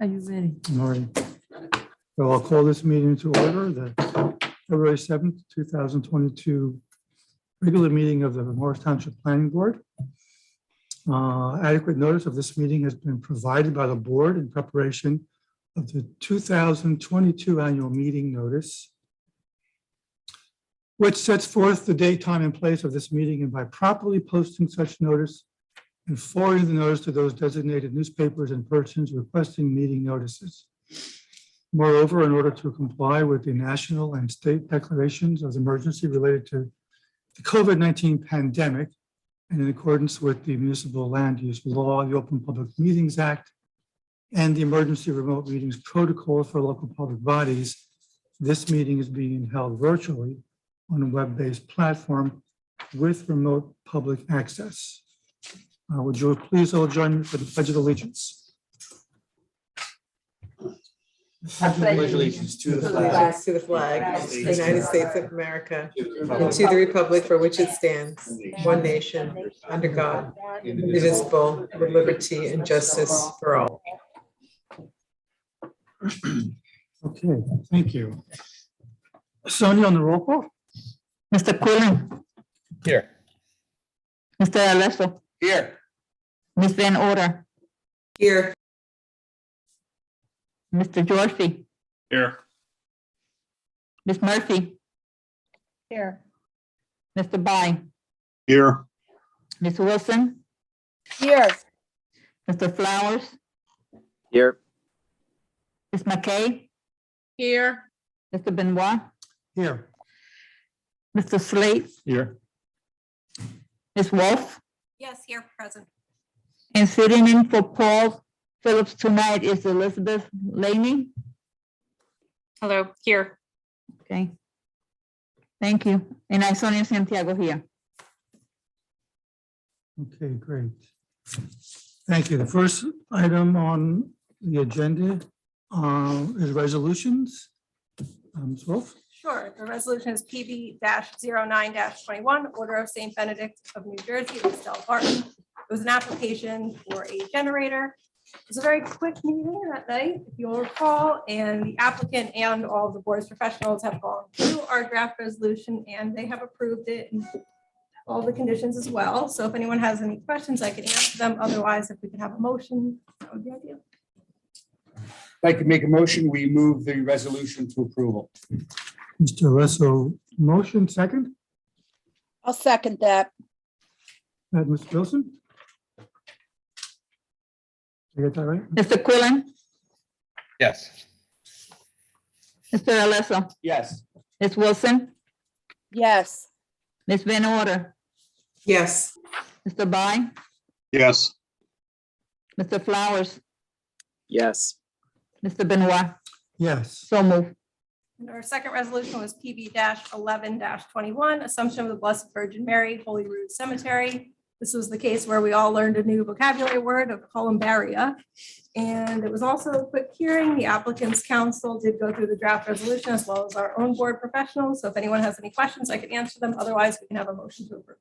Are you ready? All right. So I'll call this meeting to order, the February 7th, 2022 regular meeting of the Morris Township Planning Board. Adequate notice of this meeting has been provided by the board in preparation of the 2022 annual meeting notice, which sets forth the date, time, and place of this meeting, and by properly posting such notice and forwarding the notice to those designated newspapers and persons requesting meeting notices. Moreover, in order to comply with the national and state declarations of emergency related to the COVID-19 pandemic, and in accordance with the Municipal Land Use Law, the Open Public Meetings Act, and the Emergency Remote Meetings Protocol for local public bodies, this meeting is being held virtually on a web-based platform with remote public access. Would you please all join me for the Pledge of Allegiance? Pledge allegiance to the flag Allegiance to the flag of the United States of America and to the republic for which it stands, one nation, under God, indivisible, with liberty and justice for all. Okay, thank you. Sonia on the roll call? Mr. Quillen, Here. Mr. Alesso, Here. Ms. Van Order, Here, Mr. Georgie, Here. Ms. Murphy, Here. Mr. Bai, Here. Ms. Wilson, Here. Mr. Flowers, Here. Ms. McKay, Here. Mr. Benoit, Here. Mr. Slate, Here. Ms. Wolf, Yes, here, present. and sitting in for Paul Phillips tonight is Elizabeth Laney. Hello, here. Okay. Thank you. And I Sonia Santiago here. Okay, great. Thank you. The first item on the agenda is resolutions. Ms. Wolf? Sure, the resolution is PB-09-21, Order of St. Benedict of New Jersey, Estelle Barton. It was an application for a generator. It was a very quick meeting that night, if you'll recall, and the applicant and all of the board's professionals have gone through our draft resolution and they have approved it and all the conditions as well. So if anyone has any questions, I can answer them. Otherwise, if we could have a motion, that would be ideal. I'd like to make a motion. We move the resolution to approval. Mr. Alesso, motion second. I'll second that. Ms. Wilson? Did I get that right? Mr. Quillen, Yes. Mr. Alesso, Yes. Ms. Wilson, Yes. Ms. Van Order, yes, Mr. Bai, Yes. Mr. Flowers, yes, Mr. Benoit, Yes. so move. And our second resolution was PB-11-21, Assumption of the Blessed Virgin Mary, Holy Rood Cemetery. This was the case where we all learned a new vocabulary word of columbaria. And it was also a quick hearing. The applicant's counsel did go through the draft resolution as well as our own board professionals. So if anyone has any questions, I can answer them. Otherwise, we can have a motion to approve.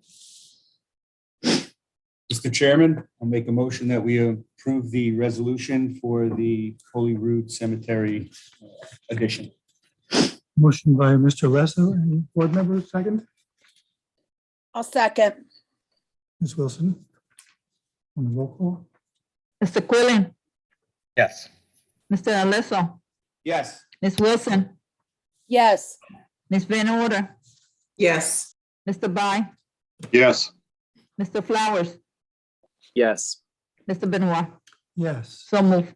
Mr. Chairman, I'll make a motion that we approve the resolution for the Holy Rood Cemetery addition. Motion by Mr. Alesso. Any board members second? I'll second. Ms. Wilson? On the roll call? Mr. Quillen, Yes. Mr. Alesso, Yes. Ms. Wilson, Yes. Ms. Van Order, yes, Mr. Bai, Yes. Mr. Flowers, yes, Mr. Benoit, Yes. so move.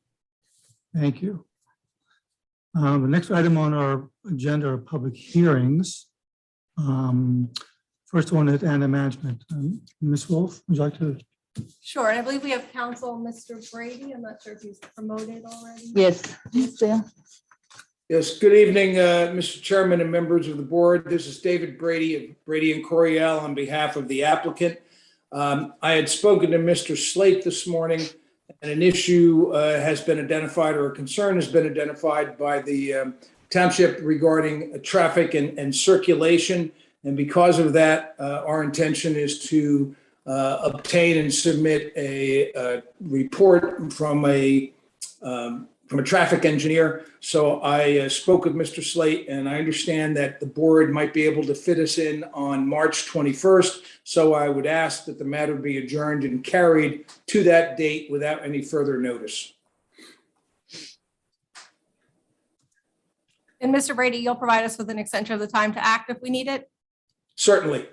Thank you. The next item on our agenda are public hearings. First one is Anna Management. Ms. Wolf, would you like to? Sure. And I believe we have counsel, Mr. Brady. I'm not sure if he's promoted already. Yes, he's there. Yes, good evening, Mr. Chairman and members of the board. This is David Brady of Brady and Coriel on behalf of the applicant. I had spoken to Mr. Slate this morning, and an issue has been identified, or a concern has been identified by the township regarding traffic and circulation. And because of that, our intention is to obtain and submit a report from a I'm a traffic engineer, so I spoke with Mr. Slate, and I understand that the board might be able to fit us in on March 21st. So I would ask that the matter be adjourned and carried to that date without any further notice. And Mr. Brady, you'll provide us with an extension of the time to act if we need it? Certainly.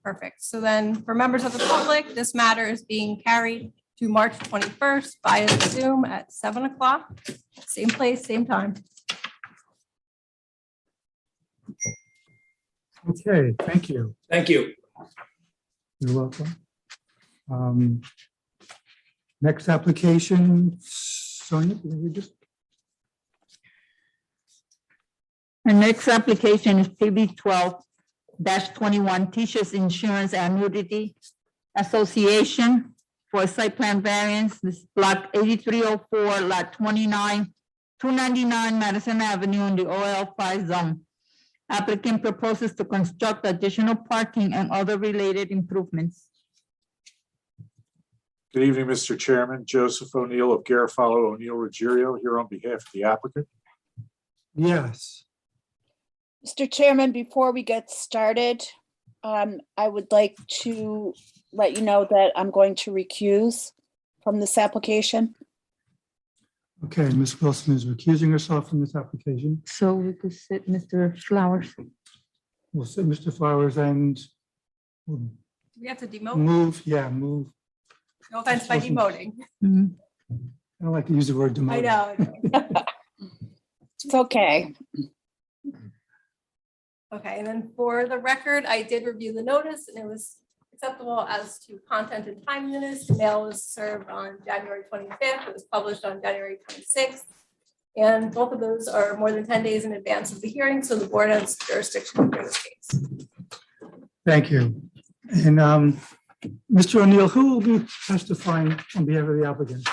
Perfect. So then for members of the public, this matter is being carried to March 21st via Zoom at 7 o'clock. Same place, same time. Okay, thank you. Thank you. You're welcome. Next application, Sonia, can you just? The next application is PB 12-21 Teachers Insurance Annuity Association for a site plan variance. This is block 8304, lot 29, 299 Madison Avenue in the OL5 zone. Applicant proposes to construct additional parking and other related improvements. Good evening, Mr. Chairman. Joseph O'Neill of Garofalo O'Neill Ruggiero here on behalf of the applicant. Yes. Mr. Chairman, before we get started, I would like to let you know that I'm going to recuse from this application. Okay, Ms. Wilson is recusing herself from this application. So we could sit Mr. Flowers. We'll sit Mr. Flowers and we'll Do we have to demote? move. No offense by demoting. Mhm. I don't like to use the word demote. I know. It's okay. Okay, and then for the record, I did review the notice and it was acceptable as to content and timeliness. The mail was served on January 25th. It was published on January 26th. And both of those are more than 10 days in advance of the hearing, so the board has jurisdiction over this case. Thank you. And Mr. O'Neill, who will be testifying on behalf of the applicant?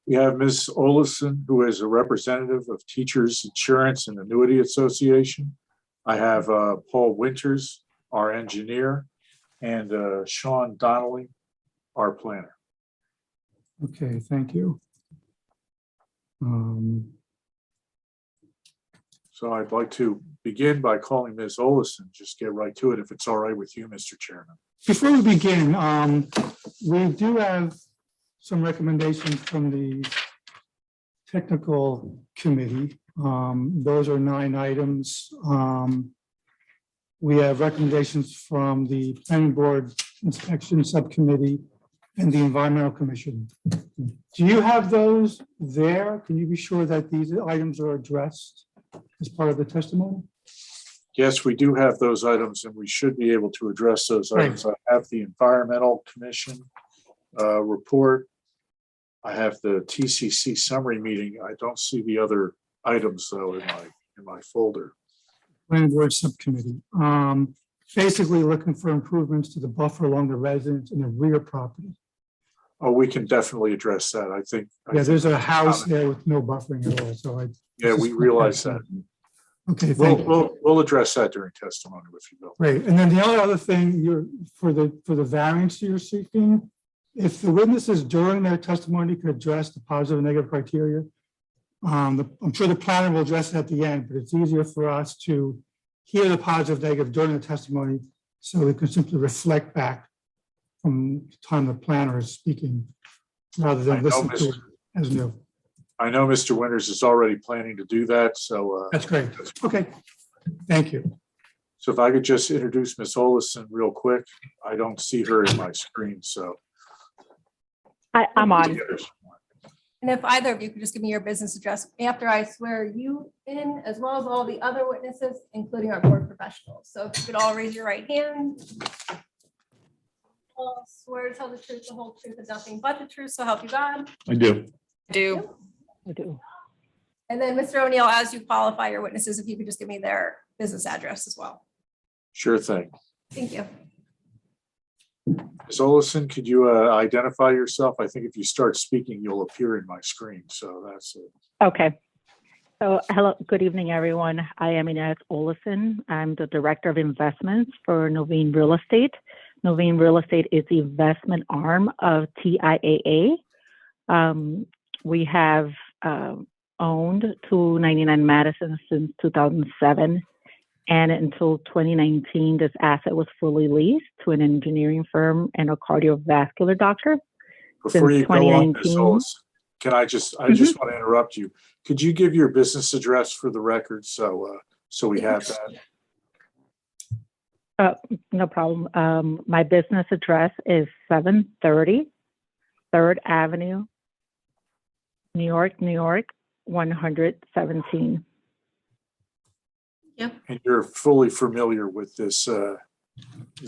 We have Ms. Olison, who is a representative of Teachers Insurance and Annuity Association. I have Paul Winters, our engineer, and Sean Donnelly, our planner. Okay, thank you. So I'd like to begin by calling Ms. Olison, just get right to it if it's all right with you, Mr. Chairman. Before we begin, we do have some recommendations from the technical committee. Those are 9 items. We have recommendations from the planning board inspection subcommittee and the environmental commission. Do you have those there? Can you be sure that these items are addressed as part of the testimony? Yes, we do have those items and we should be able to address those items. I have the environmental commission report. I have the TCC summary meeting. I don't see the other items though in my folder. Planning board subcommittee. Basically looking for improvements to the buffer along the residence and the rear property. Oh, we can definitely address that. I think. Yeah, there's a house there with no buffering at all, so Yeah, we realize that. okay, thank you. We'll address that during testimony if you will. Great, and then the only other thing for the variance you're seeking, if the witnesses during their testimony could address the positive and negative criteria, I'm sure the planner will address it at the end, but it's easier for us to hear the positive, negative during the testimony, so we can simply reflect back from the time the planner is speaking, rather than listen to it as new. I know Mr. Winters is already planning to do that, so. That's great. Okay, thank you. So if I could just introduce Ms. Olison real quick. I don't see her in my screen, so. I'm on. And if either of you could just give me your business address after I swear you in, as well as all the other witnesses, including our board professionals. So if you could all raise your right hand. I'll swear to tell the truth, the whole truth, and nothing but the truth, so help you God. I do. I do. And then Mr. O'Neill, as you qualify your witnesses, if you could just give me their business address as well. Sure thing. Thank you. Ms. Olison, could you identify yourself? I think if you start speaking, you'll appear in my screen. So that's it. Okay. So hello, good evening, everyone. I am Inez Olison. I'm the Director of Investments for Novene Real Estate. Novene Real Estate is the investment arm of TIAA. We have owned 299 Madison since 2007. And until 2019, this asset was fully leased to an engineering firm and a cardiovascular doctor. Before Since you go on, Ms. 2019. Hollis, I just want to interrupt you. Could you give your business address for the record so we have that? No problem. My business address is 730 3rd Avenue, New York, New York, 117. And you're fully familiar with this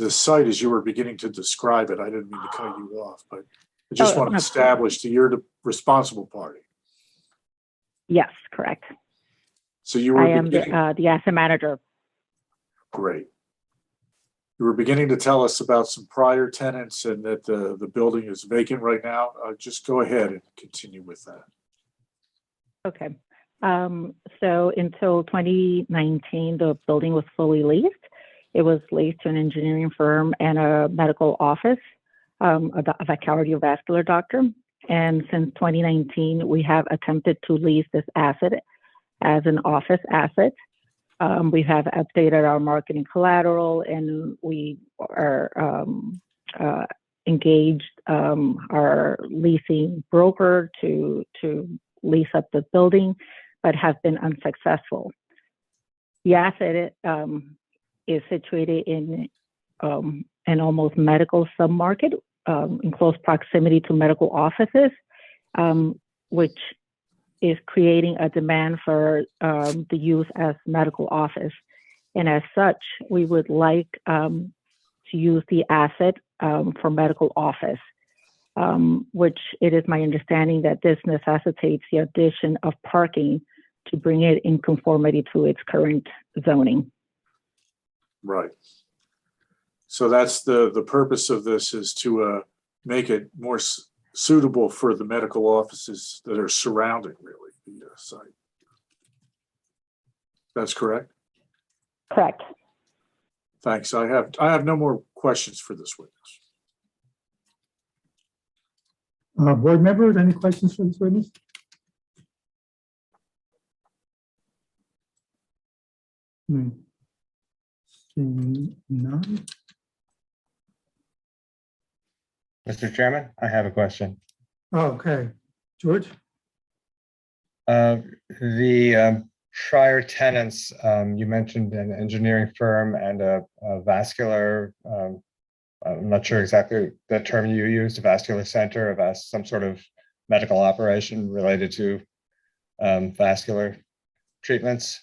site as you were beginning to describe it. I didn't mean to cut you off, but I just want to establish that you're the responsible party. Yes, correct. So you were I am the asset manager. Great. You were beginning to tell us about some prior tenants and that the building is vacant right now. Just go ahead and continue with that. Okay. So until 2019, the building was fully leased. It was leased to an engineering firm and a medical office of a cardiovascular doctor. And since 2019, we have attempted to lease this asset as an office asset. We have updated our marketing collateral, and we are engaged our leasing broker to lease up the building, but have been unsuccessful. The asset is situated in an almost medical submarket in close proximity to medical offices, which is creating a demand for the use as medical office. And as such, we would like to use the asset for medical office, which it is my understanding that this necessitates the addition of parking to bring it in conformity to its current zoning. Right. So that's the purpose of this, is to make it more suitable for the medical offices that are surrounding really the site. That's correct? Correct. Thanks. I have no more questions for this witness. Board members, any questions for this witness? Seeing none. Mr. Chairman, I have a question. Oh, okay. George? The prior tenants, you mentioned an engineering firm and a vascular, I'm not sure exactly the term you used, a vascular center, some sort of medical operation related to vascular treatments.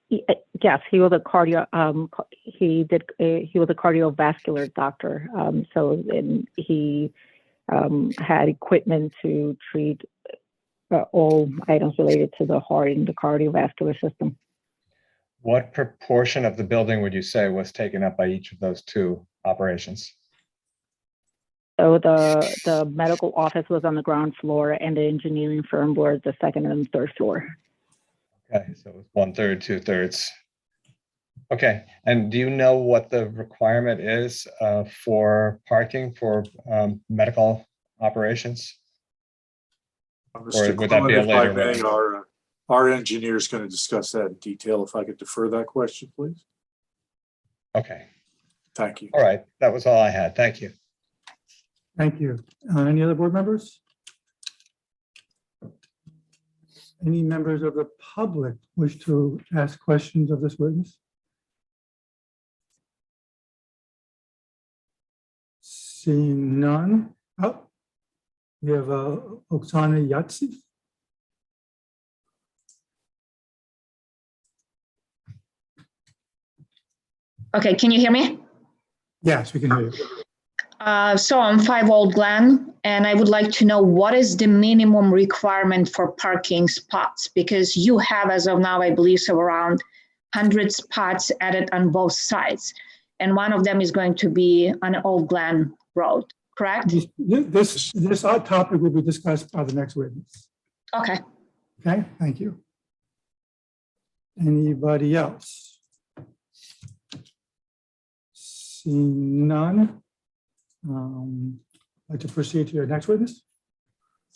Yes, he was a cardiovascular doctor. So he had equipment to treat all items related to the heart and the cardiovascular system. What proportion of the building would you say was taken up by each of those two operations? So the medical office was on the ground floor, and the engineering firm were the second and third floor. Okay, so it was 1/3, 2/3. Okay, and do you know what the requirement is for parking for medical operations? Mr. would that be a Quillen, if I later may, one? our engineer is going to discuss that in detail. If I could defer that question, please. Okay, Thank you. all right, that was all I had. Thank you. Thank you. Any other board members? Any members of the public wish to ask questions of this witness? Seeing none. Oh, we have Oksana Yatsi. Okay, can you hear me? Yes, we can hear you. So I'm 5 Old Glen, and I would like to know what is the minimum requirement for parking spots? Because you have, as of now, I believe, so around 100 spots added on both sides. And one of them is going to be on Old Glen Road, correct? This topic will be discussed by the next witness. Okay. Okay, thank you. Anybody else? Seeing none. I'd like to proceed to your next witness.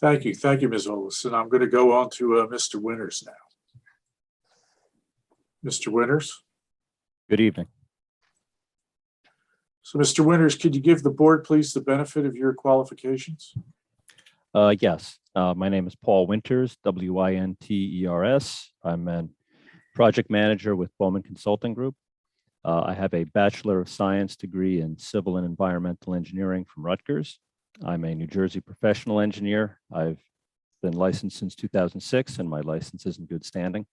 Thank you, Ms. Olson. I'm going to go on to Mr. Winters now. Mr. Winters? Good evening. So, Mr. Winters, could you give the board, please, the benefit of your qualifications? Yes, my name is Paul Winters, Winters. I'm a project manager with Bowman Consulting Group. I have a Bachelor of Science degree in Civil and Environmental Engineering from Rutgers. I'm a New Jersey professional engineer. I've been licensed since 2006, and my license is in good standing.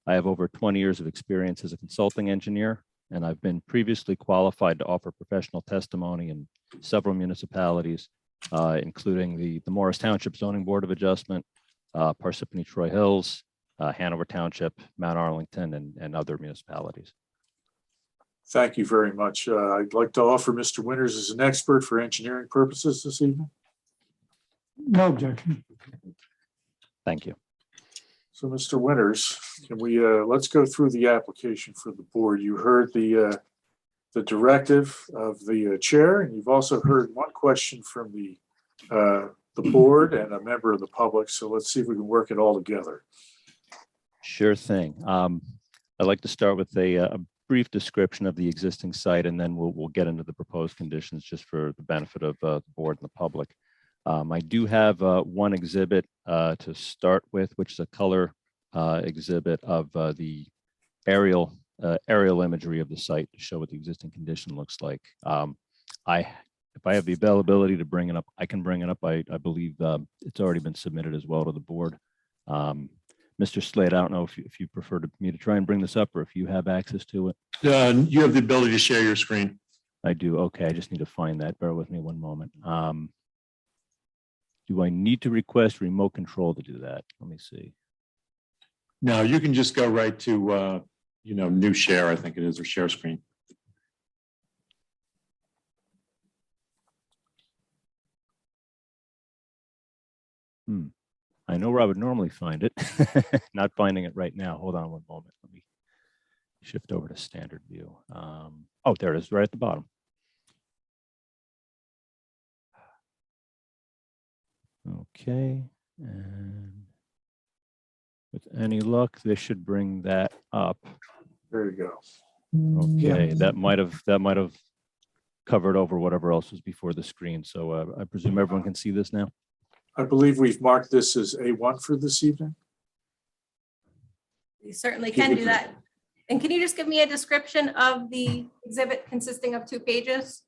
I have over 20 years of experience as a consulting engineer, and I've been previously qualified to offer professional testimony in several municipalities, including the Morris Township Zoning Board of Adjustment, Parsippany Troy Hills, Hanover Township, Mount Arlington, and other municipalities. Thank you very much. I'd like to offer Mr. Winters as an expert for engineering purposes this evening. No objection. Thank you. So, Mr. Winters, can we let's go through the application for the board. You heard the directive of the chair, and you've also heard one question from the board and a member of the public. So let's see if we can work it all together. Sure thing. I'd like to start with a brief description of the existing site, and then we'll get into the proposed conditions just for the benefit of the board and the public. I do have one exhibit to start with, which is a color exhibit of the aerial imagery of the site to show what the existing condition looks like. If I have the availability to bring it up, I can bring it up. I believe it's already been submitted as well to the board. Mr. Slade, I don't know if you prefer me to try and bring this up, or if you have access to it. You have the ability to share your screen. I do. Okay, I just need to find that. Bear with me one moment. Do I need to request remote control to do that? Let me see. No, you can just go right to, new share, I think it is, or share screen. I know where I would normally find it. Not finding it right now. Hold on one moment. Let me shift over to standard view. Oh, there it is, right at the bottom. Okay, and with any luck, this should bring that up. There you go. Okay, that might have covered over whatever else was before the screen. So I presume everyone can see this now. I believe we've marked this as A1 for this evening. You certainly can do that. And can you just give me a description of the exhibit consisting of 2 pages?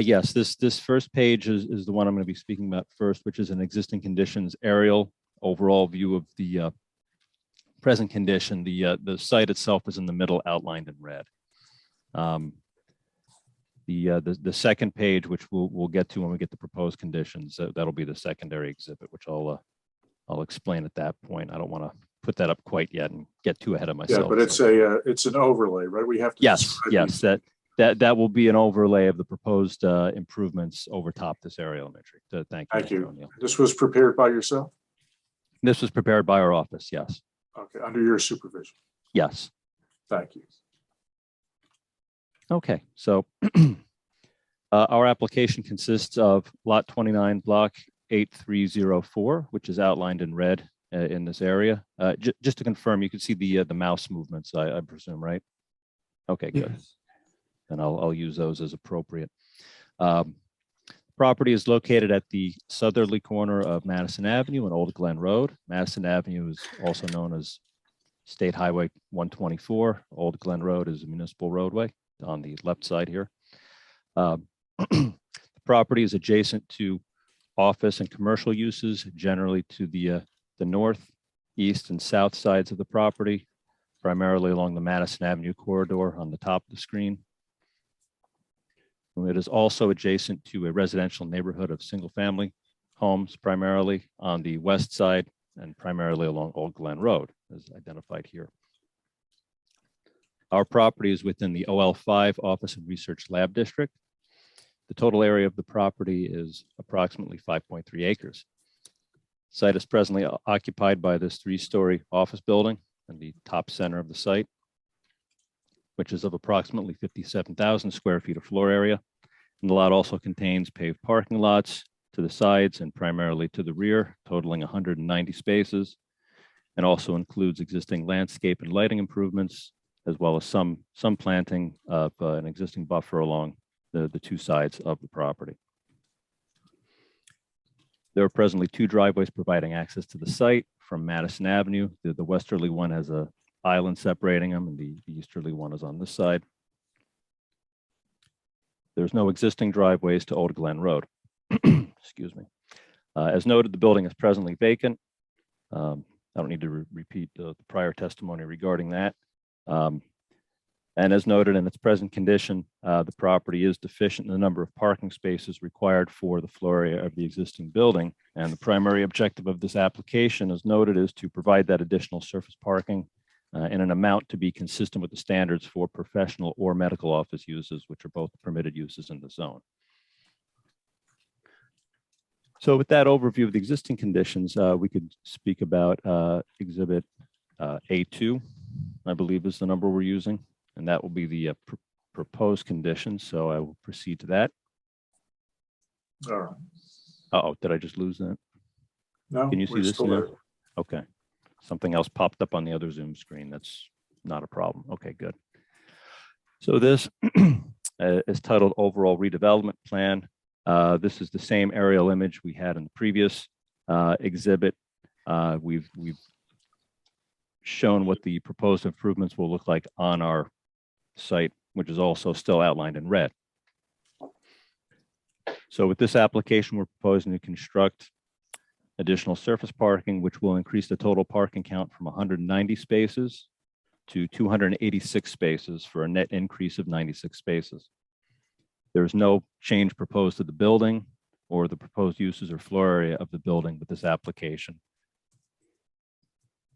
Yes, this first page is the one I'm going to be speaking about first, which is an existing conditions aerial overall view of the present condition. The site itself is in the middle, outlined in red. The second page, which we'll get to when we get the proposed conditions, that'll be the secondary exhibit, which I'll explain at that point. I don't want to put that up quite yet and get too ahead of myself. Yeah, but it's an overlay, right? We have to. Yes, that will be an overlay of the proposed improvements over top this aerial imagery. So thank you. Thank you. This was prepared by yourself? This was prepared by our office, yes. Okay, under your supervision. Yes. Thank you. Okay, so our application consists of lot 29, block 8304, which is outlined in red in this area. Just to confirm, you can see the mouse movements, I presume, right? Okay, good. Yes. And I'll use those as appropriate. Property is located at the southerly corner of Madison Avenue and Old Glen Road. Madison Avenue is also known as State Highway 124. Old Glen Road is a municipal roadway on the left side here. The property is adjacent to office and commercial uses, generally to the north, east, and south sides of the property, primarily along the Madison Avenue corridor on the top of the screen. It is also adjacent to a residential neighborhood of single-family homes, primarily on the west side and primarily along Old Glen Road, as identified here. Our property is within the OL5 Office and Research Lab District. The total area of the property is approximately 5.3 acres. The site is presently occupied by this 3-story office building in the top center of the site, which is of approximately 57,000 square feet of floor area. And the lot also contains paved parking lots to the sides and primarily to the rear, totaling 190 spaces, and also includes existing landscape and lighting improvements, as well as some planting of an existing buffer along the two sides of the property. There are presently two driveways providing access to the site from Madison Avenue. The westerly one has an island separating them, and the easterly one is on this side. There's no existing driveways to Old Glen Road. Excuse me. As noted, the building is presently vacant. I don't need to repeat the prior testimony regarding that. And as noted in its present condition, the property is deficient in the number of parking spaces required for the floor area of the existing building. And the primary objective of this application, as noted, is to provide that additional surface parking in an amount to be consistent with the standards for professional or medical office uses, which are both permitted uses in the zone. So with that overview of the existing conditions, we could speak about Exhibit A2, I believe is the number we're using, and that will be the proposed conditions. So I will proceed to that. All right. Uh-oh, did I just lose that? No, Can you see we're this still now? there. Okay. Something else popped up on the other Zoom screen. That's not a problem. Okay, good. So this is titled Overall Redevelopment Plan. This is the same aerial image we had in the previous exhibit. We've shown what the proposed improvements will look like on our site, which is also still outlined in red. So with this application, we're proposing to construct additional surface parking, which will increase the total parking count from 190 spaces to 286 spaces for a net increase of 96 spaces. There is no change proposed to the building or the proposed uses or floor area of the building with this application.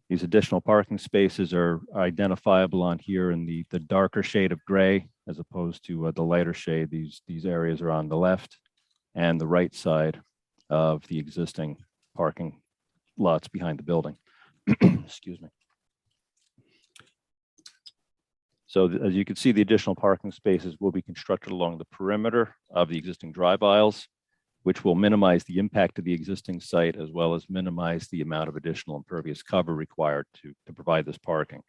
These additional parking spaces are identifiable on here in the darker shade of gray, as opposed to the lighter shade. These areas are on the left and the right side of the existing parking lots behind the building. Excuse me. So as you can see, the additional parking spaces will be constructed along the perimeter of the existing drive aisles, which will minimize the impact of the existing site, as well as minimize the amount of additional impervious cover required to provide this parking.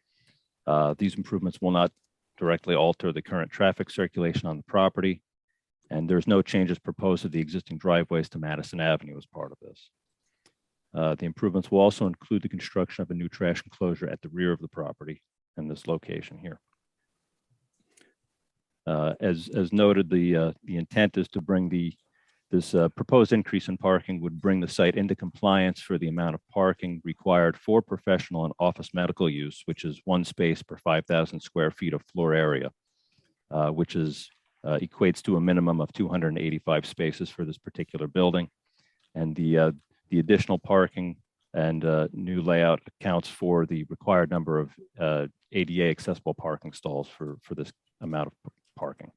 These improvements will not directly alter the current traffic circulation on the property, and there's no changes proposed to the existing driveways to Madison Avenue as part of this. The improvements will also include the construction of a new trash enclosure at the rear of the property in this location here. As noted, the intent is to bring this proposed increase in parking would bring the site into compliance for the amount of parking required for professional and office medical use, which is 1 space per 5,000 square feet of floor area, which equates to a minimum of 285 spaces for this particular building. And the additional parking and new layout accounts for the required number of ADA accessible parking stalls for this amount of parking.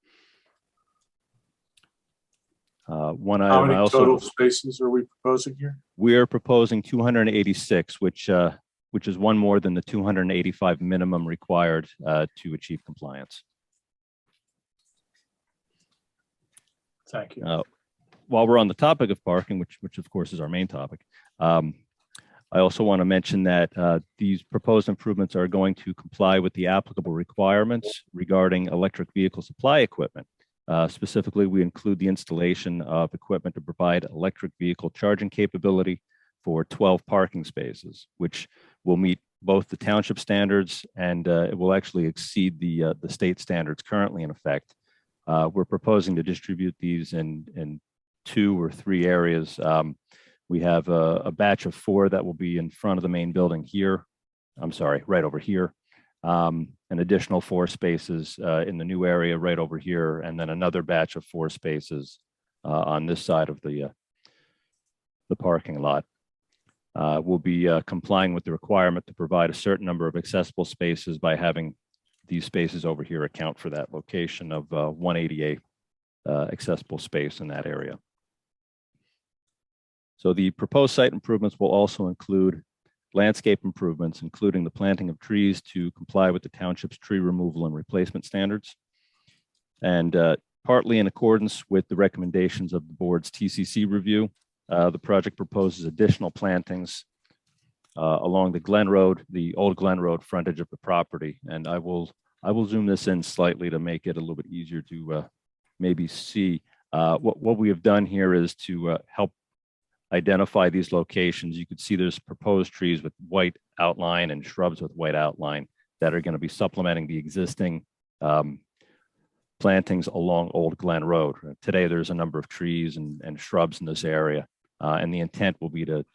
One How item many I also, total spaces are we proposing here? we are proposing 286, which is one more than the 285 minimum required to achieve compliance. Thank you. While we're on the topic of parking, which of course is our main topic, I also want to mention that these proposed improvements are going to comply with the applicable requirements regarding electric vehicle supply equipment. Specifically, we include the installation of equipment to provide electric vehicle charging capability for 12 parking spaces, which will meet both the township standards and it will actually exceed the state standards currently in effect. We're proposing to distribute these in 2 or 3 areas. We have a batch of 4 that will be in front of the main building here. I'm sorry, right over here. An additional 4 spaces in the new area right over here, and then another batch of 4 spaces on this side of the parking lot. We'll be complying with the requirement to provide a certain number of accessible spaces by having these spaces over here account for that location of 188 accessible space in that area. So the proposed site improvements will also include landscape improvements, including the planting of trees to comply with the township's tree removal and replacement standards. And partly in accordance with the recommendations of the board's TCC review, the project proposes additional plantings along the Glen Road, the old Glen Road frontage of the property. And I will zoom this in slightly to make it a little bit easier to maybe see. What we have done here is to help identify these locations. You could see there's proposed trees with white outline and shrubs with white outline that are going to be supplementing the existing plantings along Old Glen Road. Today, there's a number of trees and shrubs in this area, and the intent will be to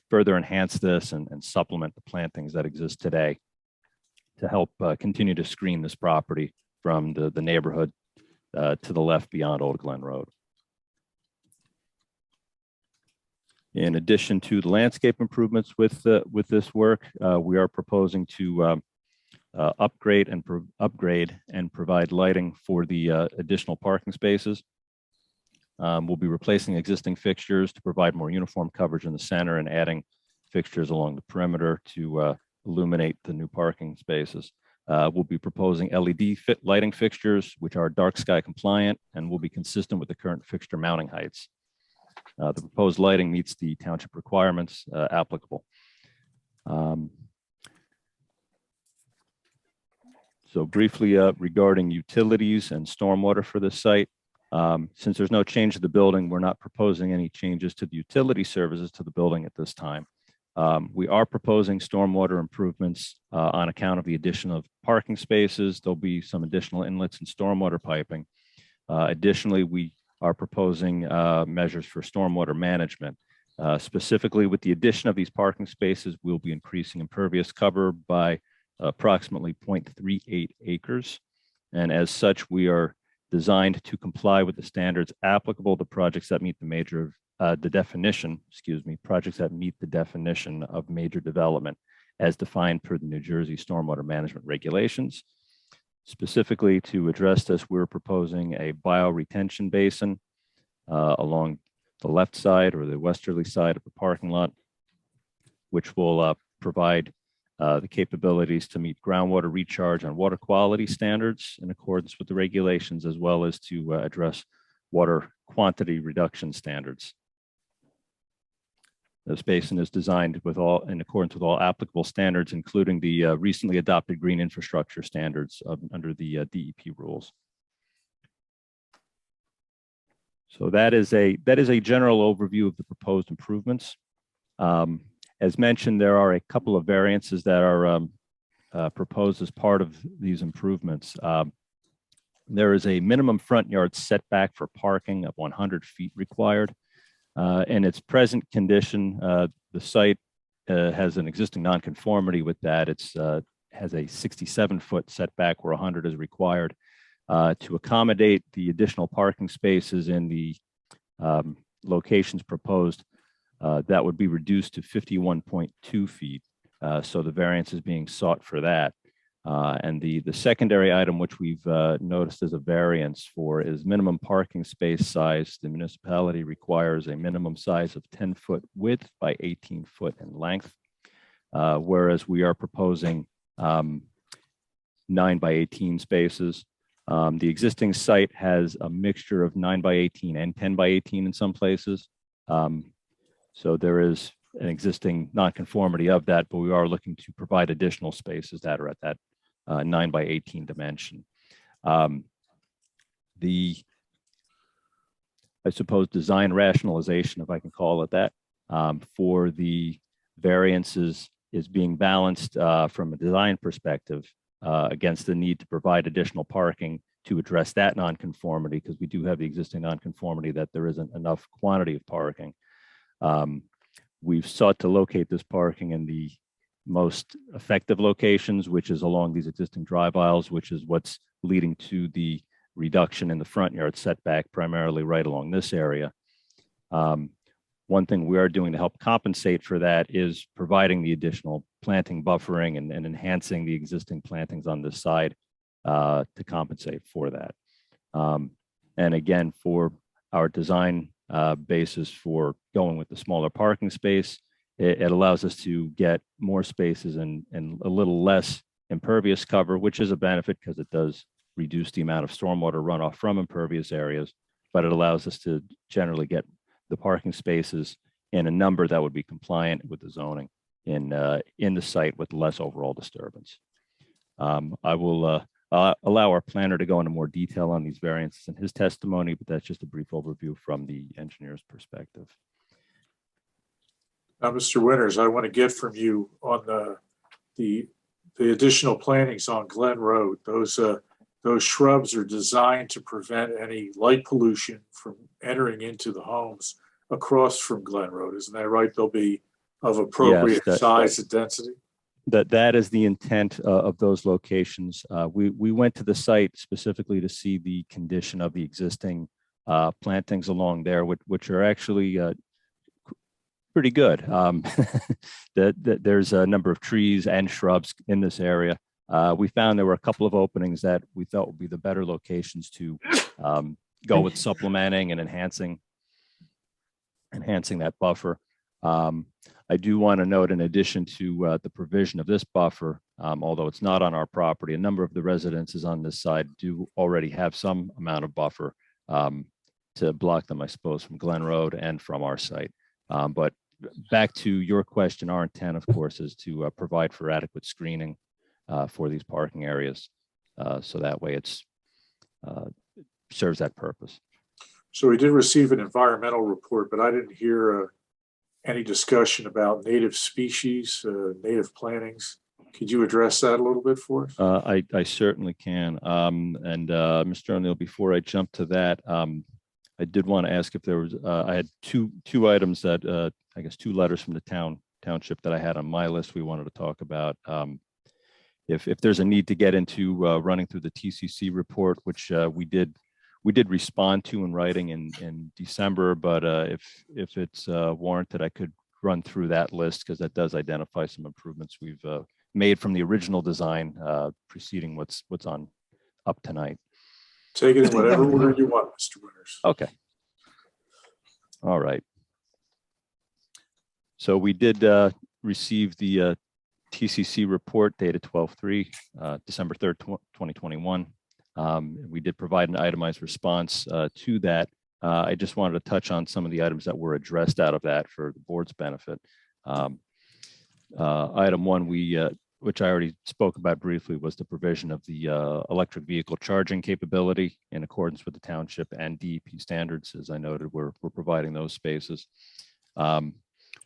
further enhance this and supplement the plantings that exist today to help continue to screen this property from the neighborhood to the left beyond Old Glen Road. In addition to the landscape improvements with this work, we are proposing to upgrade and provide lighting for the additional parking spaces. We'll be replacing existing fixtures to provide more uniform coverage in the center and adding fixtures along the perimeter to illuminate the new parking spaces. We'll be proposing LED lighting fixtures, which are dark sky compliant and will be consistent with the current fixture mounting heights. The proposed lighting meets the township requirements applicable. So briefly regarding utilities and stormwater for this site, since there's no change to the building, we're not proposing any changes to the utility services to the building at this time. We are proposing stormwater improvements on account of the addition of parking spaces. There'll be some additional inlets and stormwater piping. Additionally, we are proposing measures for stormwater management. Specifically, with the addition of these parking spaces, we'll be increasing impervious cover by approximately 0.38 acres. And as such, we are designed to comply with the standards applicable to projects that meet the definition of major development as defined per the New Jersey Stormwater Management Regulations. Specifically, to address this, we're proposing a bioretention basin along the left side or the westerly side of the parking lot, which will provide the capabilities to meet groundwater recharge and water quality standards in accordance with the regulations, as well as to address water quantity reduction standards. This basin is designed in accordance with all applicable standards, including the recently adopted green infrastructure standards under the DEP rules. So that is a general overview of the proposed improvements. As mentioned, there are a couple of variances that are proposed as part of these improvements. There is a minimum front yard setback for parking of 100 feet required. In its present condition, the site has an existing nonconformity with that. It has a 67-foot setback where 100 is required. To accommodate the additional parking spaces in the locations proposed, that would be reduced to 51.2 feet. So the variance is being sought for that. And the secondary item, which we've noticed as a variance for, is minimum parking space size. The municipality requires a minimum size of 10-foot width by 18-foot in length, whereas we are proposing 9 by 18 spaces. The existing site has a mixture of 9 by 18 and 10 by 18 in some places. So there is an existing nonconformity of that, but we are looking to provide additional spaces that are at that 9 by 18 dimension. I suppose, design rationalization, if I can call it that, for the variances is being balanced from a design perspective against the need to provide additional parking to address that nonconformity, because we do have the existing nonconformity that there isn't enough quantity of parking. We've sought to locate this parking in the most effective locations, which is along these existing drive aisles, which is what's leading to the reduction in the front yard setback, primarily right along this area. One thing we are doing to help compensate for that is providing the additional planting buffering and enhancing the existing plantings on this side to compensate for that. And again, for our design basis for going with the smaller parking space, it allows us to get more spaces and a little less impervious cover, which is a benefit because it does reduce the amount of stormwater runoff from impervious areas, but it allows us to generally get the parking spaces in a number that would be compliant with the zoning in the site with less overall disturbance. I will allow our planner to go into more detail on these variances in his testimony, but that's just a brief overview from the engineer's perspective. Now, Mr. Winters, I want to get from you on the additional plantings on Glen Road. Those shrubs are designed to prevent any light pollution from entering into the homes across from Glen Road. Isn't that right? They'll be of appropriate size and density. That is the intent of those locations. We went to the site specifically to see the condition of the existing plantings along there, which are actually pretty good. There's a number of trees and shrubs in this area. We found there were a couple of openings that we thought would be the better locations to go with supplementing and enhancing that buffer. I do want to note, in addition to the provision of this buffer, although it's not on our property, a number of the residences on this side do already have some amount of buffer to block them, I suppose, from Glen Road and from our site. But back to your question, our intent, of course, is to provide for adequate screening for these parking areas. So that way it serves that purpose. So we did receive an environmental report, but I didn't hear any discussion about native species, native plantings. Could you address that a little bit for us? I certainly can. Mr. O'Neill, before I jump to that, I did want to ask if there was, I had two items that, I guess, two letters from the township that I had on my list we wanted to talk about. If there's a need to get into running through the TCC report, which we did respond to in writing in December, but if it's warranted, I could run through that list because that does identify some improvements we've made from the original design preceding what's on up tonight. Take it in whatever order you want, Mr. Winters. Okay. All right. So we did receive the TCC report dated 12/3, December 3rd, 2021. We did provide an itemized response to that. I just wanted to touch on some of the items that were addressed out of that for the board's benefit. Item one, which I already spoke about briefly, was the provision of the electric vehicle charging capability in accordance with the township and DEP standards. As I noted, we're providing those spaces.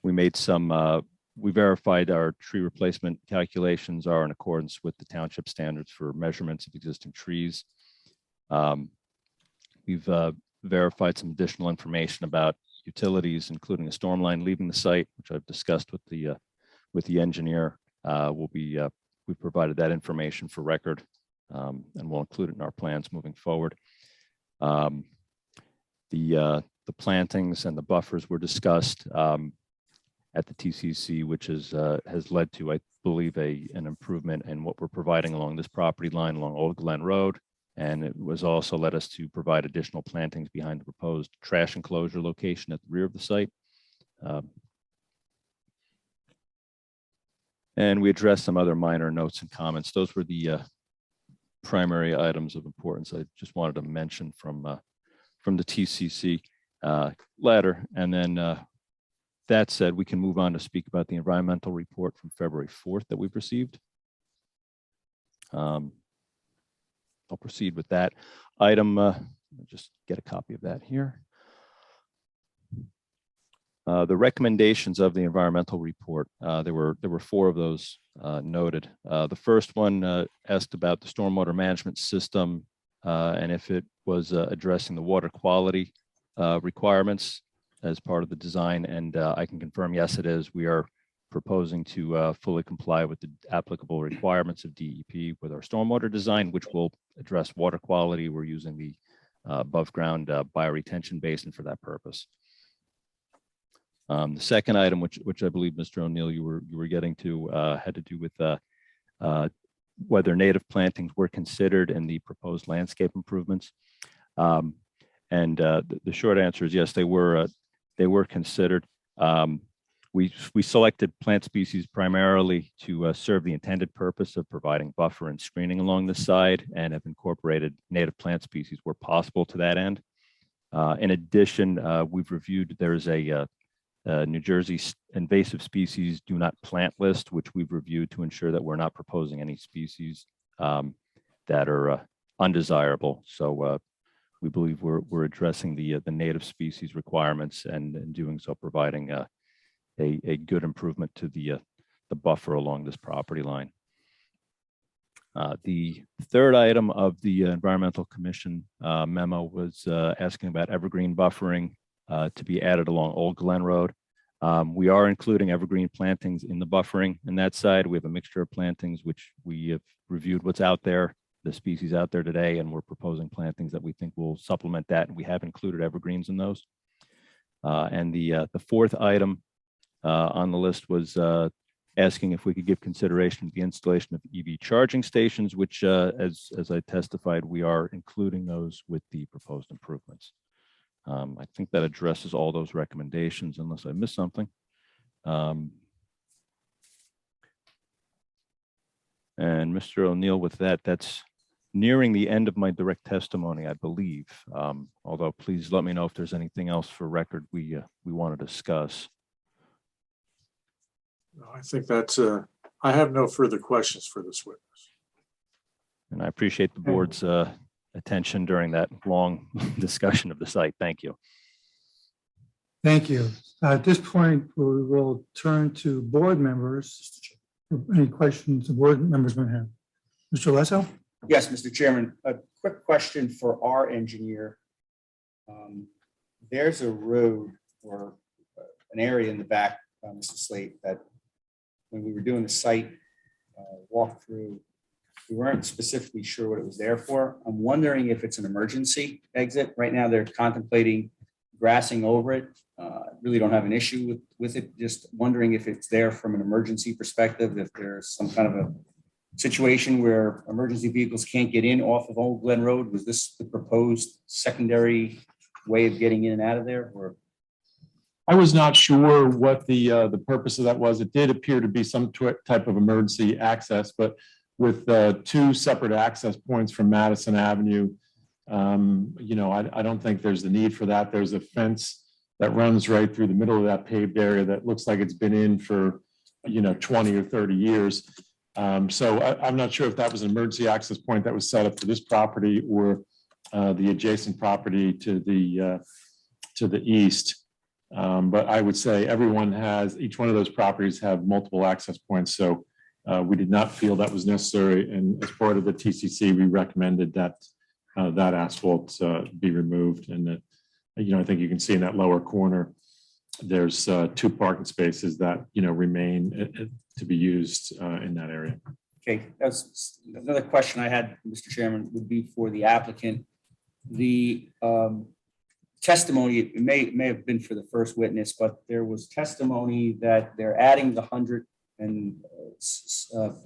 We made some, we verified our tree replacement calculations are in accordance with the township standards for measurements of existing trees. We've verified some additional information about utilities, including a storm line leaving the site, which I've discussed with the engineer. We provided that information for record, and we'll include it in our plans moving forward. The plantings and the buffers were discussed at the TCC, which has led to, I believe, an improvement in what we're providing along this property line along Old Glen Road. And it was also led us to provide additional plantings behind the proposed trash enclosure location at the rear of the site. And we addressed some other minor notes and comments. Those were the primary items of importance I just wanted to mention from the TCC letter. And then that said, we can move on to speak about the environmental report from February 4th that we've received. I'll proceed with that item. I'll just get a copy of that here. The recommendations of the environmental report, there were four of those noted. The first one asked about the stormwater management system and if it was addressing the water quality requirements as part of the design. And I can confirm, yes, it is. We are proposing to fully comply with the applicable requirements of DEP with our stormwater design, which will address water quality. We're using the above ground bioretention basin for that purpose. The second item, which I believe, Mr. O'Neill, you were getting to, had to do with whether native plantings were considered in the proposed landscape improvements. The short answer is yes, they were considered. We selected plant species primarily to serve the intended purpose of providing buffer and screening along the side, and have incorporated native plant species where possible to that end. In addition, we've reviewed, there's a New Jersey invasive species do not plant list, which we've reviewed to ensure that we're not proposing any species that are undesirable. So we believe we're addressing the native species requirements, and in doing so, providing a good improvement to the buffer along this property line. The third item of the Environmental Commission memo was asking about evergreen buffering to be added along Old Glen Road. We are including evergreen plantings in the buffering in that side. We have a mixture of plantings, which we have reviewed what's out there, the species out there today, and we're proposing plantings that we think will supplement that. And we have included evergreens in those. And the fourth item on the list was asking if we could give consideration to the installation of EV charging stations, which, as I testified, we are including those with the proposed improvements. I think that addresses all those recommendations, unless I missed something. And Mr. O'Neill, with that, that's nearing the end of my direct testimony, I believe. Although please let me know if there's anything else for record we want to discuss. No, I think that's, I have no further questions for this witness. And I appreciate the board's attention during that long discussion of the site. Thank you. Thank you. At this point, we will turn to board members. Any questions the board members might have? Mr. Lesso? Yes, Mr. Chairman, a quick question for our engineer. There's a road or an area in the back, Mr. Slate, that when we were doing the site walkthrough, we weren't specifically sure what it was there for. I'm wondering if it's an emergency exit. Right now, they're contemplating grassing over it. Really don't have an issue with it. Just wondering if it's there from an emergency perspective, if there's some kind of a situation where emergency vehicles can't get in off of Old Glen Road. Was this the proposed secondary way of getting in and out of there, or? I was not sure what the purpose of that was. It did appear to be some type of emergency access, but with two separate access points from Madison Avenue, you know, I don't think there's the need for that. There's a fence that runs right through the middle of that paved area that looks like it's been in for, you know, 20 or 30 years. So I'm not sure if that was an emergency access point that was set up for this property or the adjacent property to the east. But I would say each one of those properties have multiple access points. So we did not feel that was necessary. And as part of the TCC, we recommended that that asphalt be removed. And that, you know, I think you can see in that lower corner, there's two parking spaces that, you know, remain to be used in that area. Okay, that's another question I had, Mr. Chairman, would be for the applicant. The testimony, it may have been for the first witness, but there was testimony that they're adding the 100 and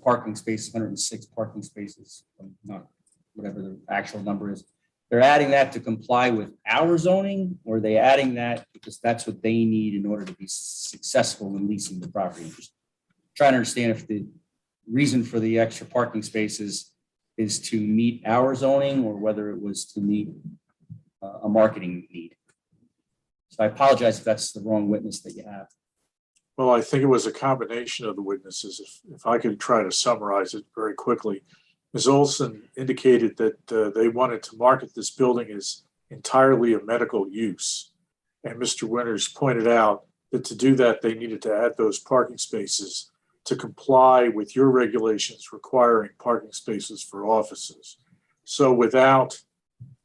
parking spaces, 106 parking spaces, not whatever the actual number is. They're adding that to comply with our zoning, or are they adding that because that's what they need in order to be successful in leasing the property? Just trying to understand if the reason for the extra parking spaces is to meet our zoning or whether it was to meet a marketing need. So I apologize if that's the wrong witness that you have. Well, I think it was a combination of the witnesses. If I could try to summarize it very quickly. Ms. Olson indicated that they wanted to market this building as entirely a medical use. And Mr. Winters pointed out that to do that, they needed to add those parking spaces to comply with your regulations requiring parking spaces for offices. So without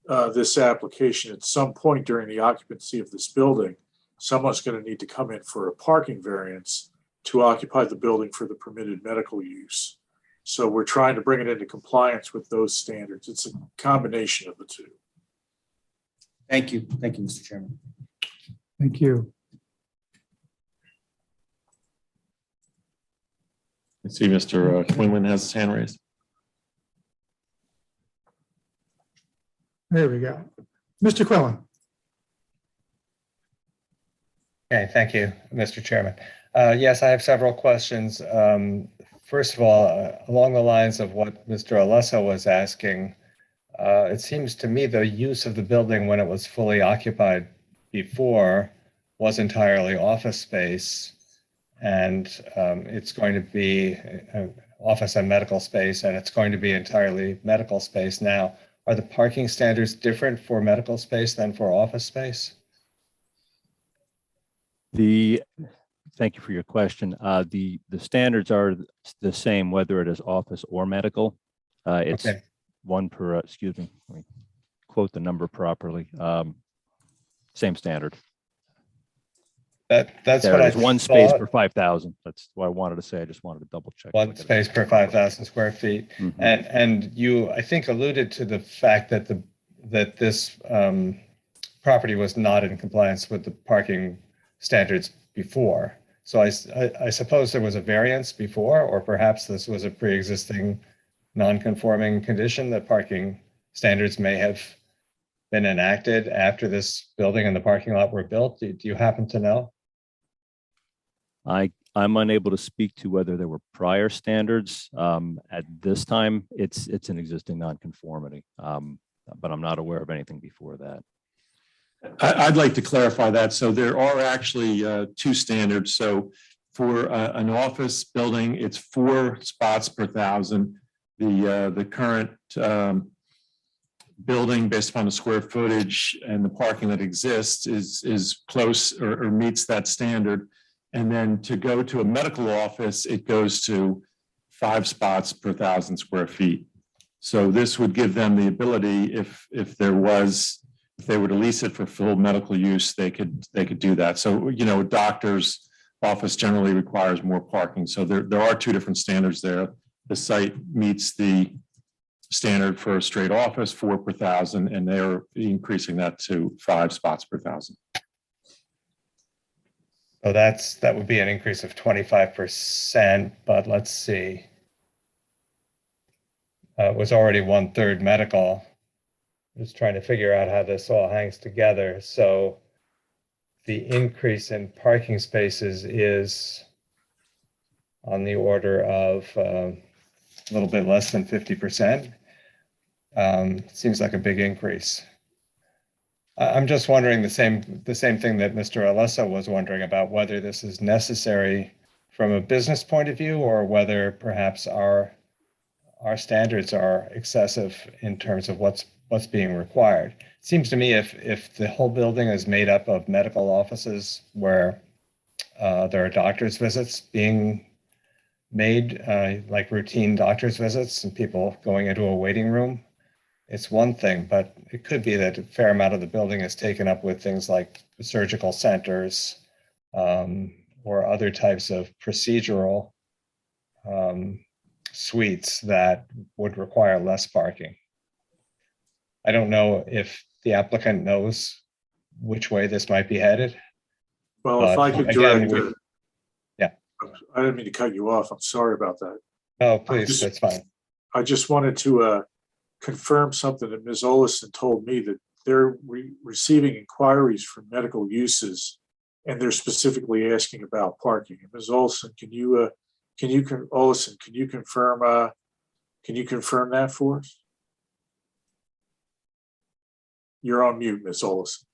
this application, at some point during the occupancy of this building, someone's going to need to come in for a parking variance to occupy the building for the permitted medical use. So we're trying to bring it into compliance with those standards. It's a combination of the two. Thank you. Thank you, Mr. Chairman. Thank you. I see Mr. Quinlan has his hand raised. There we go. Mr. Quillen. Okay, thank you, Mr. Chairman. Yes, I have several questions. First of all, along the lines of what Mr. Alessa was asking, it seems to me the use of the building when it was fully occupied before was entirely office space. And it's going to be office and medical space, and it's going to be entirely medical space now. Are the parking standards different for medical space than for office space? Thank you for your question. The standards are the same whether it is office or medical. It's Okay. one per, excuse me, let me quote the number properly. Same standard. That's There what it I is, one space thought. per 5,000. That's what I wanted to say. I just wanted to double check. One space per 5,000 square feet. Mhm. And you, I think, alluded to the fact that this property was not in compliance with the parking standards before. So I suppose there was a variance before, or perhaps this was a pre-existing non-conforming condition that parking standards may have been enacted after this building and the parking lot were built. Do you happen to know? I'm unable to speak to whether there were prior standards. At this time, it's an existing nonconformity, but I'm not aware of anything before that. I'd like to clarify that. So there are actually two standards. So for an office building, it's 4 spots per 1,000. The current building, based upon the square footage and the parking that exists, is close or meets that standard. And then to go to a medical office, it goes to 5 spots per 1,000 square feet. So this would give them the ability, if they were to lease it for full medical use, they could do that. So, you know, a doctor's office generally requires more parking. So there are two different standards there. The site meets the standard for a straight office, 4 per 1,000, and they're increasing that to 5 spots per 1,000. So that would be an increase of 25%, but let's see. It was already 1/3 medical. Just trying to figure out how this all hangs together. So the increase in parking spaces is on the order of a little bit less than 50%. Seems like a big increase. I'm just wondering the same thing that Mr. Alessa was wondering about, whether this is necessary from a business point of view, or whether perhaps our standards are excessive in terms of what's being required. It seems to me if the whole building is made up of medical offices where there are doctor's visits being made, like routine doctor's visits and people going into a waiting room, it's one thing, but it could be that a fair amount of the building is taken up with things like surgical centers or other types of procedural suites that would require less parking. I don't know if the applicant knows which way this might be headed. Well, if I could again, direct, yeah. I didn't mean to cut you off. I'm sorry about that. Oh, please, that's fine. I just wanted to confirm something that Ms. Olison told me, that they're receiving inquiries for medical uses, and they're specifically asking about parking. And Ms. Olison, can you confirm that for us? You're on mute, Ms. Olison.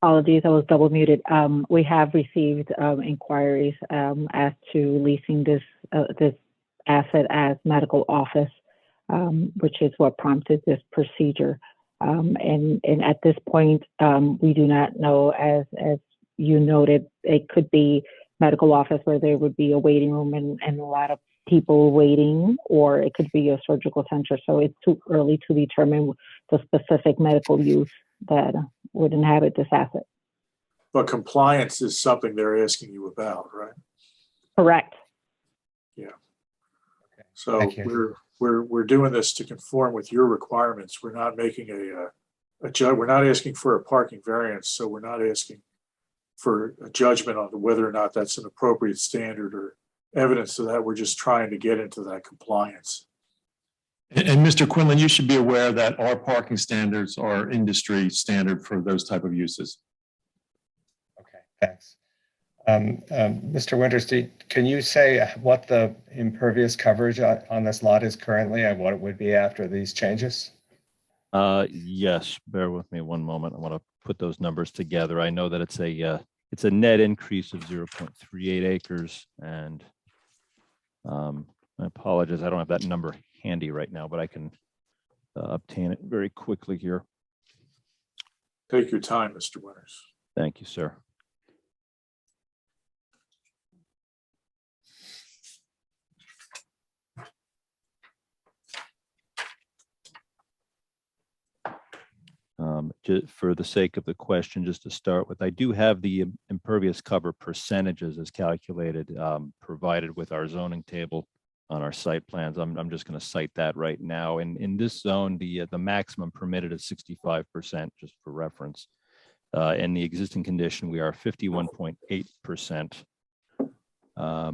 Apologies, I was double muted. We have received inquiries as to leasing this asset as medical office, which is what prompted this procedure. And at this point, we do not know, as you noted, it could be medical office where there would be a waiting room and a lot of people waiting, or it could be a surgical center. So it's too early to determine the specific medical use that would inhabit this asset. But compliance is something they're asking you about, right? Correct. Yeah. So Thank you. we're doing this to conform with your requirements. We're not making we're not asking for a parking variance, so we're not asking for a judgment on whether or not that's an appropriate standard or evidence of that. We're just trying to get into that compliance. And Mr. Quinlan, you should be aware that our parking standards are industry standard for those type of uses. Okay, thanks. Mr. Winters, can you say what the impervious coverage on this lot is currently and what it would be after these changes? Yes, bear with me one moment. I want to put those numbers together. I know that it's a net increase of 0.38 acres, and I apologize, I don't have that number handy right now, but I can obtain it very quickly here. Take your time, Mr. Winters. Thank you, sir. For the sake of the question, just to start with, I do have the impervious cover percentages as calculated, provided with our zoning table on our site plans. I'm just going to cite that right now. In this zone, the maximum permitted is 65%, just for reference. In the existing condition, we are 51.8%. Now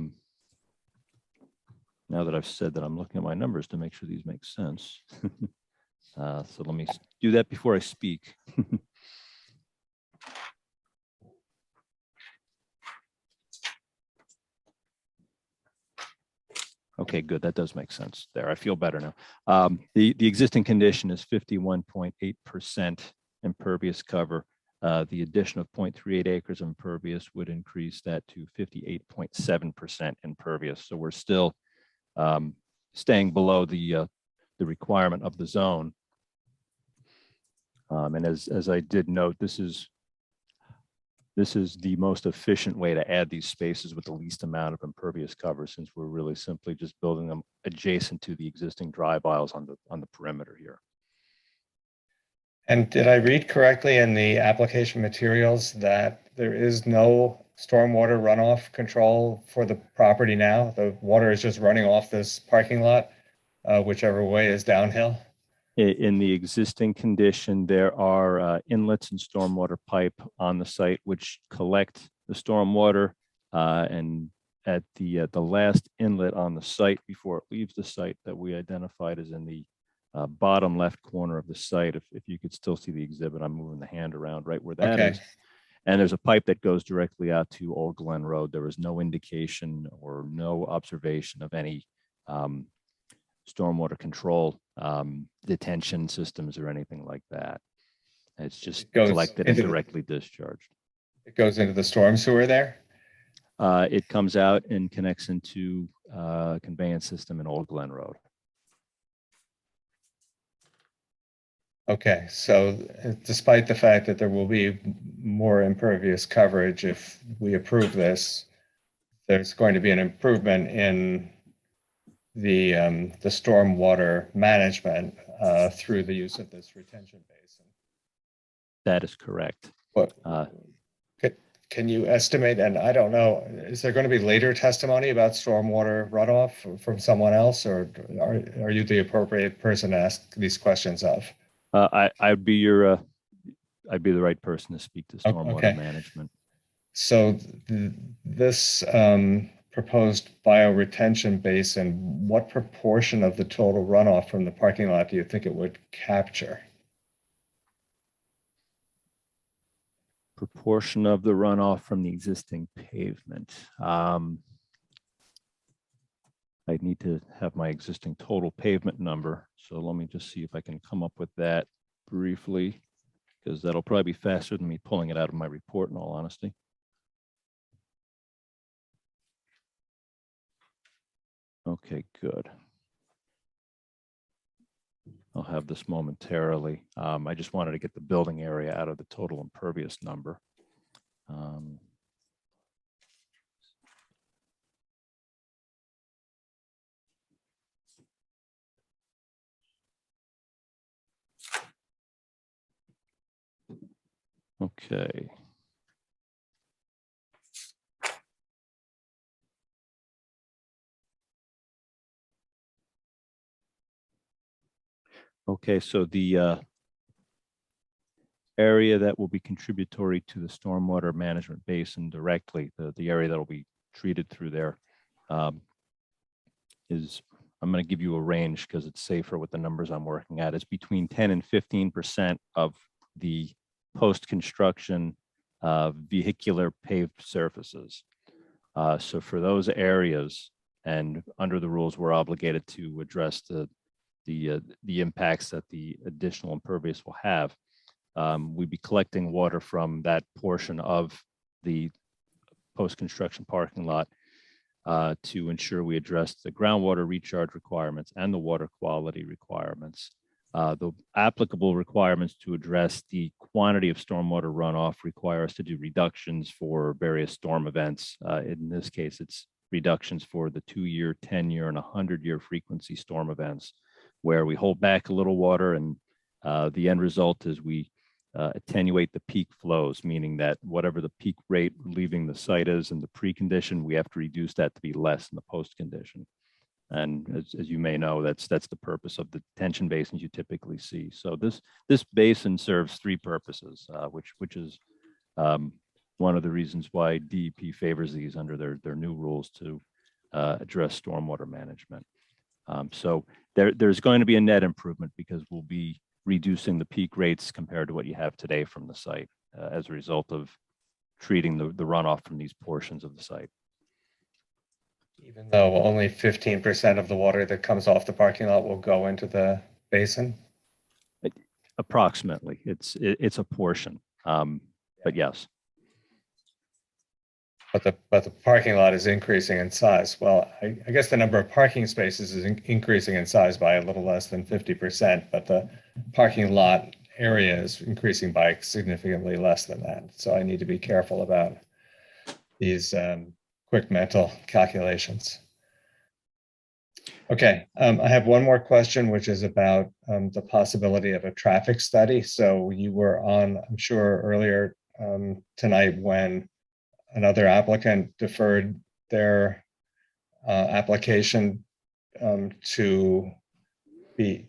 that I've said that, I'm looking at my numbers to make sure these make sense. So let me do that before I speak. Okay, good. That does make sense there. I feel better now. The existing condition is 51.8% impervious cover. The addition of 0.38 acres of impervious would increase that to 58.7% impervious. So we're still staying below the requirement of the zone. And as I did note, this is the most efficient way to add these spaces with the least amount of impervious cover, since we're really simply just building them adjacent to the existing drive aisles on the perimeter here. And did I read correctly in the application materials that there is no stormwater runoff control for the property now? The water is just running off this parking lot, whichever way is downhill? In the existing condition, there are inlets and stormwater pipe on the site which collect the stormwater, and at the last inlet on the site before it leaves the site that we identified as in the bottom left corner of the site. If you could still see the exhibit, I'm moving the hand around right where that is. And there's a pipe that goes directly out to Old Glen Road. There was no indication or no observation of any stormwater control detention systems or anything like that. It's just collected and directly discharged. It goes into the storm sewer there? It comes out and connects into a conveyance system in Old Glen Road. Okay, so despite the fact that there will be more impervious coverage if we approve this, there's going to be an improvement in the stormwater management through the use of this retention basin. That is correct. What can you estimate? And I don't know, is there going to be later testimony about stormwater runoff from someone else, or are you the appropriate person to ask these questions of? I'd be the right person to speak to stormwater management. So this proposed bioretention basin, what proportion of the total runoff from the parking lot do you think it would capture? Proportion of the runoff from the existing pavement. I need to have my existing total pavement number. So let me just see if I can come up with that briefly, because that'll probably be faster than me pulling it out of my report, in all honesty. Okay, good. I'll have this momentarily. I just wanted to get the building area out of the total impervious number. Okay. Okay, so the area that will be contributory to the stormwater management basin directly, the area that will be treated through there, is, I'm going to give you a range because it's safer with the numbers I'm working at. It's between 10 and 15% of the post-construction vehicular paved surfaces. So for those areas, and under the rules, we're obligated to address the impacts that the additional impervious will have. We'd be collecting water from that portion of the post-construction parking lot to ensure we address the groundwater recharge requirements and the water quality requirements. The applicable requirements to address the quantity of stormwater runoff require us to do reductions for various storm events. In this case, it's reductions for the 2-year, 10-year, and 100-year frequency storm events, where we hold back a little water, and the end result is we attenuate the peak flows, meaning that whatever the peak rate leaving the site is in the pre-condition, we have to reduce that to be less in the post-condition. And as you may know, that's the purpose of the detention basins you typically see. So this basin serves 3 purposes, which is one of the reasons why DEP favors these under their new rules to address stormwater management. So there's going to be a net improvement because we'll be reducing the peak rates compared to what you have today from the site as a result of treating the runoff from these portions of the site. Even though only 15% of the water that comes off the parking lot will go into the basin? Approximately, it's a portion, but yes. But the parking lot is increasing in size. Well, I guess the number of parking spaces is increasing in size by a little less than 50%, but the parking lot area is increasing by significantly less than that. So I need to be careful about these quick mental calculations. Okay, I have one more question, which is about the possibility of a traffic study. So you were on, I'm sure, earlier tonight when another applicant deferred their application to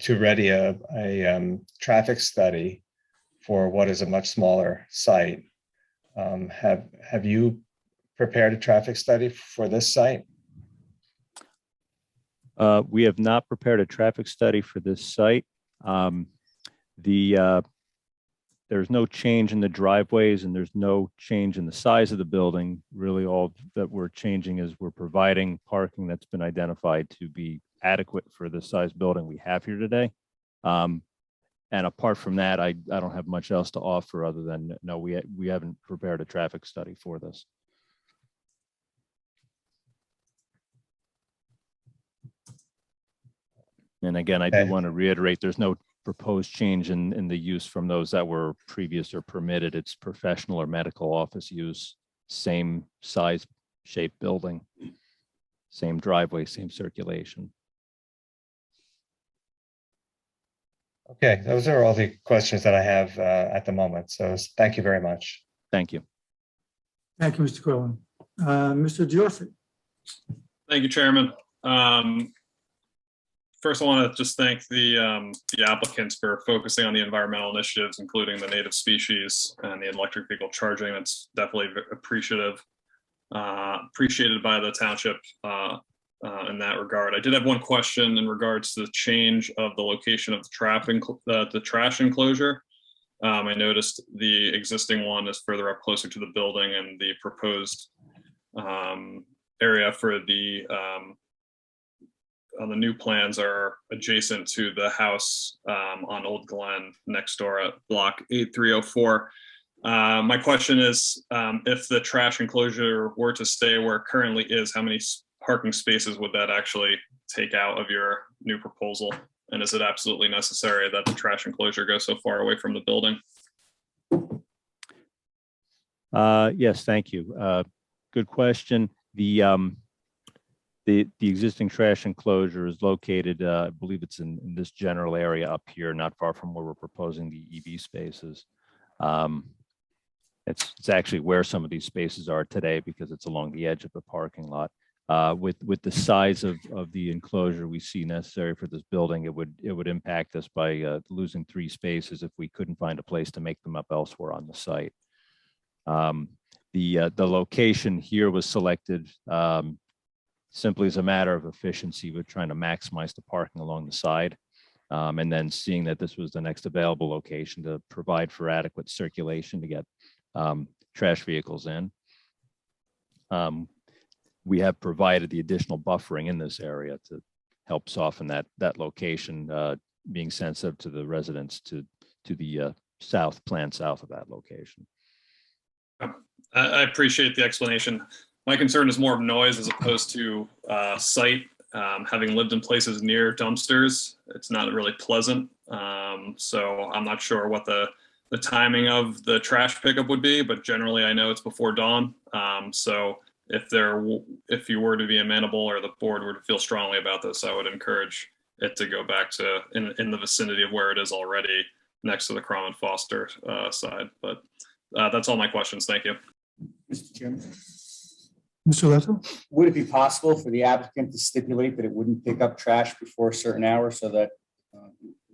ready a traffic study for what is a much smaller site. Have you prepared a traffic study for this site? We have not prepared a traffic study for this site. There's no change in the driveways and there's no change in the size of the building. Really, all that we're changing is we're providing parking that's been identified to be adequate for the size building we have here today. And apart from that, I don't have much else to offer other than, no, we haven't prepared a traffic study for this. And again, I do want to reiterate, there's no proposed change in the use from those that were previous or permitted. It's professional or medical office use, same size, shape building, same driveway, same circulation. Okay, those are all the questions that I have at the moment. So thank you very much. Thank you. Thank you, Mr. Quillen. Mr. Giorfi. Thank you, Chairman. First, I want to just thank the applicants for focusing on the environmental initiatives, including the native species and the electric vehicle charging. That's definitely appreciated by the township in that regard. I did have one question in regards to the change of the location of the trash enclosure. I noticed the existing one is further up closer to the building, and the proposed area for the new plans are adjacent to the house on Old Glen next door at block 8304. My question is, if the trash enclosure were to stay where it currently is, how many parking spaces would that actually take out of your new proposal? And is it absolutely necessary that the trash enclosure go so far away from the building? Yes, thank you. Good question. The existing trash enclosure is located, I believe it's in this general area up here, not far from where we're proposing the EV spaces. It's actually where some of these spaces are today because it's along the edge of the parking lot. With the size of the enclosure we see necessary for this building, it would impact us by losing 3 spaces if we couldn't find a place to make them up elsewhere on the site. The location here was selected simply as a matter of efficiency. We're trying to maximize the parking along the side. And then seeing that this was the next available location to provide for adequate circulation to get trash vehicles in. We have provided the additional buffering in this area to help soften that location, being sensitive to the residents to the plan south of that location. I appreciate the explanation. My concern is more of noise as opposed to sight. Having lived in places near dumpsters, it's not really pleasant. So I'm not sure what the timing of the trash pickup would be, but generally I know it's before dawn. So if you were to be amenable or the board were to feel strongly about this, I would encourage it to go back to in the vicinity of where it is already next to the Crum and Foster side. But that's all my questions. Thank you. Mr. Chairman, Mr. Leto? would it be possible for the applicant to stipulate that it wouldn't pick up trash before a certain hour so that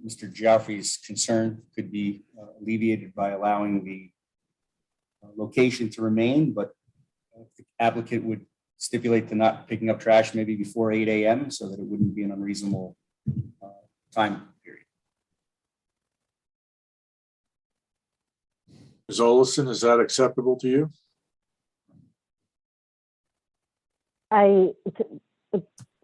Mr. Geoffrey's concern could be alleviated by allowing the location to remain, but the applicant would stipulate to not picking up trash maybe before 8 a.m. so that it wouldn't be an unreasonable time period? Ms. Olson, is that acceptable to you?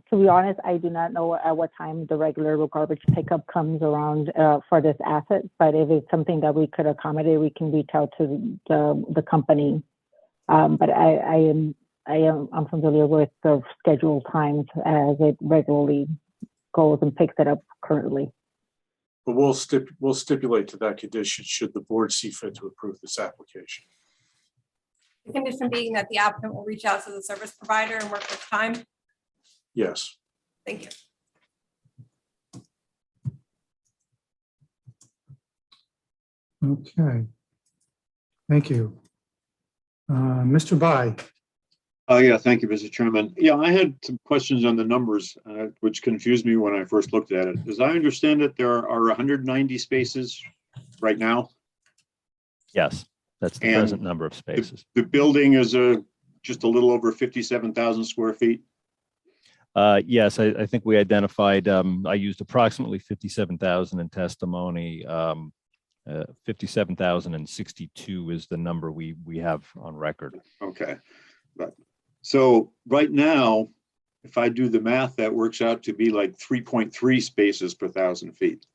To be honest, I do not know at what time the regular garbage pickup comes around for this asset, but if it's something that we could accommodate, we can reach out to the company. But I'm familiar with the scheduled times as it regularly goes and picks it up currently. But we'll stipulate to that condition should the board see fit to approve this application. The condition being that the applicant will reach out to the service provider and work with time. Yes. Thank you. Okay. Thank you. Mr. Bai. Yeah, thank you, Mr. Chairman. Yeah, I had some questions on the numbers, which confused me when I first looked at it. As I understand it, there are 190 spaces right now. Yes, that's the present number of spaces. The building is just a little over 57,000 square feet. Yes, I think we identified, I used approximately 57,000 in testimony. 57,062 is the number we have on record. Okay. So right now, if I do the math, that works out to be like 3.3 spaces per 1,000 feet.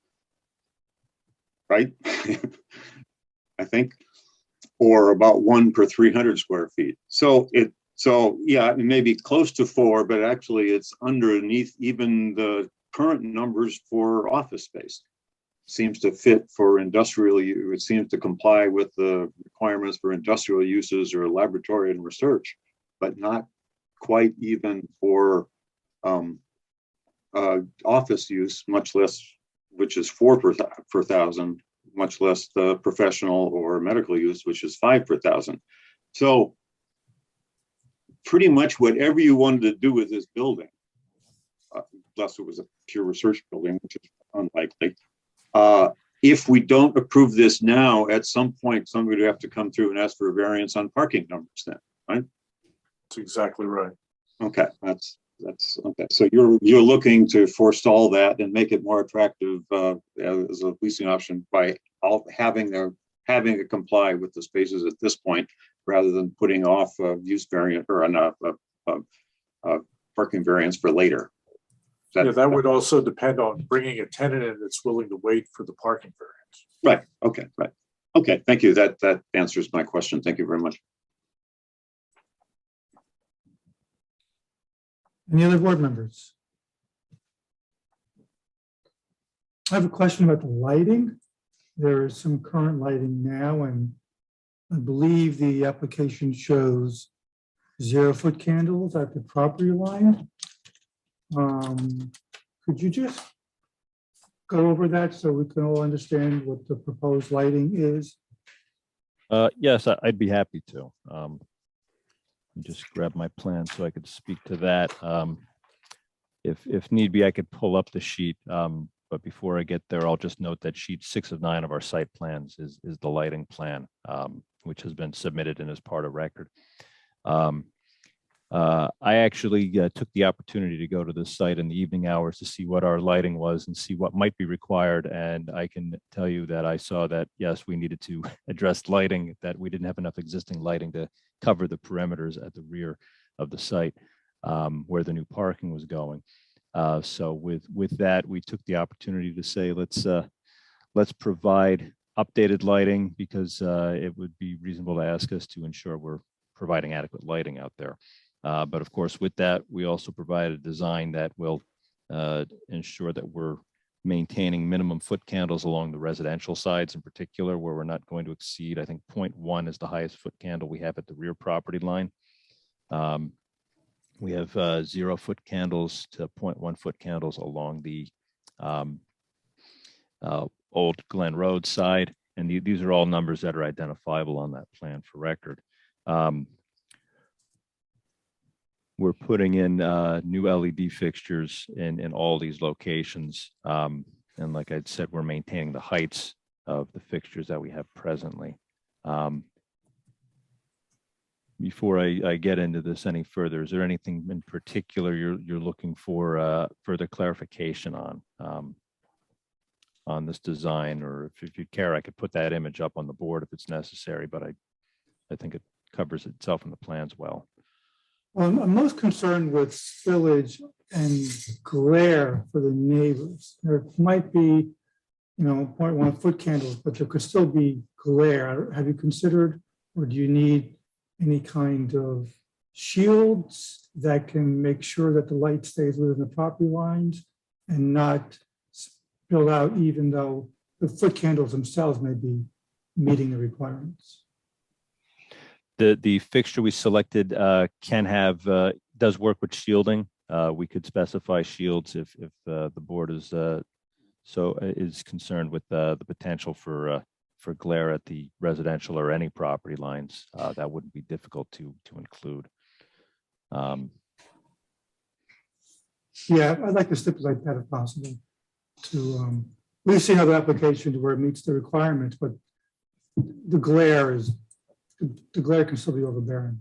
Right? I think, or about 1 per 300 square feet. So yeah, it may be close to 4, but actually it's underneath even the current numbers for office space. Seems to fit for industrial use. It seems to comply with the requirements for industrial uses or laboratory and research, but not quite even for office use, much less, which is 4 per 1,000, much less the professional or medical use, which is 5 per 1,000. So pretty much whatever you wanted to do with this building, unless it was a pure research building, which is unlikely. If we don't approve this now, at some point, somebody would have to come through and ask for a variance on parking numbers then, right? That's exactly right. Okay, that's okay. So you're looking to forestall that and make it more attractive as a leasing option by having it comply with the spaces at this point, rather than putting off a use variant or a parking variance for later. That would also depend on bringing a tenant in that's willing to wait for the parking variance. Right. Okay. Right. Okay. Thank you. That answers my question. Thank you very much. Any other board members? I have a question about the lighting. There is some current lighting now, and I believe the application shows 0-foot candles at the property line. Could you just go over that so we can all understand what the proposed lighting is? Yes, I'd be happy to. Just grab my plan so I could speak to that. If need be, I could pull up the sheet. But before I get there, I'll just note that sheet 6 of 9 of our site plans is the lighting plan, which has been submitted and is part of record. I actually took the opportunity to go to the site in the evening hours to see what our lighting was and see what might be required. And I can tell you that I saw that, yes, we needed to address lighting, that we didn't have enough existing lighting to cover the perimeters at the rear of the site where the new parking was going. So with that, we took the opportunity to say, let's provide updated lighting because it would be reasonable to ask us to ensure we're providing adequate lighting out there. But of course, with that, we also provide a design that will ensure that we're maintaining minimum foot candles along the residential sides in particular, where we're not going to exceed, I think 0.1 is the highest foot candle we have at the rear property line. We have 0 foot candles to 0.1 foot candles along the Old Glen Road side. And these are all numbers that are identifiable on that plan for record. We're putting in new LED fixtures in all these locations. And like I said, we're maintaining the heights of the fixtures that we have presently. Before I get into this any further, is there anything in particular you're looking for further clarification on this design? Or if you care, I could put that image up on the board if it's necessary, but I think it covers itself in the plans well. Well, I'm most concerned with spillage and glare for the neighbors. There might be, 0.1 foot candles, but there could still be glare. Have you considered, or do you need any kind of shields that can make sure that the light stays within the property lines and not spill out, even though the foot candles themselves may be meeting the requirements? The fixture we selected can have does work with shielding. We could specify shields if the board is concerned with the potential for glare at the residential or any property lines. That wouldn't be difficult to include. Yeah, I'd like to stipulate that if possible. We've seen other applications where it meets the requirements, but the glare can still be overbearing.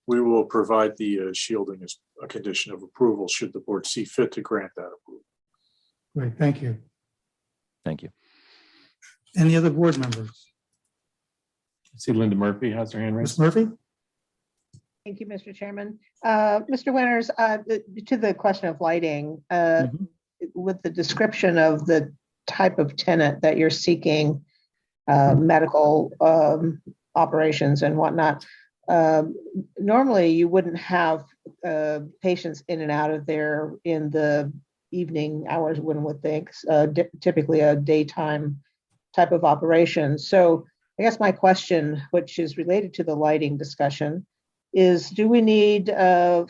We will provide the shielding as a condition of approval should the board see fit to grant that approval. Great, thank you. Thank you. Any other board members? I see Linda Murphy has her hand raised. Ms. Murphy? Thank you, Mr. Chairman. Mr. Winters, to the question of lighting, with the description of the type of tenant that you're seeking, medical operations and whatnot, normally you wouldn't have patients in and out of there in the evening hours, one would think, typically a daytime type of operation. So I guess my question, which is related to the lighting discussion, is do we need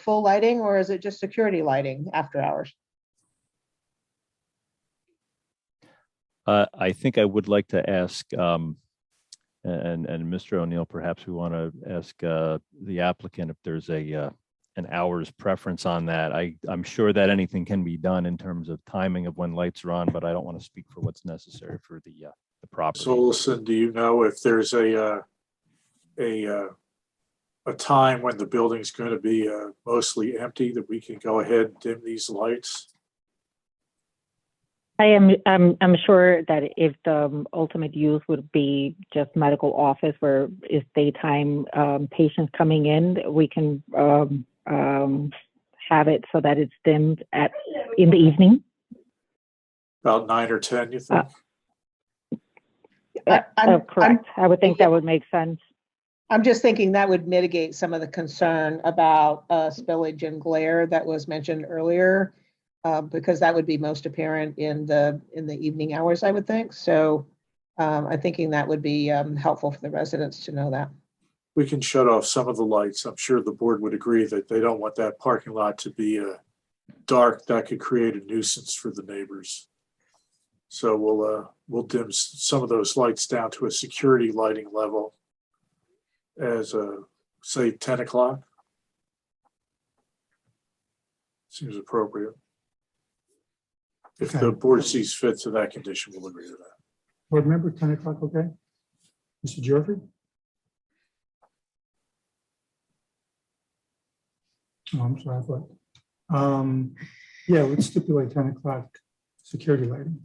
full lighting or is it just security lighting after hours? I think I would like to ask, and Mr. O'Neill, perhaps we want to ask the applicant if there's an hours preference on that. I'm sure that anything can be done in terms of timing of when lights are on, but I don't want to speak for what's necessary for the property. So, listen, do you know if there's a time when the building's going to be mostly empty that we can go ahead and dim these lights? I'm sure that if the ultimate use would be just medical office where is daytime patients coming in, we can have it so that it's dimmed in the evening. About 9 or 10, you think? Correct. I would think that would make sense. I'm just thinking that would mitigate some of the concern about spillage and glare that was mentioned earlier, because that would be most apparent in the evening hours, I would think. So I'm thinking that would be helpful for the residents to know that. We can shut off some of the lights. I'm sure the board would agree that they don't want that parking lot to be dark. That could create a nuisance for the neighbors. So we'll dim some of those lights down to a security lighting level as say 10 o'clock. Seems appropriate. If the board sees fit to that condition, we'll agree to that. Board member, 10 o'clock, okay? Mr. Geoffrey? Oh, I'm sorry, I thought. Yeah, we'd stipulate 10 o'clock security lighting.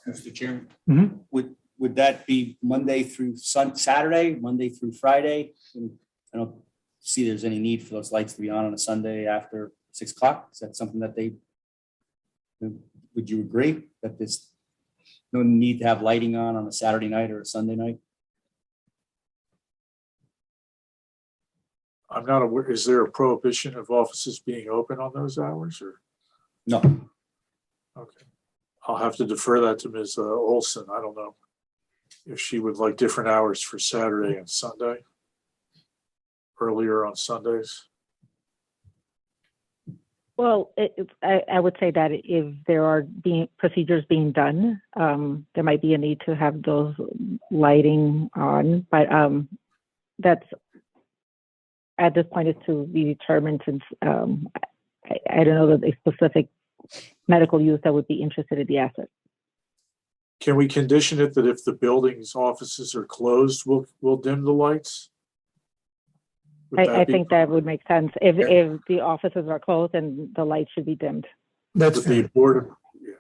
Mr. Chairman, Mhm. would that be Monday through Saturday, Monday through Friday? And I don't see there's any need for those lights to be on a Sunday after 6 o'clock. Is that something that would you agree that there's no need to have lighting on a Saturday night or a Sunday night? I'm not aware, is there a prohibition of offices being open on those hours or? No. Okay. I'll have to defer that to Ms. Olson. I don't know if she would like different hours for Saturday and Sunday, earlier on Sundays. Well, I would say that if there are procedures being done, there might be a need to have those lighting on, but that's at this point is to be determined since I don't know the specific medical use that would be interested in the asset. Can we condition it that if the building's offices are closed, we'll dim the lights? I think that would make sense. If the offices are closed, then the lights should be dimmed. That's Would fair. the board, yeah,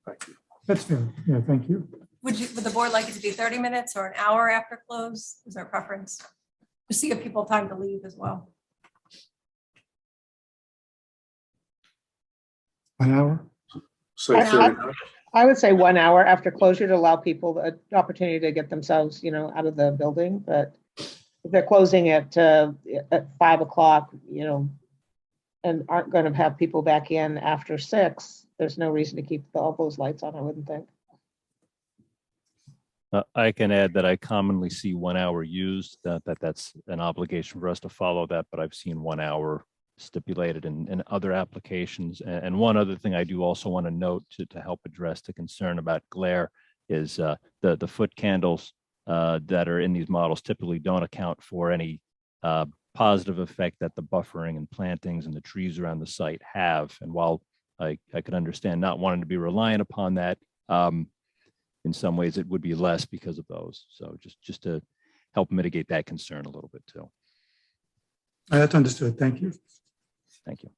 thank you. That's fair. Yeah, thank you. Would the board like it to be 30 minutes or an hour after close? Is there a preference? Just to give people time to leave as well. An hour? Say 30 minutes. I would say 1 hour after closure to allow people the opportunity to get themselves, out of the building. But if they're closing at 5 o'clock, and aren't going to have people back in after 6, there's no reason to keep all those lights on, I wouldn't think. I can add that I commonly see 1 hour used, that's an obligation for us to follow that, but I've seen 1 hour stipulated in other applications. And one other thing I do also want to note to help address the concern about glare is the foot candles that are in these models typically don't account for any positive effect that the buffering and plantings and the trees around the site have. And while I could understand not wanting to be reliant upon that, in some ways it would be less because of those. So just to help mitigate that concern a little bit too. That's understood. Thank you. Thank you.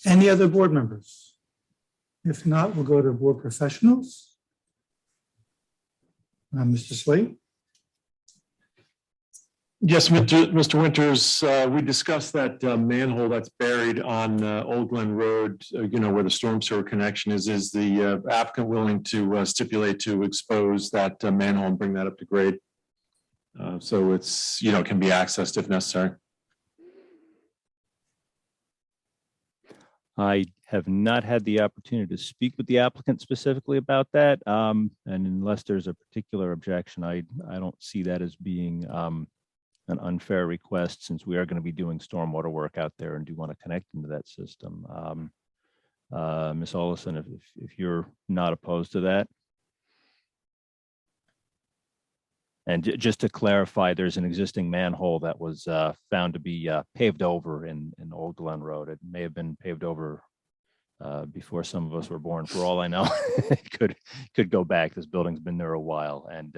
Any other board members? If not, we'll go to board professionals. Mr. Slade? Yes, Mr. Winters, we discussed that manhole that's buried on Old Glen Road, where the storm sewer connection is. Is the applicant willing to stipulate to expose that manhole and bring that up to grade? So it's, can be accessed if necessary. I have not had the opportunity to speak with the applicant specifically about that. And unless there's a particular objection, I don't see that as being an unfair request, since we are going to be doing stormwater work out there and do want to connect into that system. Ms. Olson, if you're not opposed to that. And just to clarify, there's an existing manhole that was found to be paved over in Old Glen Road. It may have been paved over before some of us were born. For all I know, it could go back. This building's been there a while, and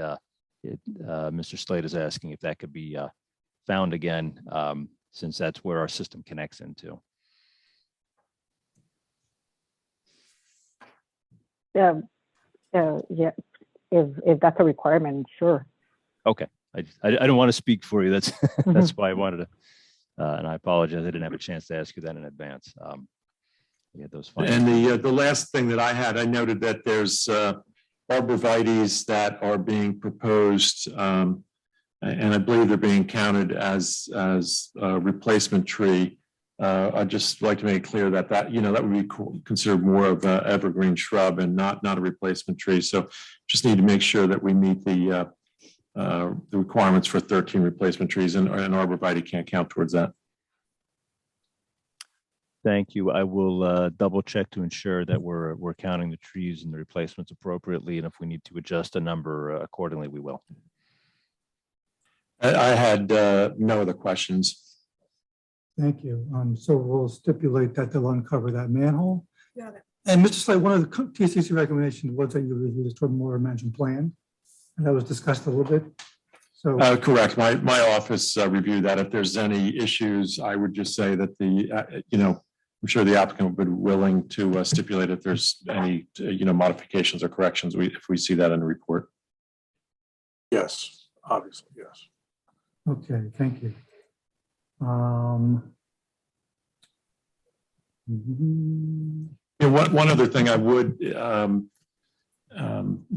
Mr. Slade is asking if that could be found again, since that's where our system connects into. Yeah, if that's a requirement, sure. Okay, I don't want to speak for you. That's that's why I wanted to, and I apologize. I didn't have a chance to ask you that in advance. Yeah, those. And the last thing that I noted that there's arborvitaes that are being proposed, and I believe they're being counted as a replacement tree. I'd just like to make it clear that that would be considered more of an evergreen shrub and not a replacement tree. So just need to make sure that we meet the requirements for 13 replacement trees, and arborvitae can't count towards that. Thank you. I will double check to ensure that we're counting the trees and the replacements appropriately, and if we need to adjust a number accordingly, we will. I had no other questions. Thank you. So we'll stipulate that they'll uncover that manhole. Got it. And Mr. Slade, one of the TCC recommendations was that you review the stormwater management plan, and that was discussed a little bit. So, Correct. My office reviewed that. If there's any issues, I would just say that I'm sure the applicant would be willing to stipulate if there's any, modifications or corrections, if we see that in the report. Yes, obviously, yes. okay, thank you. One other thing I would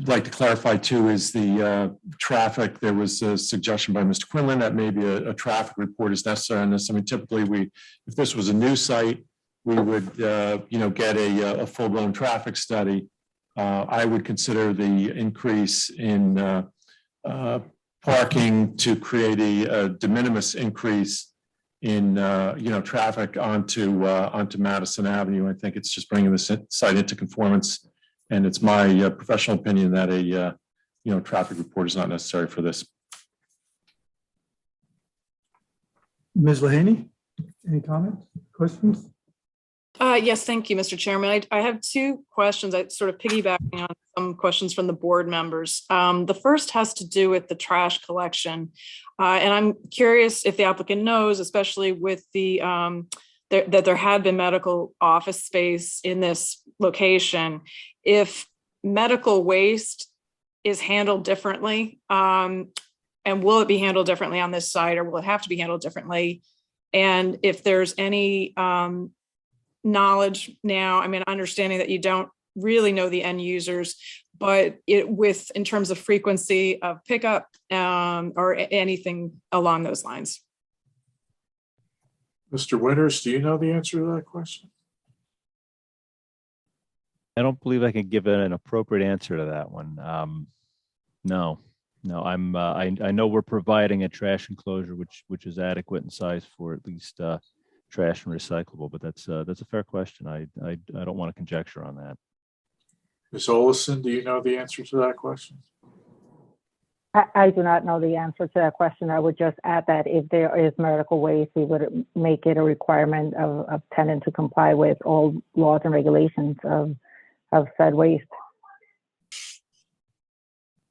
like to clarify too is the traffic. There was a suggestion by Mr. Quinlan that maybe a traffic report is necessary on this. I mean, typically if this was a new site, we would, get a full-blown traffic study. I would consider the increase in parking to create a de minimis increase in, traffic onto Madison Avenue. I think it's just bringing the site into conformance. And it's my professional opinion that a, traffic report is not necessary for this. Ms. Lehaney, any comments, questions? Yes, thank you, Mr. Chairman. I have two questions. I sort of piggybacking on some questions from the board members. The first has to do with the trash collection. And I'm curious if the applicant knows, especially with the that there had been medical office space in this location, if medical waste is handled differently, and will it be handled differently on this site, or will it have to be handled differently? And if there's any knowledge now, I mean, understanding that you don't really know the end users, but in terms of frequency of pickup, or anything along those lines. Mr. Winters, do you know the answer to that question? I don't believe I can give an appropriate answer to that one. No, I know we're providing a trash enclosure which is adequate in size for at least trash and recyclable, but that's a fair question. I don't want to conjecture on that. Ms. Olson, do you know the answer to that question? I do not know the answer to that question. I would just add that if there is medical waste, we would make it a requirement of tenant to comply with all laws and regulations of said waste.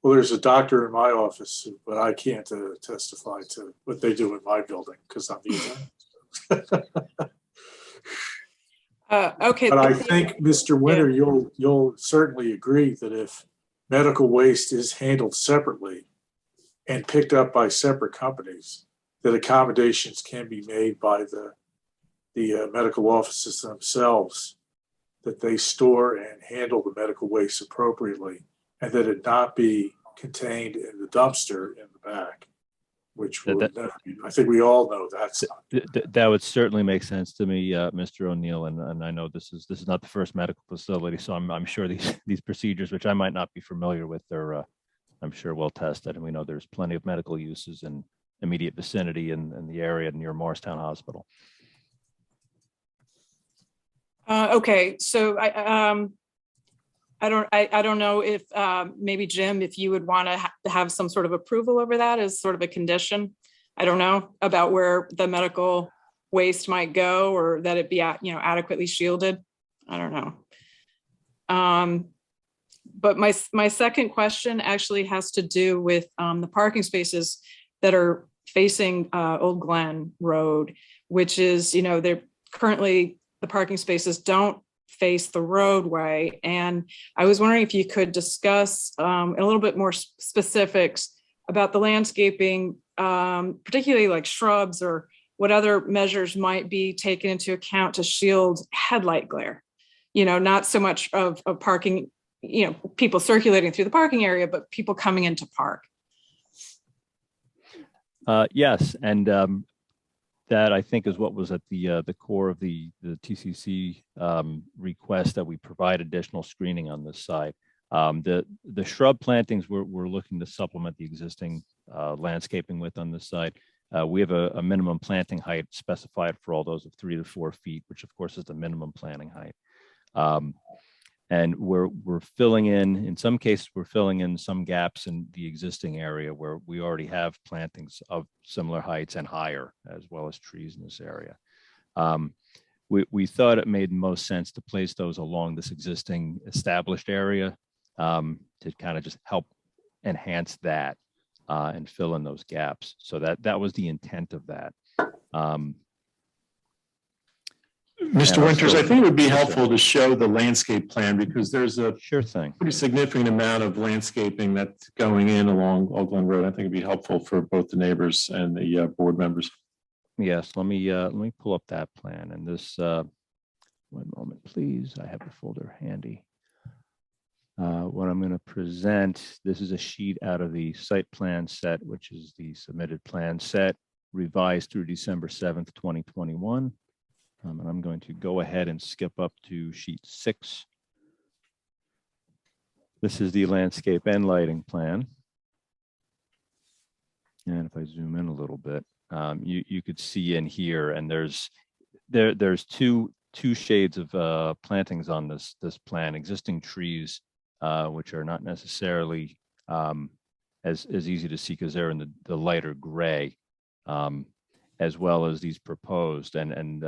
Well, there's a doctor in my office, but I can't testify to what they do in my building because I'm the attorney. Okay. But I think, Mr. Winter, you'll certainly agree that if medical waste is handled separately and picked up by separate companies, that accommodations can be made by the medical offices themselves, that they store and handle the medical waste appropriately, and that it not be contained in the dumpster in the back, which will never be. I think we all know that's not. That would certainly make sense to me, Mr. O'Neill, and I know this is not the first medical facility, so I'm sure these procedures, which I might not be familiar with, are I'm sure well tested, and we know there's plenty of medical uses in immediate vicinity in the area near Morristown Hospital. Okay, so I don't know if maybe Jim, if you would want to have some sort of approval over that as sort of a condition. I don't know about where the medical waste might go, or that it be adequately shielded. I don't know. But my second question actually has to do with the parking spaces that are facing Old Glen Road, which is, they're currently, the parking spaces don't face the roadway. And I was wondering if you could discuss a little bit more specifics about the landscaping, particularly like shrubs, or what other measures might be taken into account to shield headlight glare. Not so much of parking, people circulating through the parking area, but people coming into park. Yes, and that I think is what was at the core of the TCC request, that we provide additional screening on this side. The shrub plantings we're looking to supplement the existing landscaping with on this side. We have a minimum planting height specified for all those of 3 to 4 feet, which of course is the minimum planting height. And we're filling in some cases, we're filling in some gaps in the existing area where we already have plantings of similar heights and higher, as well as trees in this area. We thought it made most sense to place those along this existing established area to kind of just help enhance that. and fill in those gaps. So that was the intent of that. Mr. Winters, I think it would be Yes, sir. helpful to show the landscape plan because there's a Sure thing. pretty significant amount of landscaping that's going in along Oak Glen Road. I think it'd be helpful for both the neighbors and the board members. Yes, let me pull up that plan, and this, one moment, please. I have the folder handy. What I'm going to present, this is a sheet out of the site plan set, which is the submitted plan set, revised through December 7th, 2021. And I'm going to go ahead and skip up to sheet 6. This is the landscape and lighting plan. And if I zoom in a little bit, you could see in here, and there's two shades of plantings on this plan, existing trees, which are not necessarily as easy to see because they're in the lighter gray, as well as these proposed. And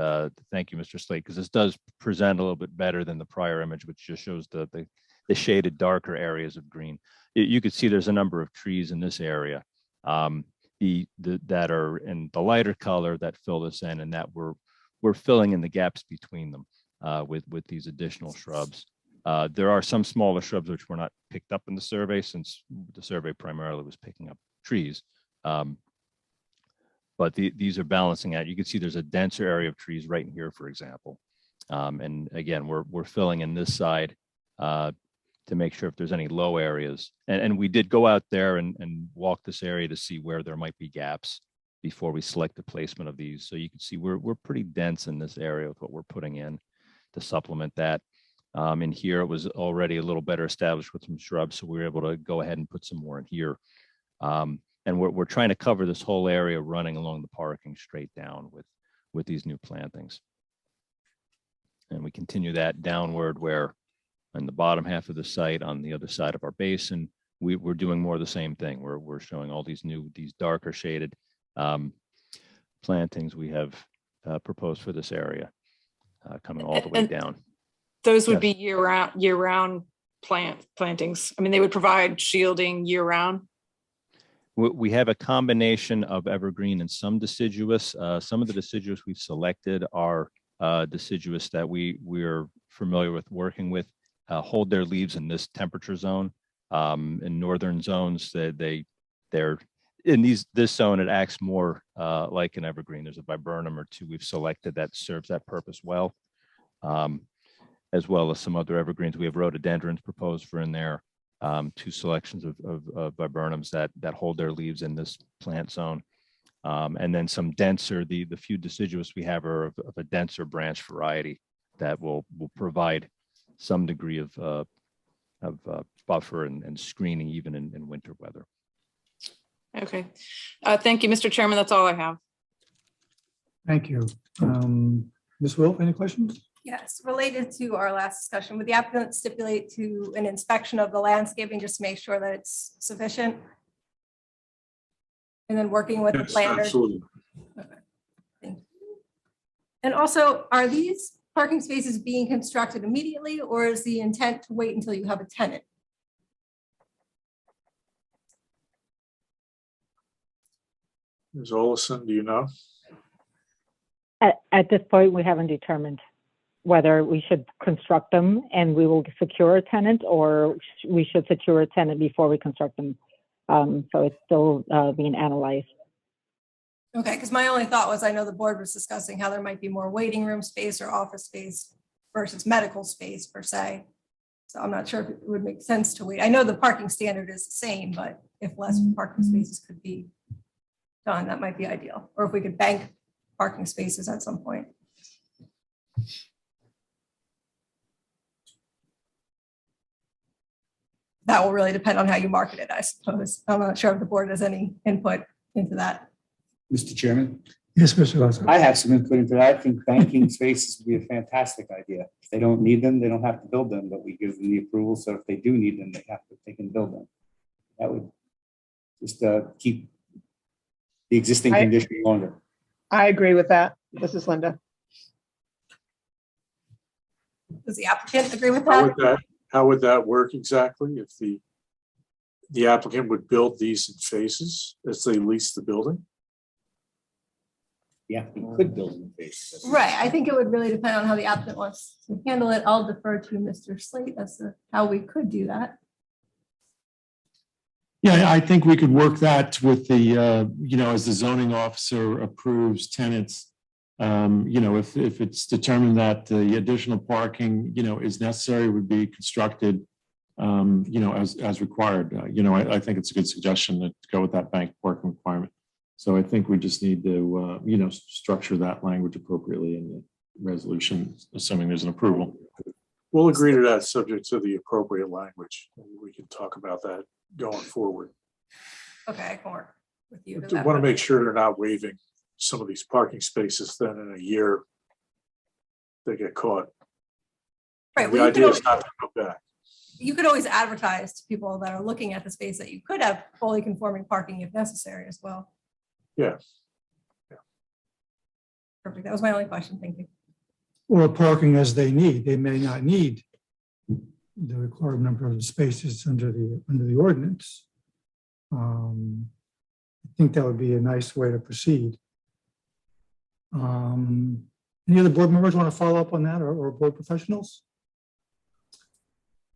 thank you, Mr. Slate, because this does present a little bit better than the prior image, which just shows the shaded darker areas of green. You could see there's a number of trees in this area that are in the lighter color that fill this in, and that we're filling in the gaps between them with these additional shrubs. There are some smaller shrubs which were not picked up in the survey, since the survey primarily was picking up trees. But these are balancing out. You can see there's a denser area of trees right in here, for example. And again, we're filling in this side to make sure if there's any low areas. And we did go out there and walk this area to see where there might be gaps before we select the placement of these. So you can see we're pretty dense in this area with what we're putting in to supplement that. In here, it was already a little better established with some shrubs, so we were able to go ahead and put some more in here. And we're trying to cover this whole area running along the parking straight down with these new plantings. And we continue that downward where on the bottom half of the site on the other side of our basin, we're doing more of the same thing. We're showing all these darker shaded plantings we have proposed for this area coming all the way down. Those would Yes. be year-round plantings. I mean, they would provide shielding year-round. We have a combination of evergreen and some deciduous. Some of the deciduous we've selected are deciduous that we're familiar with working with, hold their leaves in this temperature zone. In northern zones, they're in this zone, it acts more like an evergreen. There's a viburnum or two we've selected that serves that purpose well, as well as some other evergreens. We have rhododendrons proposed for in there. 2 selections of viburnums that hold their leaves in this plant zone. And then some denser, the few deciduous we have are of a denser branch variety that will provide some degree of buffer and screening even in winter weather. Okay. Thank you, Mr. Chairman. That's all I have. Thank you. Ms. Wolf, any questions? Yes, related to our last discussion, would the applicant stipulate to an inspection of the landscaping just to make sure that it's sufficient? And then working with the Yes, planner? absolutely. Okay. Thank you. And also, are these parking spaces being constructed immediately, or is the intent to wait until you have a tenant? Ms. Olson, do you know? At this point, we haven't determined whether we should construct them and we will secure a tenant, or we should secure a tenant before we construct them. So it's still being analyzed. Okay, because my only thought was, I know the board was discussing how there might be more waiting room space or office space versus medical space per se. So I'm not sure if it would make sense to wait. I know the parking standard is the same, but if less parking spaces could be done, that might be ideal. Or if we could bank parking spaces at some point. That will really depend on how you market it, I suppose. I'm not sure if the board has any input into that. Mr. Chairman, Yes, Mr. Lazo. I have some input into that. I think banking spaces would be a fantastic idea. If they don't need them, they don't have to build them, but we give them the approval. So if they do need them, they can build them. That would just keep the existing condition longer. I agree with that. This is Linda. Does the applicant agree with How that? would that work exactly if the applicant would build these in phases as they lease the building? Yeah, we could build in phases. Right, I think it would really depend on how the applicant wants to handle it. I'll defer to Mr. Slate as to how we could do that. Yeah, I think we could work that with the, as the zoning officer approves tenants. If it's determined that the additional parking, is necessary, would be constructed, as required. I think it's a good suggestion to go with that bank parking requirement. So I think we just need to, structure that language appropriately in the resolution, assuming there's an approval. We'll agree to that subject to the appropriate language. We can talk about that going forward. Okay, I can work with you. I want to make sure they're not waiving some of these parking spaces, then in a year they get caught. Right, The well, idea is not to go back. you could always advertise to people that are looking at the space that you could have fully conforming parking if necessary as well. Yeah. Perfect. That was my only question. Thank you. Or parking as they need. They may not need the required number of spaces under the ordinance. I think that would be a nice way to proceed. Any other board members want to follow up on that, or board professionals?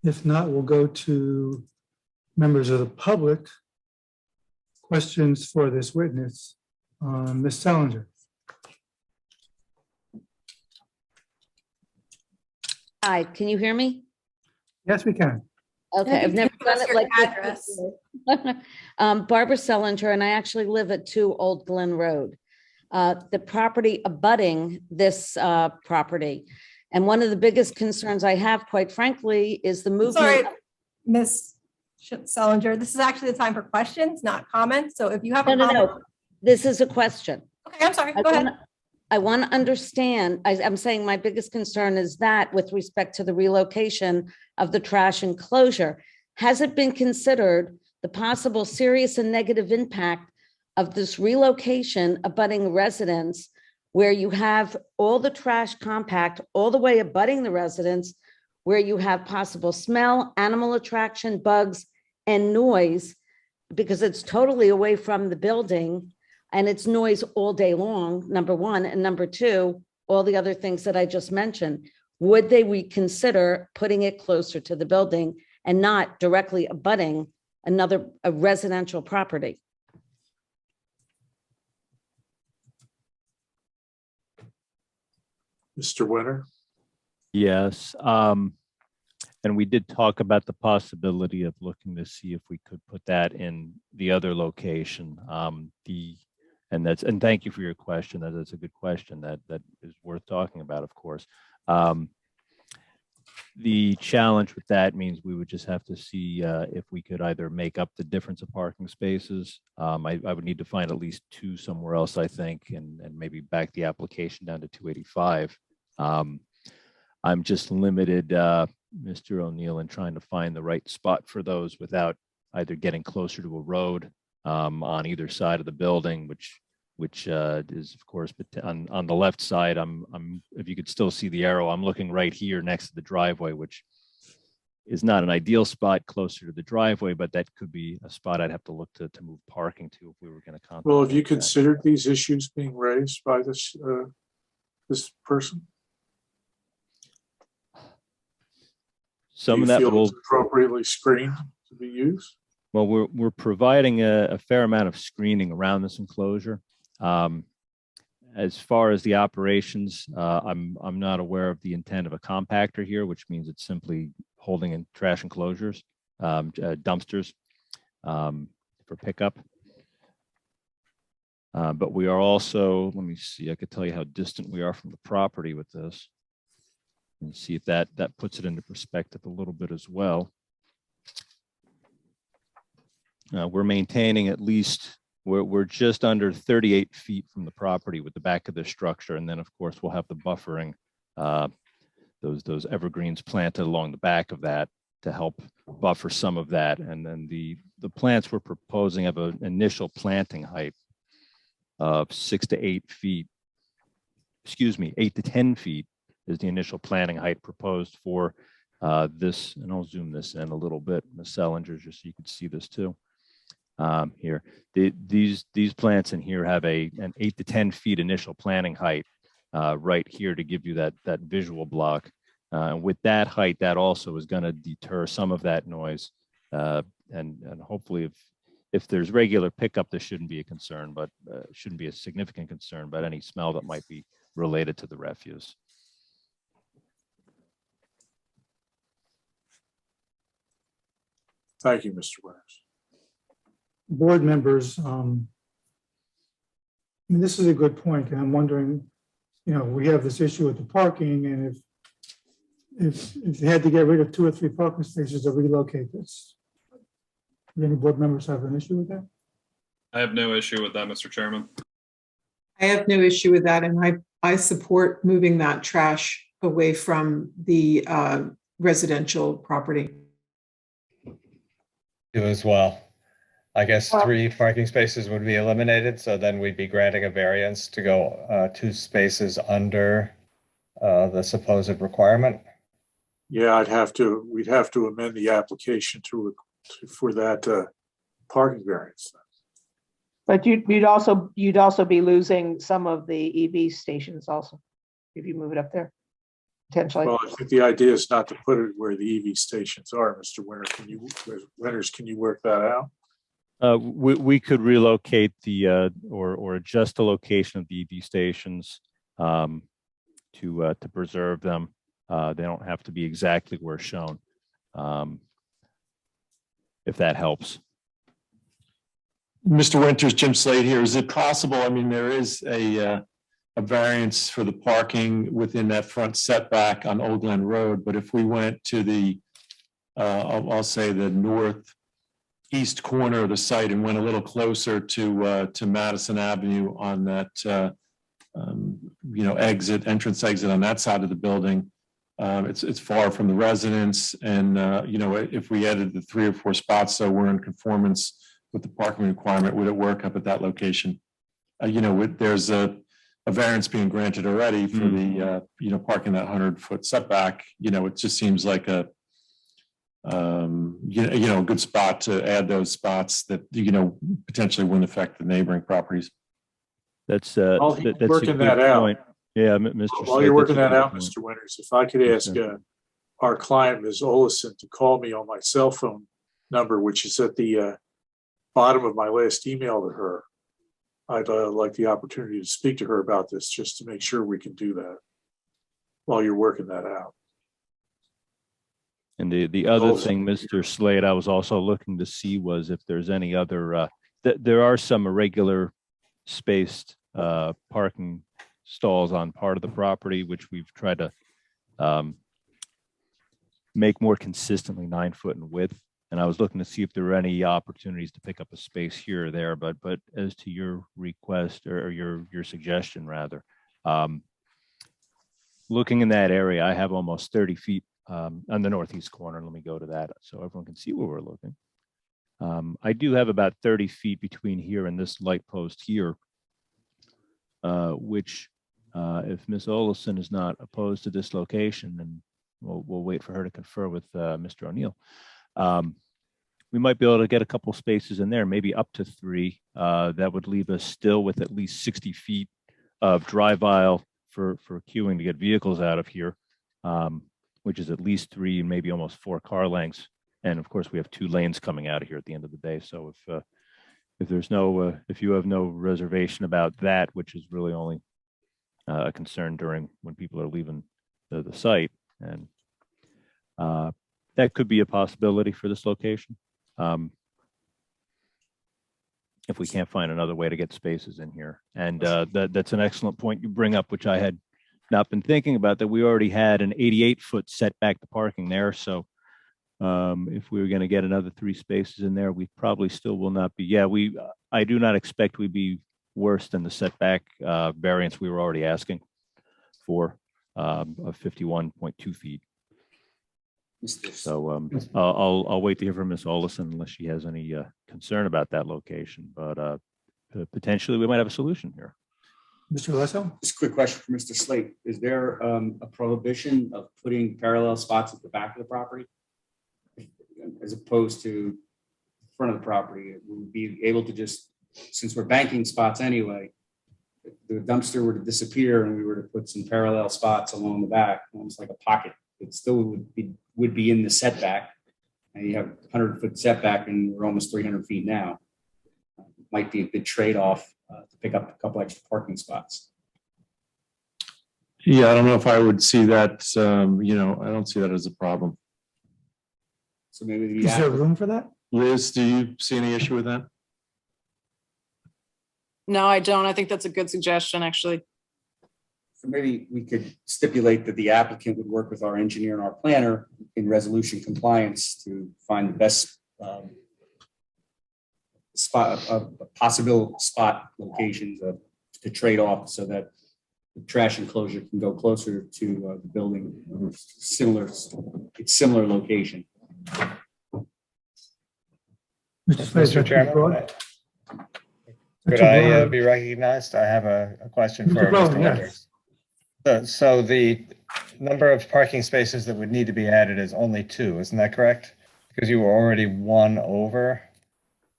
If not, we'll go to members of the public. Questions for this witness. Ms. Salinger. Hi, can you hear me? Yes, we can. Okay, I've never done it like address. this. Barbara Sellinger, and I actually live at 2 Old Glen Road. The property abutting this property. And one of the biggest concerns I have, quite frankly, is the movement. Sorry, Ms. Sellinger, this is actually the time for questions, not comments. So if you have a comment. No. This is a question. Okay, I'm sorry. Go ahead. I want to understand, I'm saying my biggest concern is that with respect to the relocation of the trash enclosure, has it been considered the possible serious and negative impact of this relocation abutting residents where you have all the trash compact all the way abutting the residents, where you have possible smell, animal attraction, bugs, and noise, because it's totally away from the building and it's noise all day long, number one, and number two, all the other things that I just mentioned. Would they reconsider putting it closer to the building and not directly abutting a residential property? Mr. Winter? Yes. And we did talk about the possibility of looking to see if we could put that in the other location. And thank you for your question. That's a good question that is worth talking about, of course. The challenge with that means we would just have to see if we could either make up the difference of parking spaces. I would need to find at least 2 somewhere else, I think, and maybe back the application down to 285. I'm just limited, Mr. O'Neill, in trying to find the right spot for those without either getting closer to a road on either side of the building, which is of course on the left side. I'm if you could still see the arrow, I'm looking right here next to the driveway, which is not an ideal spot closer to the driveway, but that could be a spot I'd have to look to move parking to if we were going to contemplate. Well, have you that. considered these issues being raised by this person? Some of Do you that feel will it's appropriately screened to be used? Well, we're providing a fair amount of screening around this enclosure. As far as the operations, I'm not aware of the intent of a compactor here, which means it's simply holding in trash enclosures, dumpsters for pickup. But we are also, let me see, I could tell you how distant we are from the property with this and see if that puts it into perspective a little bit as well. We're maintaining at least, we're just under 38 feet from the property with the back of the structure. And then of course we'll have the buffering, those evergreens planted along the back of that to help buffer some of that. And then the plants we're proposing have an initial planting height of 6 to 8 feet, 8 to 10 feet is the initial planting height proposed for This, and I'll zoom this in a little bit, Ms. Selinger, just so you can see this too. Here, these plants in here have an 8 to 10 feet initial planting height right here to give you that visual block. And with that height, that also is going to deter some of that noise. And hopefully, if there's regular pickup, this shouldn't be a concern, but shouldn't be a significant concern. But any smell that might be related to the refuse. Thank you, Mr. Winters. Board members, I mean, this is a good point, and I'm wondering, you know, we have this issue with the parking, and if they had to get rid of 2 or 3 parking spaces to relocate this, do any board members have an issue with that? I have no issue with that, Mr. Chairman. I have no issue with that, and I support moving that trash away from the residential property. Do as well. I guess 3 parking spaces would be eliminated, so then we'd be granting a variance to go 2 spaces under the supposed requirement. Yeah, we'd have to amend the application for that parking variance. But you'd also be losing some of the EV stations also, if you move it up there, potentially. Well, I think the idea is not to put it where the EV stations are, Mr. Winters. Can you work that out? We could relocate the or adjust the location of the EV stations to preserve them. They don't have to be exactly where shown, if that helps. Mr. Winters, Jim Slade here. Is it possible? I mean, there is a variance for the parking within that front setback on Old Glen Road, but if we went to the, I'll say the northeast corner of the site and went a little closer to Madison Avenue on that, entrance exit on that side of the building, it's far from the residents, and if we added the 3 or 4 spots, so we're in conformance with the parking requirement, would it work up at that location? There's a variance being granted already for the parking that 100-foot setback. It just seems like a good spot to add those spots that potentially wouldn't affect the neighboring properties. That's working that out. Yeah, Mr. While you're working that out, Mr. Winters, if I could ask our client, Ms. Olison, to call me on my cell phone number, which is at the bottom of my last email to her. I'd like the opportunity to speak to her about this, just to make sure we can do that while you're working that out. And the other thing, Mr. Slade, I was also looking to see was if there's any other, there are some irregular spaced parking stalls on part of the property, which we've tried to make more consistently 9 foot in width. And I was looking to see if there were any opportunities to pick up a space here or there, but as to your request or your suggestion rather, looking in that area, I have almost 30 feet on the northeast corner. Let me go to that so everyone can see where we're looking. I do have about 30 feet between here and this light post here, which if Ms. Olison is not opposed to this location, and we'll wait for her to confer with Mr. O'Neill. We might be able to get a couple spaces in there, maybe up to 3. That would leave us still with at least 60 feet of drive aisle for queuing to get vehicles out of here, which is at least 3 and maybe almost 4 car lengths. And of course, we have 2 lanes coming out of here at the end of the day. So if there's no, if you have no reservation about that, which is really only a concern during when people are leaving the site, and that could be a possibility for this location. If we can't find another way to get spaces in here. And that's an excellent point you bring up, which I had not been thinking about, that we already had an 88-foot setback to parking there. So if we were going to get another 3 spaces in there, we probably still will not be. Yeah, I do not expect we'd be worse than the setback variance we were already asking for of 51.2 feet. So I'll wait to hear from Ms. Olison unless she has any concern about that location, but potentially we might have a solution here. Mr. Lesso? Just a quick question for Mr. Slate. Is there a prohibition of putting parallel spots at the back of the property? As opposed to the front of the property? We would be able to just, since we're banking spots anyway, if the dumpster were to disappear and we were to put some parallel spots along the back, almost like a pocket, it still would be in the setback. And you have 100-foot setback and we're almost 300 feet now. Might be a good trade-off to pick up a couple extra parking spots. Yeah, I don't know if I would see that, I don't see that as a problem. So maybe Is there room for that? Liz, do you see any issue with that? No, I don't. I think that's a good suggestion, actually. So maybe we could stipulate that the applicant would work with our engineer and our planner in resolution compliance to find the best possible spot locations to trade off so that the trash enclosure can go closer to the building, similar location. Mr. Chairman, could I be recognized? I have a question for Mr. Winters. So the number of parking spaces that would need to be added is only 2, isn't that correct? Because you were already 1 over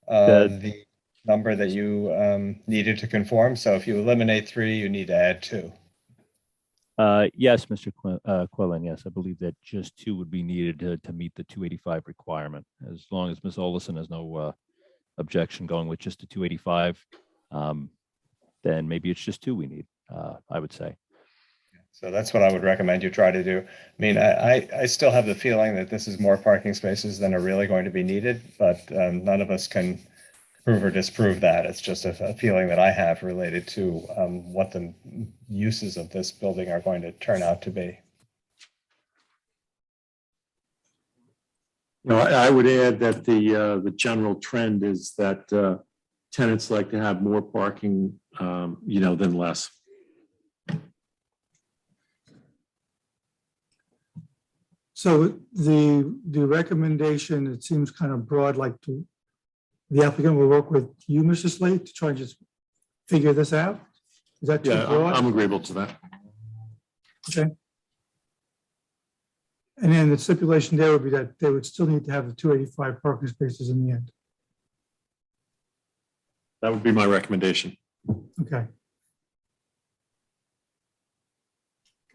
the number that you needed to conform. So if you eliminate 3, you need to add 2. Yes, Mr. Quillen, yes, I believe that just 2 would be needed to meet the 285 requirement. As long as Ms. Olson has no objection going with just the 285, then maybe it's just 2 we need, I would say. So that's what I would recommend you try to do. I mean, I still have the feeling that this is more parking spaces than are really going to be needed, but none of us can prove or disprove that. It's just a feeling that I have related to what the uses of this building are going to turn out to be. I would add that the general trend is that tenants like to have more parking, than less. So the recommendation, it seems kind of broad, like the applicant will work with you, Mr. Slate, to try and just figure this out? Is that too broad? I'm agreeable to that. Okay. And then the stipulation there would be that they would still need to have the 285 parking spaces in the end. That would be my recommendation. Okay.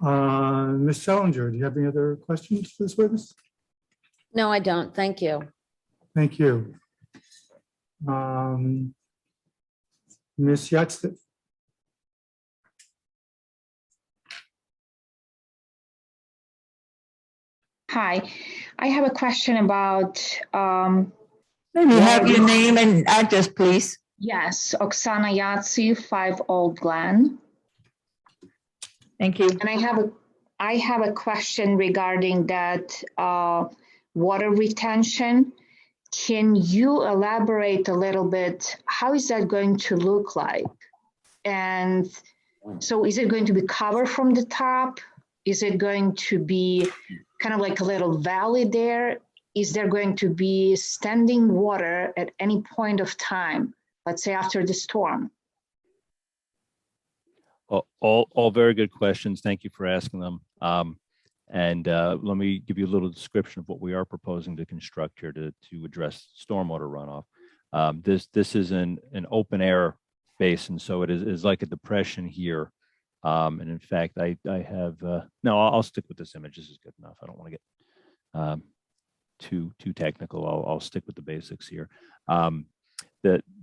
Ms. Challenger, do you have any other questions for this witness? No, I don't. Thank you. Thank you. Ms. Yatstiv. Hi, I have a question about. Maybe have your name and address, please. Yes, Oksana Yatsi, 5 Old Glen. Thank you. And I have a question regarding that water retention. Can you elaborate a little bit? How is that going to look like? And so is it going to be covered from the top? Is it going to be kind of like a little valley there? Is there going to be standing water at any point of time, let's say after the storm? All very good questions. Thank you for asking them. Let me give you a little description of what we are proposing to construct here to address stormwater runoff. This is an open air basin, so it is like a depression here. And in fact, I have no. I'll stick with this image. This is good enough. I don't want to get too technical. I'll stick with the basics here.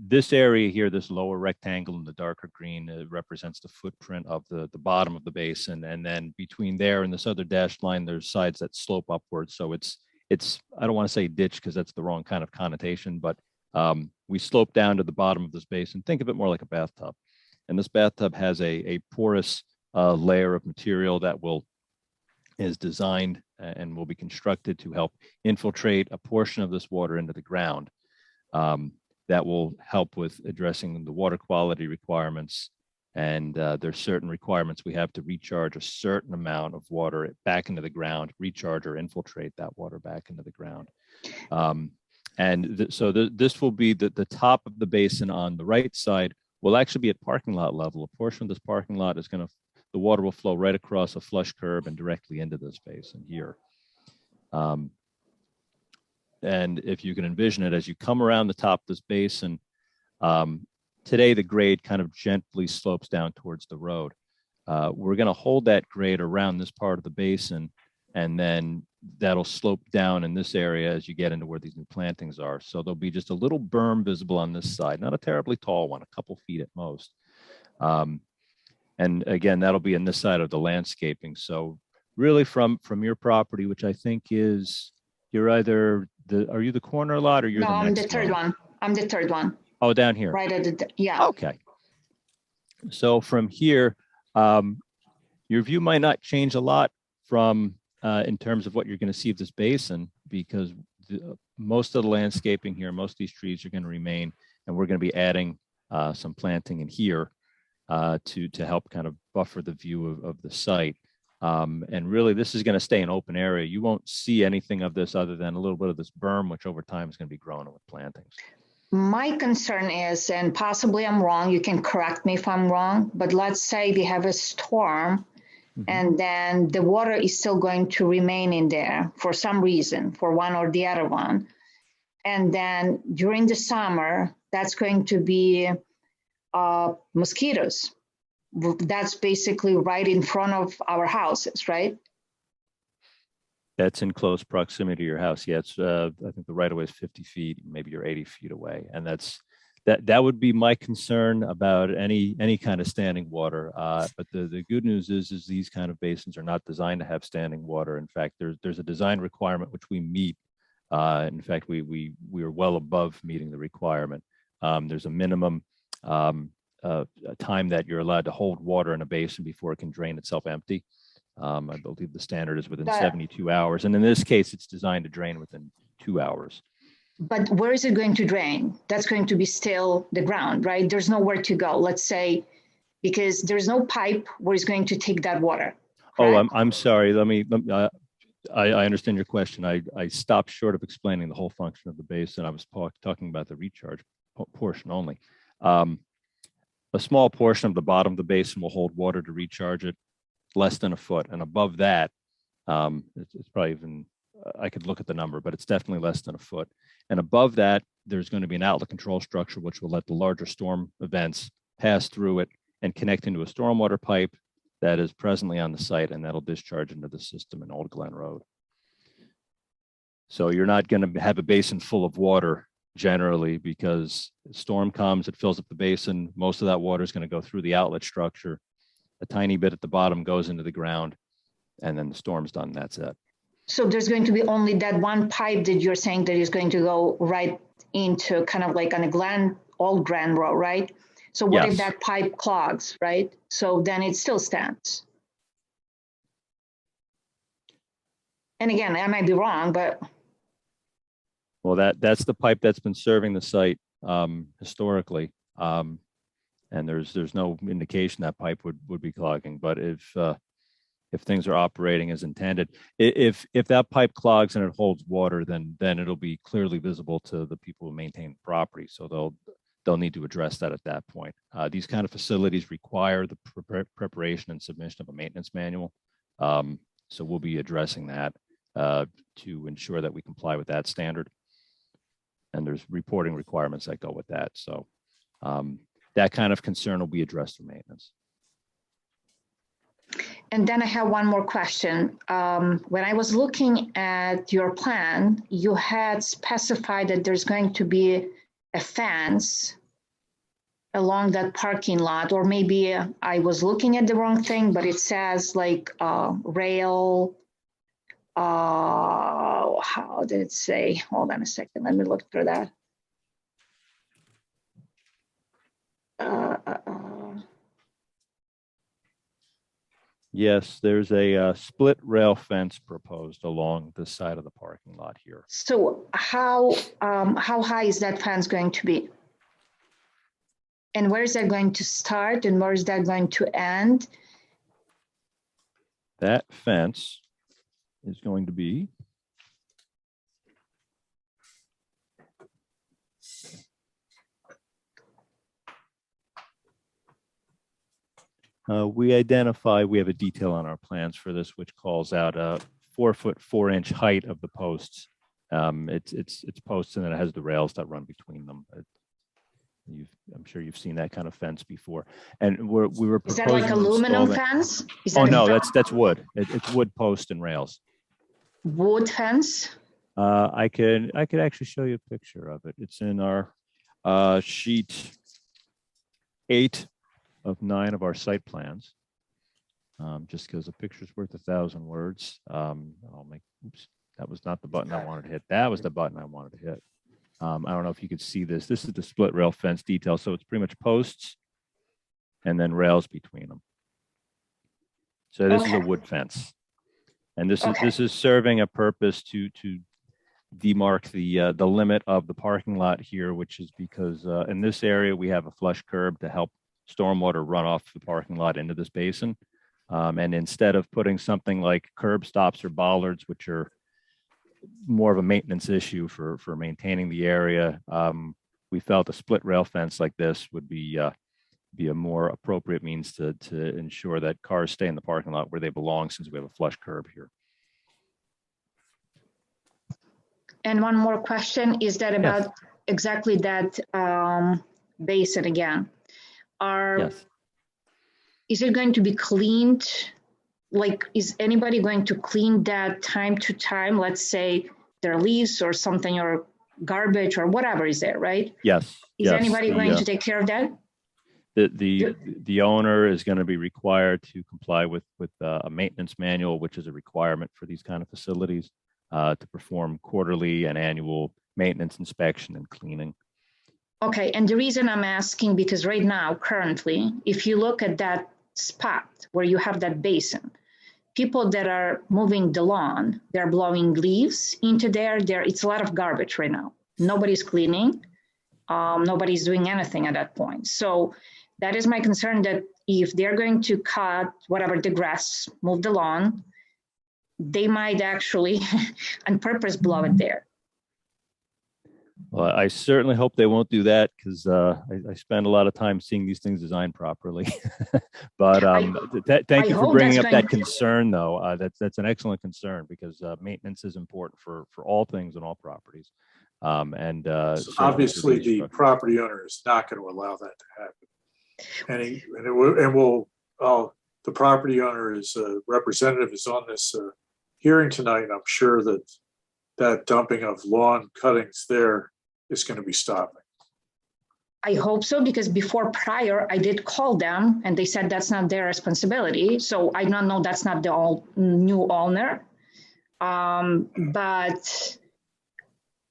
This area here, this lower rectangle in the darker green, represents the footprint of the bottom of the basin, and then between there and this other dashed line, there's sides that slope upwards. So it's I don't want to say ditch because that's the wrong kind of connotation, but we slope down to the bottom of this basin. Think of it more like a bathtub, and this bathtub has a porous layer of material that is designed and will be constructed to help infiltrate a portion of this water into the ground. That will help with addressing the water quality requirements. And there's certain requirements we have to recharge a certain amount of water back into the ground, recharge or infiltrate that water back into the ground. So this will be the top of the basin on the right side will actually be at parking lot level. A portion of this parking lot is going to, the water will flow right across a flush curb and directly into this basin here. And if you can envision it, as you come around the top of this basin, today the grade kind of gently slopes down towards the road. We're going to hold that grade around this part of the basin, and then that'll slope down in this area as you get into where these new plantings are. So there'll be just a little berm visible on this side, not a terribly tall one, a couple feet at most. And again, that'll be in this side of the landscaping. So really from your property, which I think is, you're either are you the corner lot or you're No, the I'm next the third one. I'm the third one, Oh, down here. right at the, yeah. Okay. So from here, your view might not change a lot from in terms of what you're going to see of this basin, because most of the landscaping here, most of these trees are going to remain, and we're going to be adding some planting in here to help kind of buffer the view of the site. And really, this is going to stay an open area. You won't see anything of this other than a little bit of this berm, which over time is going to be grown with plantings. My concern is, and possibly I'm wrong, you can correct me if I'm wrong, but let's say we have a storm and then the water is still going to remain in there for some reason, for one or the other one. And then during the summer, that's going to be mosquitoes. That's basically right in front of our houses, right? That's in close proximity to your house. Yeah, it's I think the right of way is 50 feet, maybe you're 80 feet away. And that would be my concern about any kind of standing water. But the good news is these kind of basins are not designed to have standing water. In fact, there's a design requirement which we meet. In fact, we are well above meeting the requirement. There's a minimum time that you're allowed to hold water in a basin before it can drain itself empty. I believe the standard is within 72 hours. And in this case, it's designed to drain within 2 hours. But where is it going to drain? That's going to be still the ground, right? There's nowhere to go, let's say, because there's no pipe where it's going to take that water. Correct? Oh, I'm sorry. I understand your question. I stopped short of explaining the whole function of the basin. I was talking about the recharge portion only. A small portion of the bottom of the basin will hold water to recharge it, less than a foot. And above that, it's probably even, I could look at the number, but it's definitely less than a foot. And above that, there's going to be an outlet control structure, which will let the larger storm events pass through it and connect into a stormwater pipe that is presently on the site, and that'll discharge into the system in Old Glen Road. So you're not going to have a basin full of water generally, because the storm comes, it fills up the basin. Most of that water is going to go through the outlet structure. A tiny bit at the bottom goes into the ground, and then the storm's done. That's it. So there's going to be only that one pipe that you're saying that is going to go right into kind of like on a Old Glen Road, right? So what if that pipe clogs, right? So then it still stands. And again, I might be wrong, but. Well, that's the pipe that's been serving the site historically. And there's no indication that pipe would be clogging. But if things are operating as intended, if that pipe clogs and it holds water, then it'll be clearly visible to the people who maintain the property. So they'll need to address that at that point. These kind of facilities require the preparation and submission of a maintenance manual. So we'll be addressing that to ensure that we comply with that standard. And there's reporting requirements that go with that. So that kind of concern will be addressed through maintenance. And then I have one more question. When I was looking at your plan, you had specified that there's going to be a fence along that parking lot, or maybe I was looking at the wrong thing, but it says like rail. How did it say? Hold on a second. Let me look through that. Yes, there's a split rail fence proposed along the side of the parking lot here. So how high is that fence going to be? And where is that going to start and where is that going to end? That fence is going to be We have a detail on our plans for this, which calls out a 4-foot 4-inch height of the posts. It's posts and then it has the rails that run between them. I'm sure you've seen that kind of fence before. And we were Is proposing that like to aluminum install that- fence? Is Oh, that a no, fence? that's wood. It's wood post and rails. Wood fence? I could actually show you a picture of it. It's in our sheet 8 of 9 of our site plans. Just because a picture's worth 1,000 words. Oops, that was not the button I wanted to hit. That was the button I wanted to hit. I don't know if you could see this. This is the split rail fence detail. So it's pretty much posts and then rails between them. So this is a wood fence. And this is serving a purpose to demark the limit of the parking lot here, which is because in this area we have a flush curb to help stormwater run off the parking lot into this basin. And instead of putting something like curb stops or bollards, which are more of a maintenance issue for maintaining the area, we felt a split rail fence like this would be a more appropriate means to ensure that cars stay in the parking lot where they belong, since we have a flush curb here. And one more question, is that about exactly that basin again? Yes. Is it going to be cleaned? Like, is anybody going to clean that time to time? Let's say there are leaves or something or garbage or whatever is there, right? Yes. Is anybody going to take care of that? The owner is going to be required to comply with a maintenance manual, which is a requirement for these kind of facilities, to perform quarterly and annual maintenance inspection and cleaning. Okay, and the reason I'm asking, because right now, currently, if you look at that spot where you have that basin, people that are moving the lawn, they're blowing leaves into there. It's a lot of garbage right now. Nobody's cleaning. Nobody's doing anything at that point. So that is my concern, that if they're going to cut whatever the grass, move the lawn, they might actually on purpose blow it there. Well, I certainly hope they won't do that, because I spend a lot of time seeing these things designed properly. But thank you for bringing up that concern, though. That's an excellent concern, because maintenance is important for all things and all properties. And obviously, the property owner is not going to allow that to happen. The property owner's representative is on this hearing tonight, and I'm sure that dumping of lawn cuttings there is going to be stopping. I hope so, because prior, I did call them and they said that's not their responsibility. So I don't know, that's not the new owner. But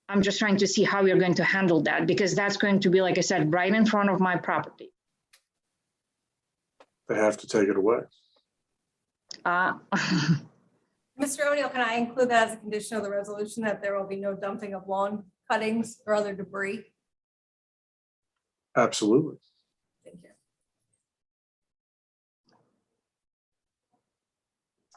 I'm just trying to see how we're going to handle that, because that's going to be, like I said, right in front of my property. They have to take it away. Mr. O'Neill, can I include that as a condition of the resolution, that there will be no dumping of lawn cuttings or other debris? Absolutely. Thank you.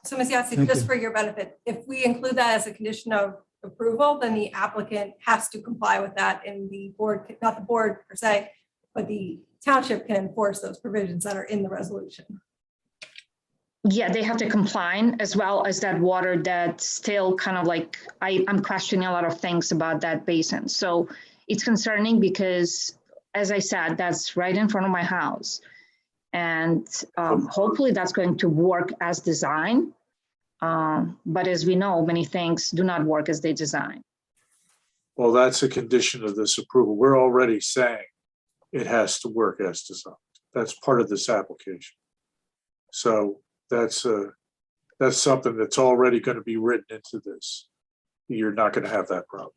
So Ms. Yasi, just for your benefit, if we include that as a condition of approval, then the applicant has to comply with that, and the board, not the board per se, but the township can enforce those provisions that are in the resolution. Yeah, they have to comply, as well as that water that's still kind of like, I'm questioning a lot of things about that basin. So it's concerning because, as I said, that's right in front of my house. And hopefully that's going to work as designed. But as we know, many things do not work as they design. Well, that's a condition of this approval. We're already saying it has to work as designed. That's part of this application. So that's something that's already going to be written into this. You're not going to have that problem.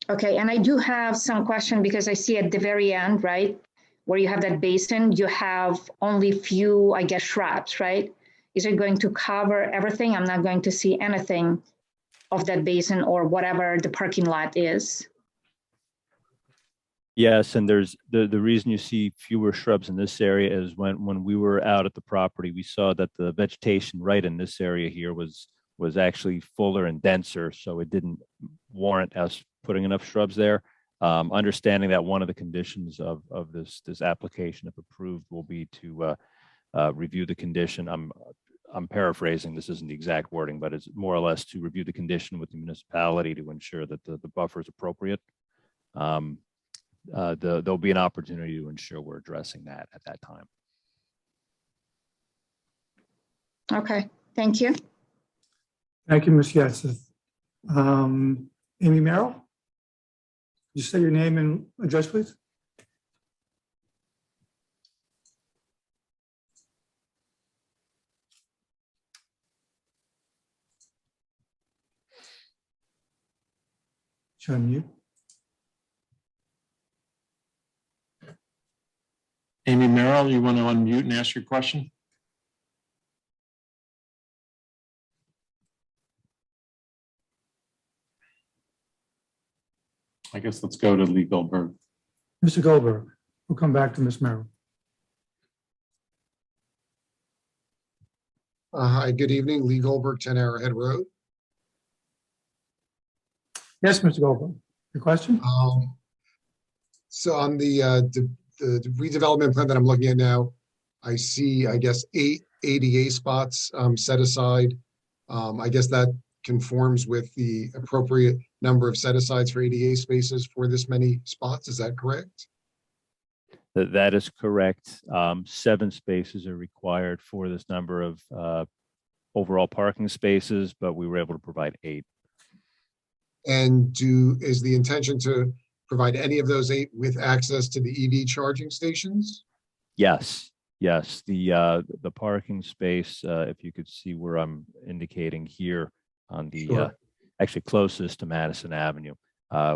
Okay, and I do have some question, because I see at the very end, right, where you have that basin, you have only few, I guess, shrubs, right? Is it going to cover everything? I'm not going to see anything of that basin or whatever the parking lot is. Yes, and there's the reason you see fewer shrubs in this area is when we were out at the property, we saw that the vegetation right in this area here was actually fuller and denser, so it didn't warrant us putting enough shrubs there. Understanding that one of the conditions of this application, if approved, will be to review the condition. I'm paraphrasing, this isn't the exact wording, but it's more or less to review the condition with the municipality to ensure that the buffer is appropriate. There'll be an opportunity to ensure we're addressing that at that time. Okay, thank you. Thank you, Ms. Yatsif. Amy Merrill? You say your name and address, please? Should I unmute? Amy Merrill, you want to unmute and ask your question? I guess let's go to Lee Goldberg. Mr. Goldberg, we'll come back to Ms. Merrill. Hi, good evening. Lee Goldberg, 10 Arrowhead Road. Yes, Mr. Goldberg, your question? So on the redevelopment plan that I'm looking at now, I see, I guess, 8 ADA spots set aside. I guess that conforms with the appropriate number of set-asides for ADA spaces for this many spots. Is that correct? That is correct. 7 spaces are required for this number of overall parking spaces, but we were able to provide 8. And is the intention to provide any of those 8 with access to the EV charging stations? Yes, yes. The parking space, if you could see where I'm indicating here on the Sure. Actually closest to Madison Avenue.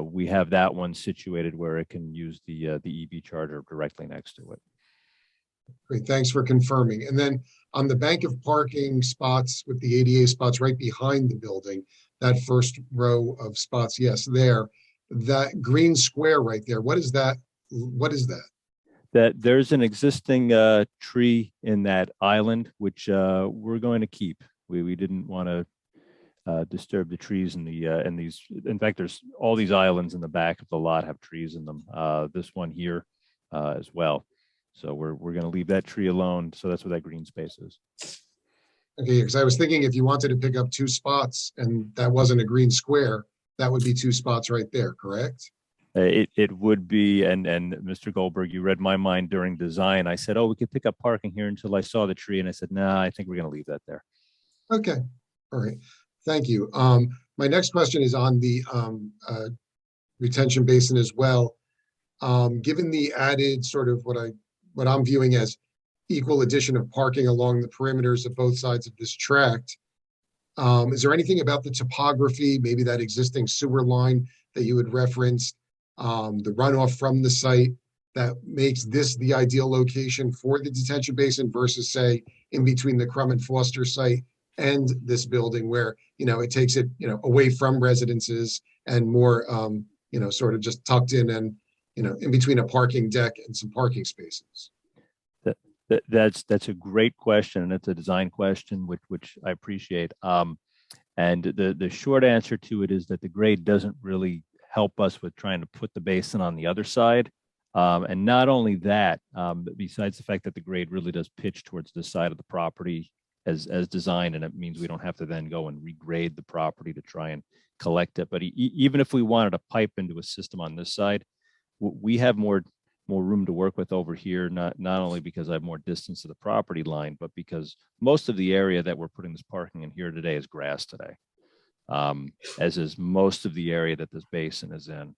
We have that one situated where it can use the EV charger directly next to it. Great, thanks for confirming. And then on the bank of parking spots with the ADA spots right behind the building, that first row of spots, yes, there, that green square right there, what is that? What is that? That there's an existing tree in that island, which we're going to keep. We didn't want to disturb the trees in these. In fact, there's all these islands in the back of the lot have trees in them. This one here as well. So we're going to leave that tree alone. So that's what that green space is. Okay, because I was thinking if you wanted to pick up 2 spots and that wasn't a green square, that would be 2 spots right there, correct? It would be, and Mr. Goldberg, you read my mind during design. I said, oh, we could pick up parking here until I saw the tree. And I said, nah, I think we're going to leave that there. Okay, all right, thank you. My next question is on the retention basin as well. Given the added sort of what I'm viewing as equal addition of parking along the perimeters of both sides of this tract, is there anything about the topography, maybe that existing sewer line that you had referenced, the runoff from the site that makes this the ideal location for the detention basin versus, say, in between the Crum and Foster site and this building where, it takes it, away from residences and more, sort of just tucked in and, in between a parking deck and some parking spaces? That's a great question, and it's a design question, which I appreciate. And the short answer to it is that the grade doesn't really help us with trying to put the basin on the other side. And not only that, besides the fact that the grade really does pitch towards the side of the property as designed, and it means we don't have to then go and regrade the property to try and collect it. But even if we wanted to pipe into a system on this side, we have more room to work with over here, not only because I have more distance to the property line, but because most of the area that we're putting this parking in here today is grass today, as is most of the area that this basin is in.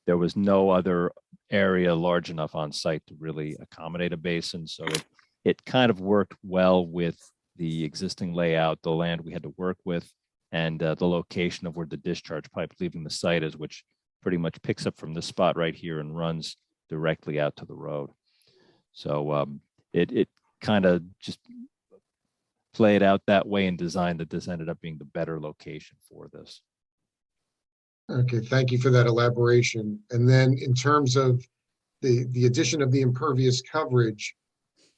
There was no other area large enough on site to really accommodate a basin, so it kind of worked well with the existing layout, the land we had to work with, and the location of where the discharge pipe leaving the site is, which pretty much picks up from this spot right here and runs directly out to the road. So it kind of just played out that way in design that this ended up being the better location for this. Okay, thank you for that elaboration. And then in terms of the addition of the impervious coverage,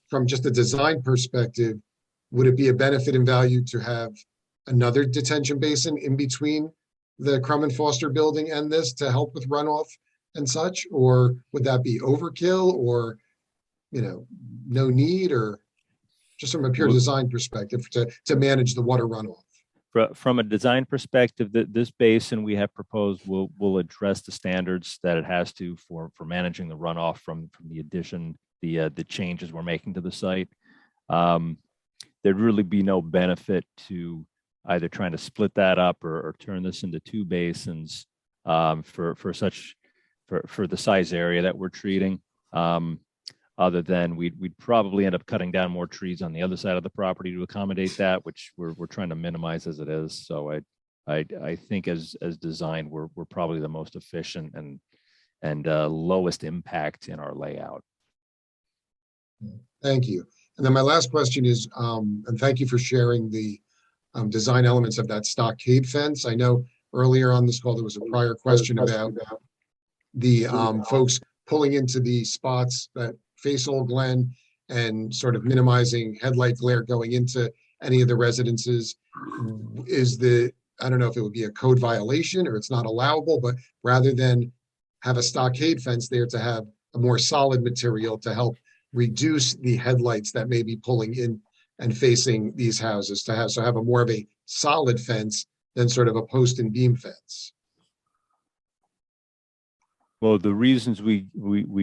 from just a design perspective, would it be a benefit and value to have another detention basin in between the Crum and Foster building and this to help with runoff and such? Or would that be overkill or, no need, or just from a pure design perspective to manage the water runoff? From a design perspective, this basin we have proposed will address the standards that it has to for managing the runoff from the addition, the changes we're making to the site. There'd really be no benefit to either trying to split that up or turn this into two basins for the size area that we're treating. Other than we'd probably end up cutting down more trees on the other side of the property to accommodate that, which we're trying to minimize as it is. So I think as designed, we're probably the most efficient and lowest impact in our layout. Thank you. And then my last question is, and thank you for sharing the design elements of that stockade fence. I know earlier on this call, there was a prior question about the folks pulling into the spots that face Old Glen and sort of minimizing headlight glare going into any of the residences. I don't know if it would be a code violation or it's not allowable, but rather than have a stockade fence there, to have a more solid material to help reduce the headlights that may be pulling in and facing these houses, to have a more of a solid fence than sort of a post and beam fence. Well, the reasons we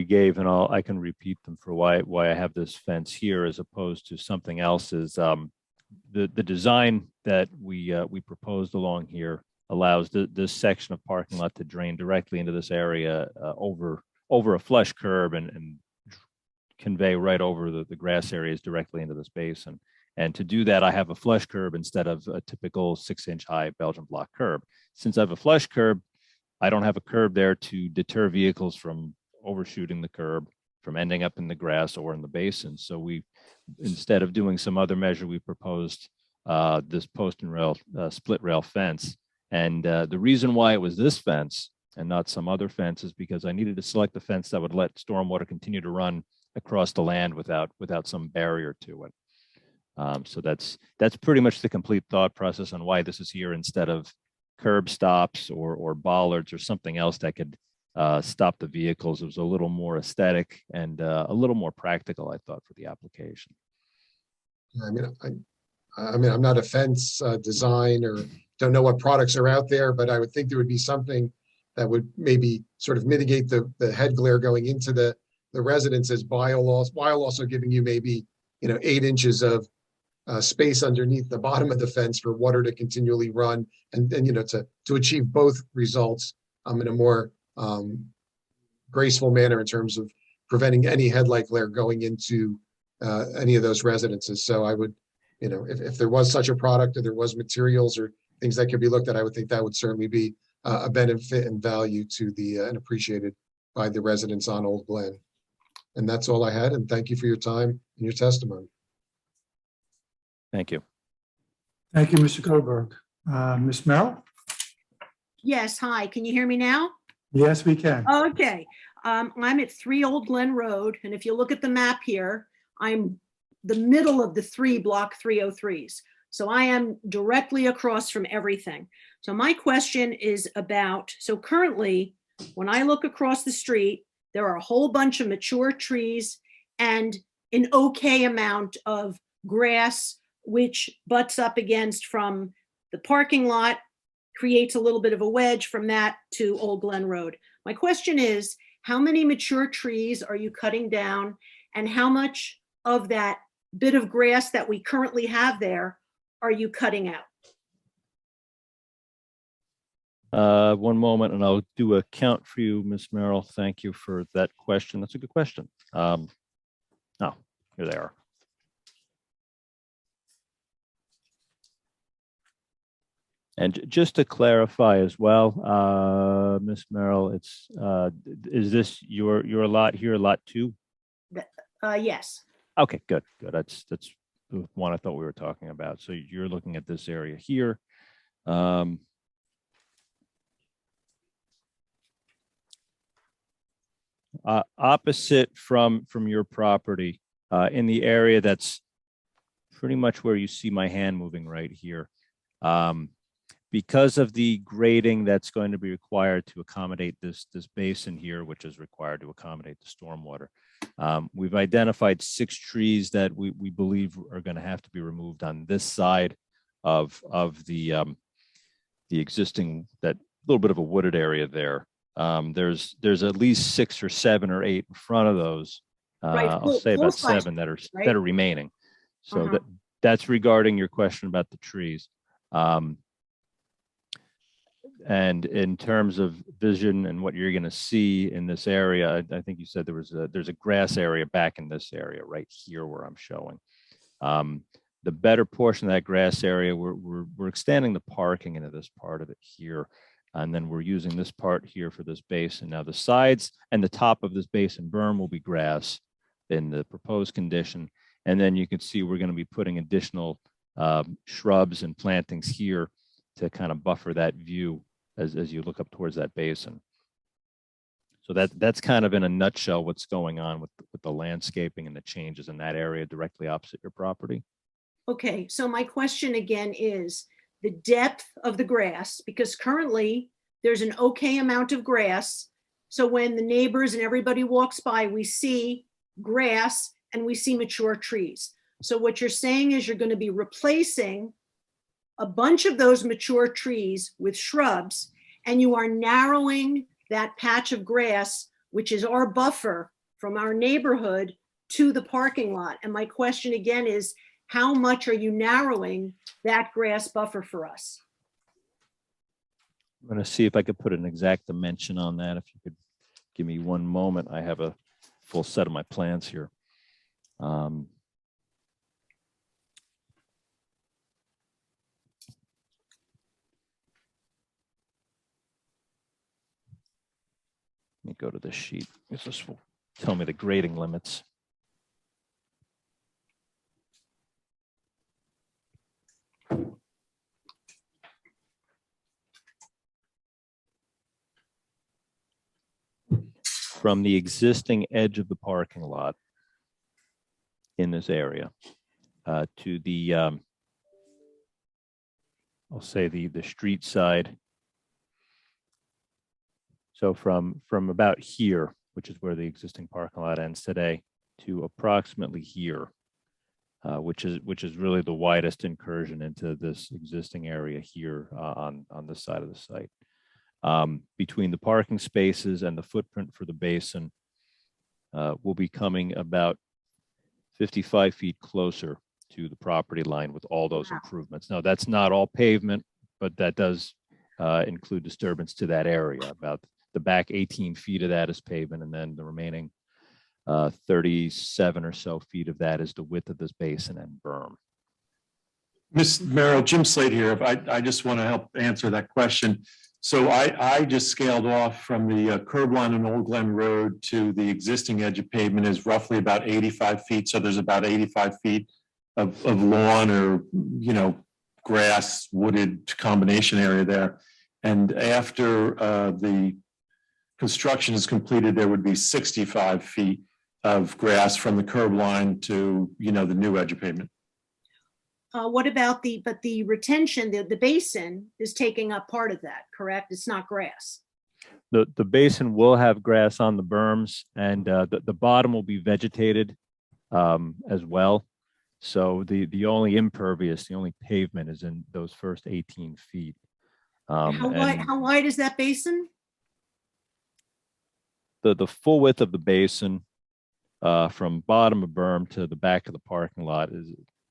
gave, and I can repeat them for why I have this fence here as opposed to something else, is the design that we proposed along here allows this section of parking lot to drain directly into this area over a flush curb and convey right over the grass areas directly into this basin. And to do that, I have a flush curb instead of a typical 6-inch high Belgian block curb. Since I have a flush curb, I don't have a curb there to deter vehicles from overshooting the curb, from ending up in the grass or in the basin. So instead of doing some other measure, we proposed this post and rail, split rail fence. And the reason why it was this fence and not some other fence is because I needed to select a fence that would let stormwater continue to run across the land without some barrier to it. So that's pretty much the complete thought process on why this is here instead of curb stops or bollards or something else that could stop the vehicles. It was a little more aesthetic and a little more practical, I thought, for the application. I mean, I'm not a fence design or don't know what products are out there, but I would think there would be something that would maybe sort of mitigate the head glare going into the residences while also giving you maybe 8 inches of space underneath the bottom of the fence for water to continually run and to achieve both results in a more graceful manner in terms of preventing any headlight glare going into any of those residences. So I would, if there was such a product or there was materials or things that could be looked at, I would think that would certainly be a benefit and value to and appreciated by the residents on Old Glen. And that's all I had. And thank you for your time and your testimony. Thank you. Thank you, Mr. Goldberg. Ms. Merrill? Yes, hi. Can you hear me now? Yes, we can. Okay. I'm at 3 Old Glen Road, and if you look at the map here, I'm the middle of the 3 block 303s. So I am directly across from everything. So my question is so currently, when I look across the street, there are a whole bunch of mature trees and an okay amount of grass, which butts up against from the parking lot, creates a little bit of a wedge from that to Old Glen Road. My question is, how many mature trees are you cutting down, and how much of that bit of grass that we currently have there are you cutting out? One moment, and I'll do a count for you, Ms. Merrill. Thank you for that question. That's a good question. Oh, here they are. And just to clarify as well, Ms. Merrill, is this your lot here, lot 2? Yes. Okay, good. That's the one I thought we were talking about. So you're looking at this area here. Opposite from your property, in the area that's pretty much where you see my hand moving right here. because of the grading that's going to be required to accommodate this basin here, which is required to accommodate the stormwater. We've identified 6 trees that we believe are going to have to be removed on this side of the existing, that little bit of a wooded area there. There's at least 6 or 7 or 8 in front of those. Right, I'll say about full-size 7 that right? are remaining. So Uh-huh. that's regarding your question about the trees. And in terms of vision and what you're going to see in this area, I think you said there's a grass area back in this area right here where I'm showing. The better portion of that grass area, we're extending the parking into this part of it here. And then we're using this part here for this basin. Now the sides and the top of this basin berm will be grass in the proposed condition. And then you can see we're going to be putting additional shrubs and plantings here to kind of buffer that view as you look up towards that basin. So that's kind of in a nutshell what's going on with the landscaping and the changes in that area directly opposite your property. Okay, so my question again is the depth of the grass, because currently there's an okay amount of grass. So when the neighbors and everybody walks by, we see grass and we see mature trees. So what you're saying is you're going to be replacing a bunch of those mature trees with shrubs, and you are narrowing that patch of grass, which is our buffer from our neighborhood to the parking lot. And my question again is, how much are you narrowing that grass buffer for us? I'm going to see if I could put an exact dimension on that. If you could give me one moment. I have a full set of my plans here. Let me go to this sheet. This will tell me the grading limits. From the existing edge of the parking lot in this area to the, I'll say the street side. So from about here, which is where the existing parking lot ends today, to approximately here, which is really the widest incursion into this existing area here on this side of the site. Between the parking spaces and the footprint for the basin, will be coming about 55 feet closer to the property line with all those improvements. Now, that's not all pavement, but that does include disturbance to that area. About the back 18 feet of that is pavement, and then the remaining 37 or so feet of that is the width of this basin and berm. Ms. Merrill, Jim Slade here. If I just want to help answer that question. So I just scaled off from the curb line on Old Glen Road to the existing edge of pavement is roughly about 85 feet. So there's about 85 feet of lawn or, grass, wooded combination area there. And after the construction is completed, there would be 65 feet of grass from the curb line to, the new edge of pavement. What about the retention, the basin is taking up part of that, correct? It's not grass. The basin will have grass on the berms, and the bottom will be vegetated as well. So the only impervious, the only pavement is in those first 18 feet. How wide is that basin? The full width of the basin from bottom of berm to the back of the parking lot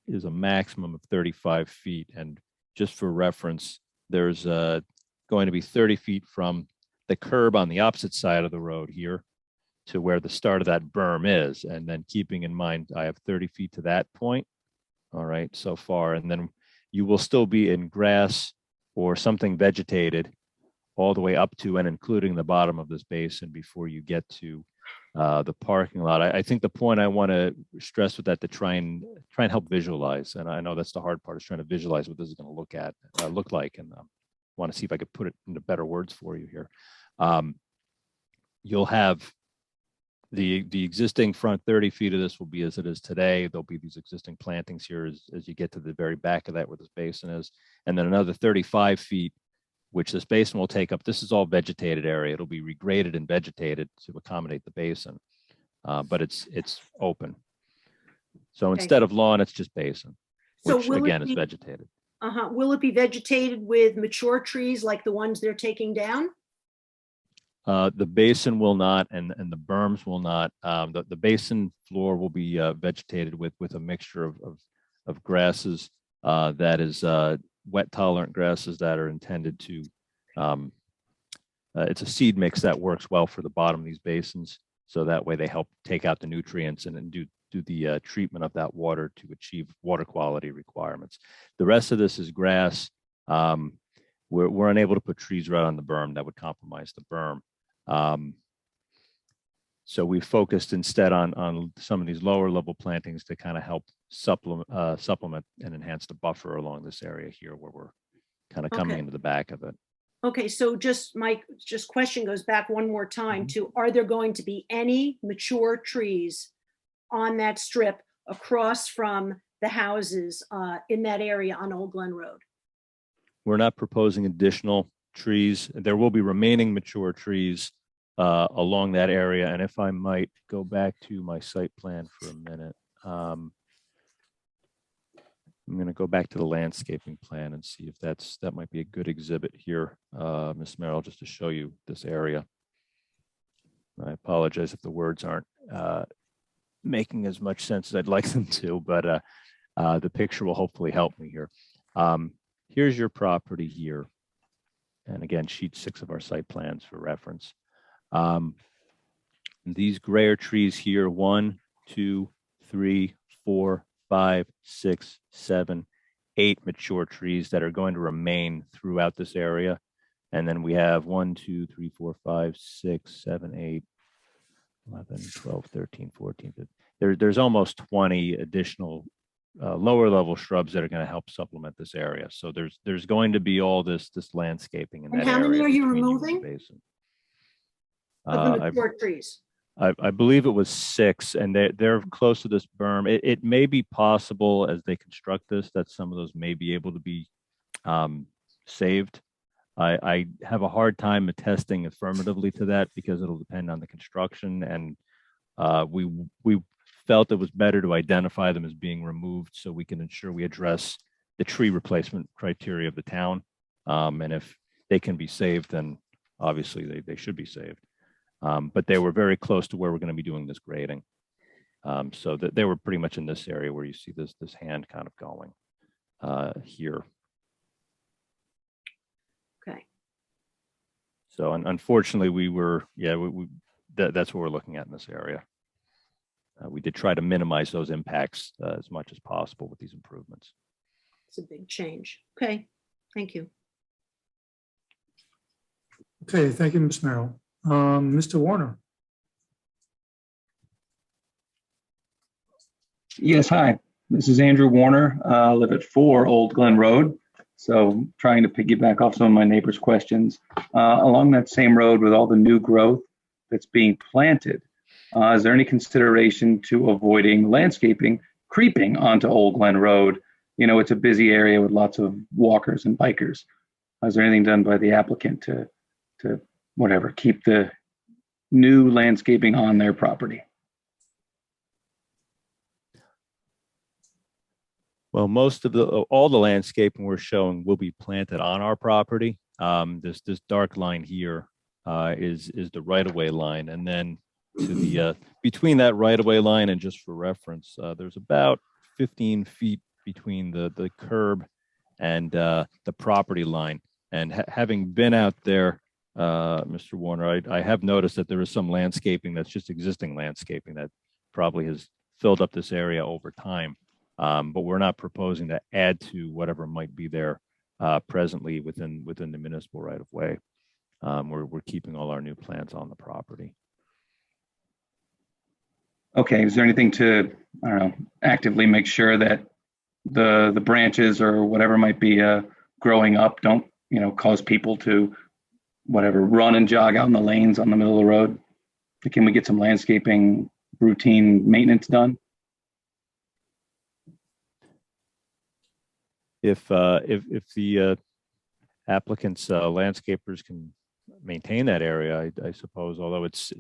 is a maximum of 35 feet. And just for reference, there's going to be 30 feet from the curb on the opposite side of the road here to where the start of that berm is. And then keeping in mind, I have 30 feet to that point. All right, so far. And then you will still be in grass or something vegetated all the way up to and including the bottom of this basin before you get to the parking lot. I think the point I want to stress with that to try and help visualize, and I know that's the hard part, is trying to visualize what this is going to look like, and want to see if I could put it into better words for you here. You'll have The existing front 30 feet of this will be as it is today. There'll be these existing plantings here as you get to the very back of that where this basin is. And then another 35 feet, which this basin will take up. This is all vegetated area. It'll be regraded and vegetated to accommodate the basin, but it's open. So Okay. instead of lawn, it's just basin, So which will it again is be- vegetated. Will it be vegetated with mature trees like the ones they're taking down? The basin will not, and the berms will not. The basin floor will be vegetated with a mixture of grasses that is wet tolerant grasses that are intended to. It's a seed mix that works well for the bottom of these basins, so that way they help take out the nutrients and do the treatment of that water to achieve water quality requirements. The rest of this is grass. We're unable to put trees right on the berm. That would compromise the berm. So we focused instead on some of these lower level plantings to kind of help supplement and enhance the buffer along this area here where we're kind of coming Okay. into the back of it. Okay, so my question goes back one more time to, are there going to be any mature trees on that strip across from the houses in that area on Old Glen Road? We're not proposing additional trees. There will be remaining mature trees along that area. And if I might go back to my site plan for a minute. I'm going to go back to the landscaping plan and see if that might be a good exhibit here, Ms. Merrill, just to show you this area. I apologize if the words aren't making as much sense as I'd like them to, but the picture will hopefully help me here. Here's your property here. And again, sheet 6 of our site plans for reference. These grayer trees here, 1, 2, 3, 4, 5, 6, 7, 8 mature trees that are going to remain throughout this area. And then we have 1, 2, 3, 4, 5, 6, 7, 8, 11, 12, 13, 14, 15. There's almost 20 additional lower level shrubs that are going to help supplement this area. So there's going to be all this landscaping in that And area. how many are you between and the removing basin. of the mature trees? I believe it was 6, and they're close to this berm. It may be possible as they construct this that some of those may be able to be saved. I have a hard time attesting affirmatively to that because it'll depend on the construction, and we felt it was better to identify them as being removed so we can ensure we address the tree replacement criteria of the town. And if they can be saved, then obviously they should be saved. But they were very close to where we're going to be doing this grading. So that they were pretty much in this area where you see this hand kind of going here. Okay. So unfortunately, that's what we're looking at in this area. We did try to minimize those impacts as much as possible with these improvements. It's a big change. Okay, thank you. Okay, thank you, Ms. Merrill. Mr. Warner. Yes, hi. This is Andrew Warner. I live at 4 Old Glen Road. So trying to piggyback off some of my neighbors' questions. Along that same road with all the new growth that's being planted, is there any consideration to avoiding landscaping creeping onto Old Glen Road? You know, it's a busy area with lots of walkers and bikers. Is there anything done by the applicant to whatever, keep the new landscaping on their property? Well, all the landscaping we're showing will be planted on our property. This dark line here is the right-of-way line, and then to the between that right-of-way line and just for reference, there's about 15 feet between the curb and the property line. And having been out there, Mr. Warner, I have noticed that there is some landscaping that's just existing landscaping that probably has filled up this area over time. But we're not proposing to add to whatever might be there presently within the municipal right of way. We're keeping all our new plants on the property. Okay, is there anything to, I don't know, actively make sure that the branches or whatever might be growing up don't, cause people to whatever, run and jog out in the lanes on the middle of the road? Can we get some landscaping routine maintenance done? If the applicant's landscapers can maintain that area, I suppose, although it's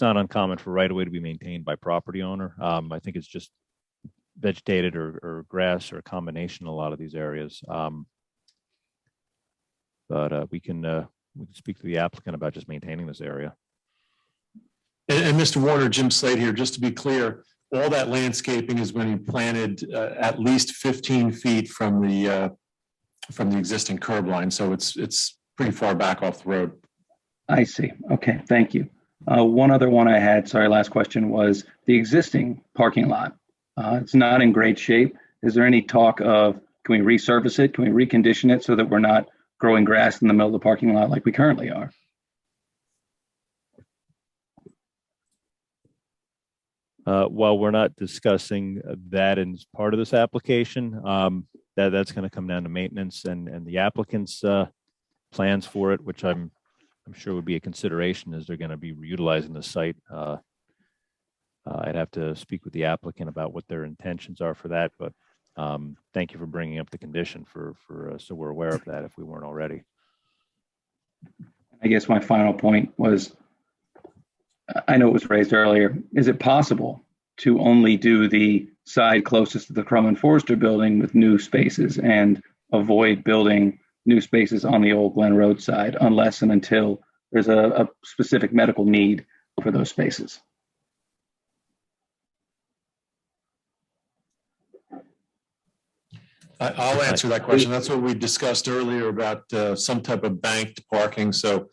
not uncommon for right of way to be maintained by property owner. I think it's just vegetated or grass or a combination in a lot of these areas. But we can speak to the applicant about just maintaining this area. And Mr. Warner, Jim Slade here, just to be clear, all that landscaping is going to be planted at least 15 feet from the existing curb line. So it's pretty far back off the road. I see. Okay, thank you. One other one I had, sorry, last question was the existing parking lot. It's not in great shape. Is there any talk of, can we resurface it? Can we recondition it so that we're not growing grass in the middle of the parking lot like we currently are? While we're not discussing that as part of this application, that's going to come down to maintenance and the applicant's plans for it, which I'm sure would be a consideration as they're going to be utilizing the site. I'd have to speak with the applicant about what their intentions are for that, but thank you for bringing up the condition for so we're aware of that if we weren't already. I guess my final point was, I know it was raised earlier, is it possible to only do the side closest to the Crum and Forrester building with new spaces and avoid building new spaces on the Old Glen Road side unless and until there's a specific medical need for those spaces? I'll answer that question. That's what we discussed earlier about some type of banked parking. So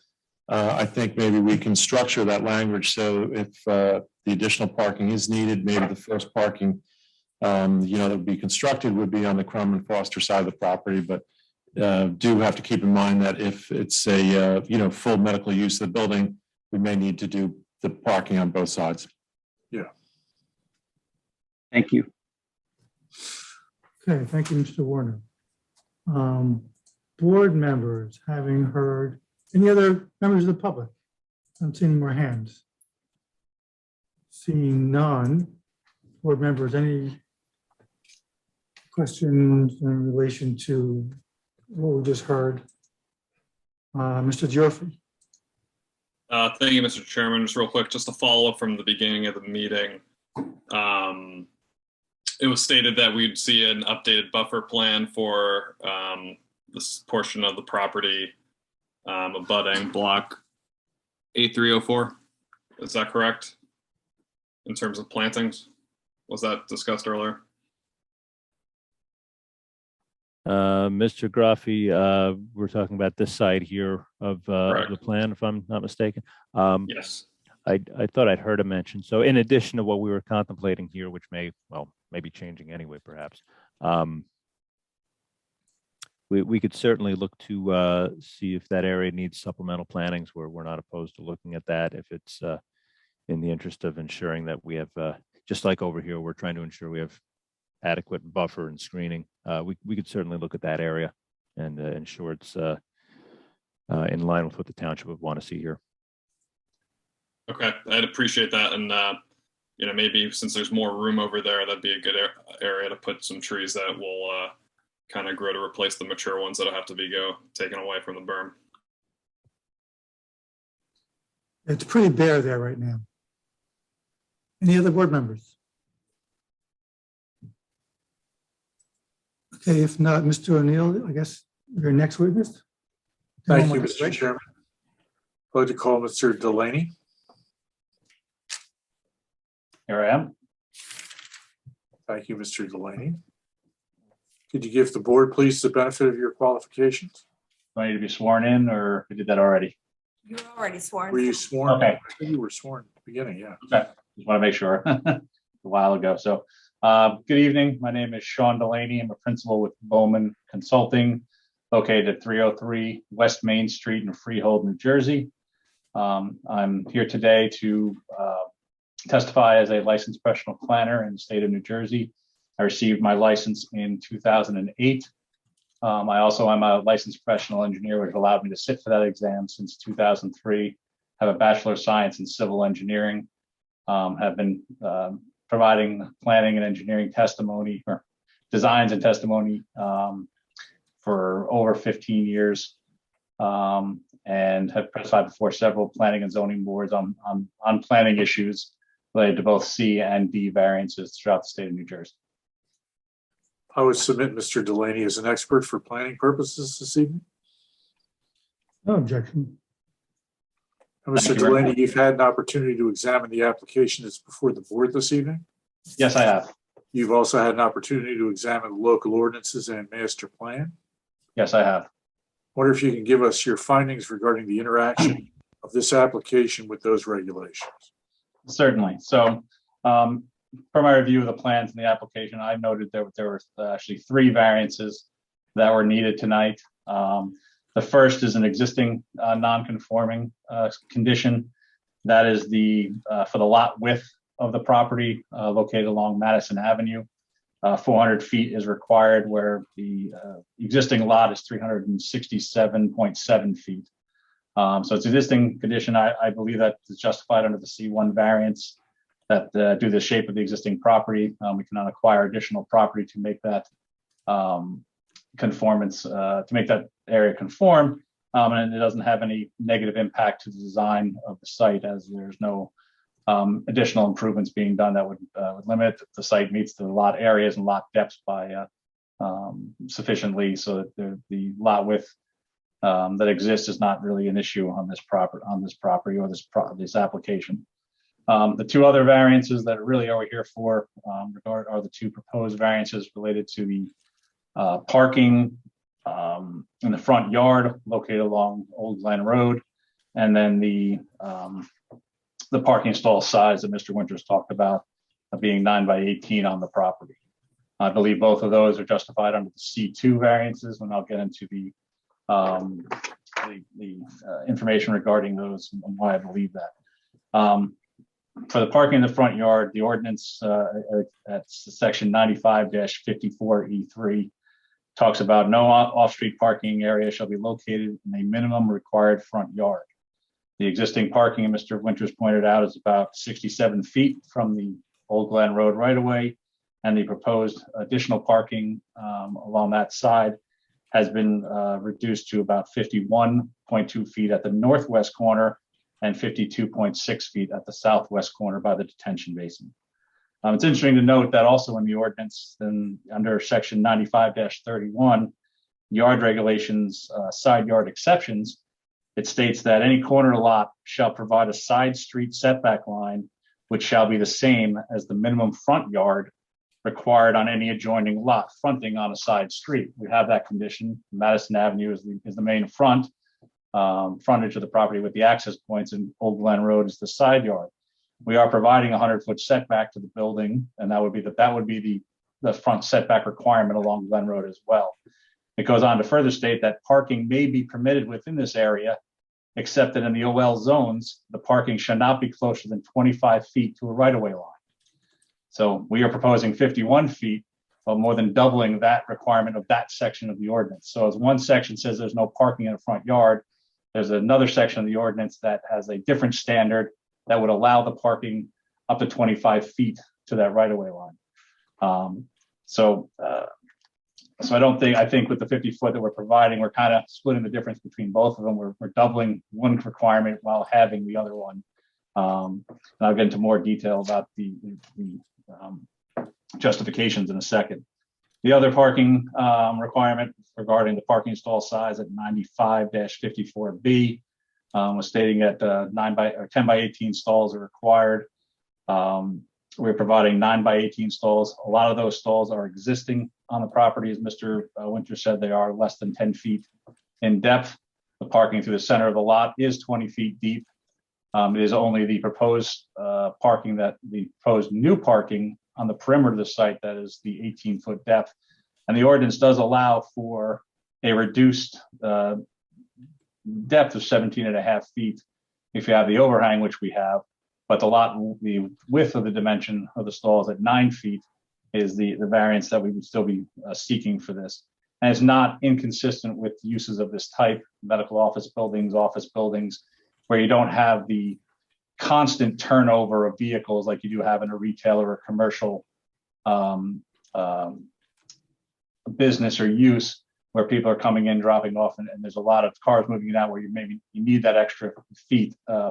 I think maybe we can structure that language so if the additional parking is needed, maybe the first parking, that would be constructed would be on the Crum and Foster side of the property. But do have to keep in mind that if it's a full medical use of the building, we may need to do the parking on both sides. Yeah. Thank you. Okay, thank you, Mr. Warner. Board members, having heard, any other members of the public? I don't see any more hands. Seeing none, board members, any questions in relation to what we just heard? Mr. Geoffrey. Thank you, Mr. Chairman. Just real quick, just to follow up from the beginning of the meeting. It was stated that we'd see an updated buffer plan for this portion of the property abutting block 8304. Is that correct? In terms of plantings? Was that discussed earlier? Mr. Graffi, we're talking about this side here of the plan, if I'm not mistaken. Yes. I thought I'd heard a mention. So in addition to what we were contemplating here, which may be changing anyway, perhaps, we could certainly look to see if that area needs supplemental plantings. We're not opposed to looking at that if it's in the interest of ensuring that we have, just like over here, we're trying to ensure we have adequate buffer and screening. We could certainly look at that area and ensure it's in line with what the township would want to see here. Okay, I'd appreciate that. And, maybe since there's more room over there, that'd be a good area to put some trees that will kind of grow to replace the mature ones that'll have to be taken away from the berm. It's pretty bare there right now. Any other board members? Okay, if not, Mr. O'Neill, I guess your next witness. Thank you, Mr. Chairman. I'd like to call Mr. Delaney. Here I am. Thank you, Mr. Delaney. Could you give the board, please, the benefit of your qualifications? Do I need to be sworn in, or we did that already? You were already sworn. Were you sworn? Okay. I think you were sworn at the beginning, yeah. Okay. Just want to make sure. A while ago. So good evening. My name is Sean Delaney. I'm a principal with Bowman Consulting, located at 303 West Main Street in Freehold, New Jersey. I'm here today to testify as a licensed professional planner in the state of New Jersey. I received my license in 2008. I also am a licensed professional engineer, which allowed me to sit for that exam since 2003. have a Bachelor of Science in Civil Engineering, have been providing planning and engineering testimony or designs and testimony for over 15 years, and have testified before several planning and zoning boards on planning issues related to both C and D variances throughout the state of New Jersey. I would submit Mr. Delaney as an expert for planning purposes this evening. No objection. And Mr. Delaney, you've had an opportunity to examine the application that's before the board this evening. Yes, I have. You've also had an opportunity to examine the local ordinances and master plan. Yes, I have. Wonder if you can give us your findings regarding the interaction of this application with those regulations. Certainly. So, from my review of the plans in the application, I noted that there were actually 3 variances that were needed tonight. The first is an existing non-conforming condition. That is for the lot width of the property located along Madison Avenue. 400 feet is required where the existing lot is 367.7 feet. So it's existing condition. I believe that is justified under the C1 variance that due to the shape of the existing property, we cannot acquire additional property to make that conformance, to make that area conform. And it doesn't have any negative impact to the design of the site, as there's no additional improvements being done that would limit. The site meets the lot areas and lot depths by sufficiently so that the lot width that exists is not really an issue on this property or this application. The 2 other variances that really are here for are the 2 proposed variances related to the parking in the front yard located along Old Glen Road, and then the parking stall size that Mr. Winters talked about being 9 by 18 on the property. I believe both of those are justified under the C2 variances, and I'll get into the information regarding those and why I believe that. For the parking in the front yard, the ordinance at section 95-54E3 talks about no off-street parking area shall be located in a minimum required front yard. The existing parking, Mr. Winters pointed out, is about 67 feet from the Old Glen Road right-of-way, and the proposed additional parking along that side has been reduced to about 51.2 feet at the northwest corner and 52.6 feet at the southwest corner by the detention basin. It's interesting to note that also in the ordinance, then under section 95-31, yard regulations, side yard exceptions, it states that any corner lot shall provide a side street setback line, which shall be the same as the minimum front yard required on any adjoining lot fronting on a side street. We have that condition. Madison Avenue is the main frontage of the property with the access points, and Old Glen Road is the side yard. We are providing a 100-foot setback to the building, and that would be the front setback requirement along Glen Road as well. It goes on to further state that parking may be permitted within this area, except that in the OL zones, the parking shall not be closer than 25 feet to a right-of-way line. So we are proposing 51 feet, but more than doubling that requirement of that section of the ordinance. So as one section says there's no parking in the front yard, there's another section of the ordinance that has a different standard that would allow the parking up to 25 feet to that right-of-way line. So I think with the 50-foot that we're providing, we're kind of splitting the difference between both of them. We're doubling one requirement while having the other one. And I'll get into more detail about the justifications in a second. The other parking requirement regarding the parking stall size at 95-54B was stating that 10 by 18 stalls are required. We're providing 9 by 18 stalls. A lot of those stalls are existing on the property. As Mr. Winter said, they are less than 10 feet in depth. The parking through the center of the lot is 20 feet deep. It is only the proposed new parking on the perimeter of the site that is the 18-foot depth. And the ordinance does allow for a reduced depth of 17.5 feet if you have the overhang, which we have. But the width of the dimension of the stalls at 9 feet is the variance that we would still be seeking for this. And it's not inconsistent with uses of this type, medical office buildings, where you don't have the constant turnover of vehicles like you do have in a retail or a commercial business or use, where people are coming in, dropping off, and there's a lot of cars moving in and out, where you need that extra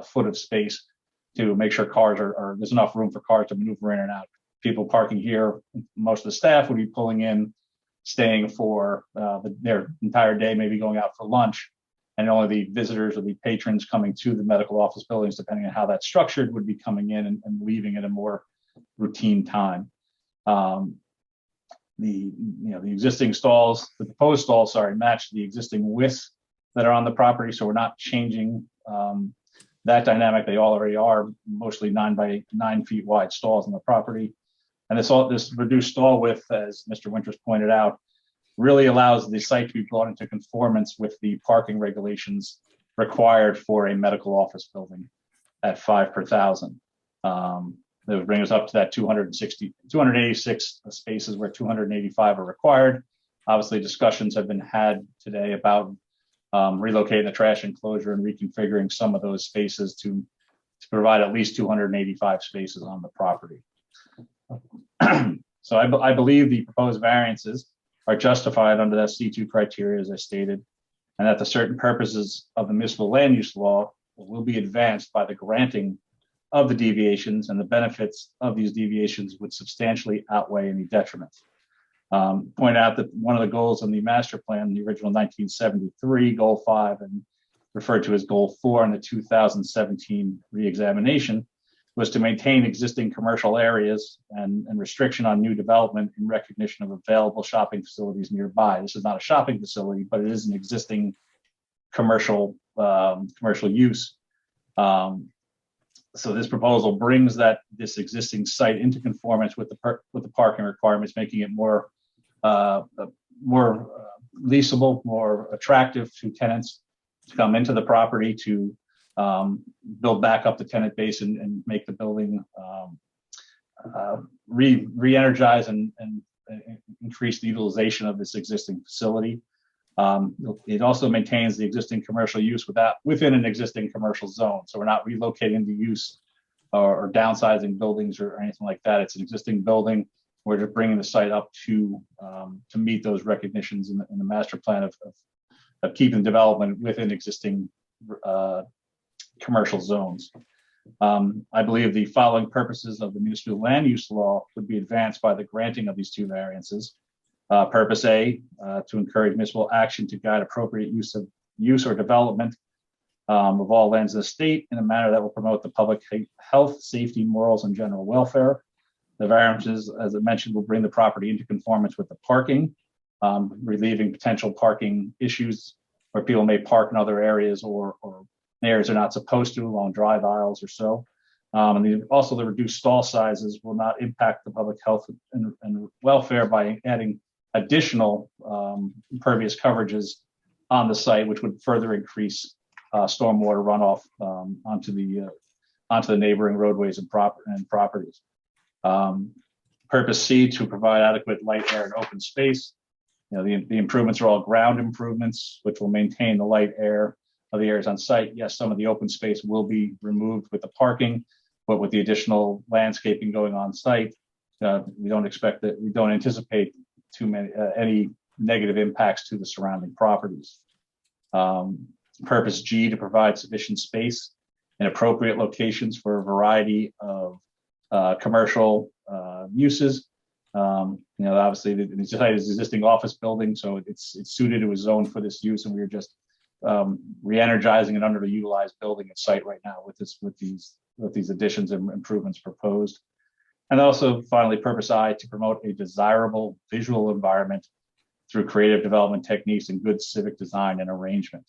foot of space to make sure cars are there's enough room for cars to maneuver in and out. People parking here, most of the staff would be pulling in, staying for their entire day, maybe going out for lunch, and only the visitors or the patrons coming to the medical office buildings, depending on how that's structured, would be coming in and leaving at a more routine time. The existing stalls, the proposed stalls, match the existing widths that are on the property, so we're not changing that dynamic. They already are mostly 9 by 9 feet wide stalls on the property, and this reduced stall width, as Mr. Winters pointed out, really allows the site to be brought into conformance with the parking regulations required for a medical office building at 5 per 1,000. That would bring us up to that 286 spaces, where 285 are required. Obviously, discussions have been had today about relocating the trash enclosure and reconfiguring some of those spaces to provide at least 285 spaces on the property. So I believe the proposed variances are justified under that C2 criteria, as I stated, and that the certain purposes of the municipal land use law will be advanced by the granting of the deviations, and the benefits of these deviations would substantially outweigh any detriments. Point out that one of the goals in the master plan, the original 1973 goal 5, and referred to as goal 4 in the 2017 reexamination, was to maintain existing commercial areas and restriction on new development in recognition of available shopping facilities nearby. This is not a shopping facility, but it is an existing commercial use. So this proposal brings this existing site into conformance with the parking requirements, making it more leasable, more attractive to tenants to come into the property, to build back up the tenant base and make the building re-energize and increase the utilization of this existing facility. It also maintains the existing commercial use within an existing commercial zone. So we're not relocating the use or downsizing buildings or anything like that. It's an existing building. We're just bringing the site up to meet those recognitions in the master plan of keeping development within existing commercial zones. I believe the following purposes of the municipal land use law would be advanced by the granting of these 2 variances. Purpose A, to encourage municipal action to guide appropriate use or development of all lands of the state in a manner that will promote the public health, safety, morals, and general welfare. The variances, as I mentioned, will bring the property into conformance with the parking, relieving potential parking issues where people may park in other areas or areas they're not supposed to, along drive aisles or so. And also the reduced stall sizes will not impact the public health and welfare by adding additional impervious coverages on the site, which would further increase stormwater runoff onto the neighboring roadways and properties. Purpose C, to provide adequate light, air, and open space. The improvements are all ground improvements, which will maintain the light, air of the areas on site. Yes, some of the open space will be removed with the parking, but with the additional landscaping going on site, we don't anticipate any negative impacts to the surrounding properties. Purpose G, to provide sufficient space in appropriate locations for a variety of commercial uses. Obviously the site is an existing office building, so it's suited to a zone for this use, and we're just re-energizing an underutilized building at site right now with these additions and improvements proposed. And also finally, purpose I, to promote a desirable visual environment through creative development techniques and good civic design and arrangement.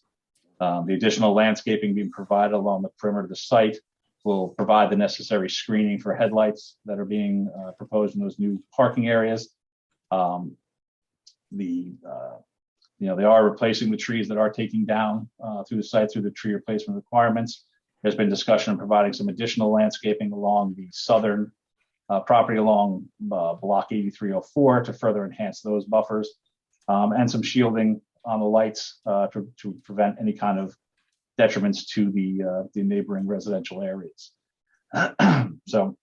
The additional landscaping being provided along the perimeter of the site will provide the necessary screening for headlights that are being proposed in those new parking areas. They are replacing the trees that are taking down through the site through the tree replacement requirements. There's been discussion of providing some additional landscaping along the southern property along block 8304 to further enhance those buffers, and some shielding on the lights to prevent any kind of detriments to the neighboring residential areas. So,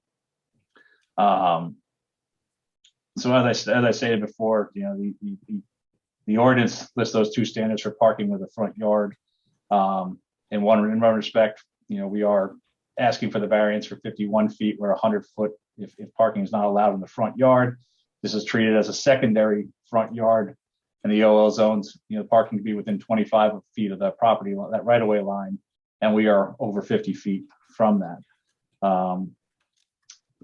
so as I stated before, you know, the ordinance lists those two standards for parking with a front yard. In one respect, you know, we are asking for the variance for 51 feet where 100 foot, if parking is not allowed in the front yard. This is treated as a secondary front yard. And the OL zones, you know, parking can be within 25 feet of that property, that right of way line. And we are over 50 feet from that.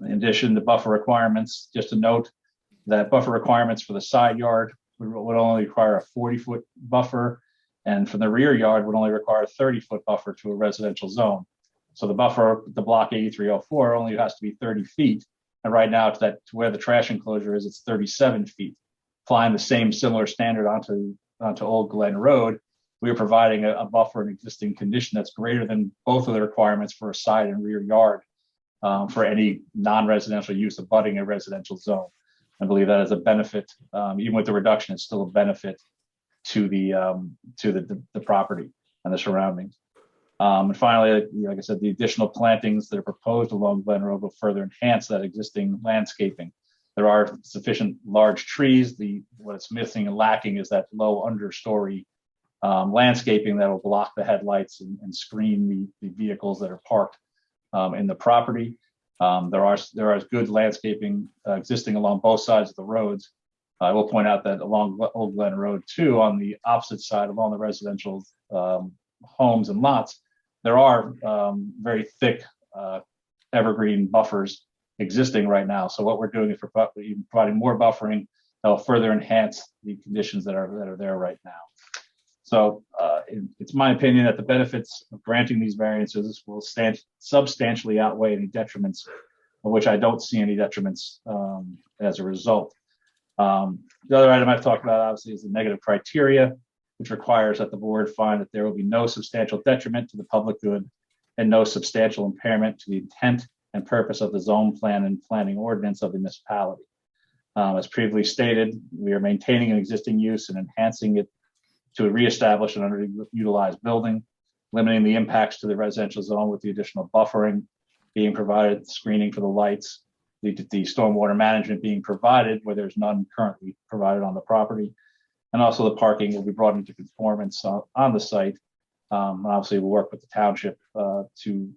In addition to buffer requirements, just a note that buffer requirements for the side yard would only require a 40-foot buffer, and for the rear yard would only require a 30-foot buffer to a residential zone. So the buffer, the block 8304, only has to be 30 feet. And right now to where the trash enclosure is, it's 37 feet. Applying the same similar standard onto Old Glen Road, we are providing a buffer, an existing condition that's greater than both of the requirements for a side and rear yard for any non-residential use abutting a residential zone. I believe that is a benefit, even with the reduction, it's still a benefit to the property and the surroundings. And finally, like I said, the additional plantings that are proposed along Glen Road will further enhance that existing landscaping. There are sufficient large trees. What it's missing and lacking is that low understory landscaping that will block the headlights and screen the vehicles that are parked in the property. There are good landscaping existing along both sides of the roads. I will point out that along Old Glen Road too, on the opposite side, along the residential homes and lots, there are very thick evergreen buffers existing right now. So what we're doing is providing more buffering that will further enhance the conditions that are there right now. So it's my opinion that the benefits of granting these variances will substantially outweigh any detriments, of which I don't see any detriments as a result. The other item I've talked about obviously is the negative criteria, which requires that the board find that there will be no substantial detriment to the public good and no substantial impairment to the intent and purpose of the zone plan and planning ordinance of the municipality. As previously stated, we are maintaining an existing use and enhancing it to reestablish an underutilized building, limiting the impacts to the residential zone with the additional buffering being provided, screening for the lights, the stormwater management being provided where there's none currently provided on the property. And also the parking will be brought into conformance on the site. And obviously we'll work with the township to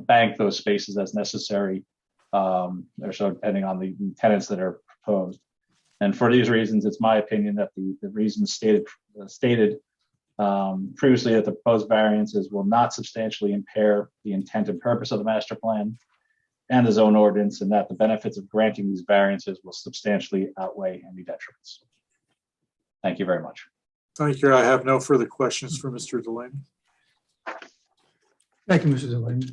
bank those spaces as necessary, or so depending on the tenants that are proposed. And for these reasons, it's my opinion that the reasons stated previously that the proposed variances will not substantially impair the intent and purpose of the master plan and the zone ordinance, and that the benefits of granting these variances will substantially outweigh any detriments. Thank you very much. Thank you. I have no further questions for Mr. Delaney. Thank you, Mr. Delaney.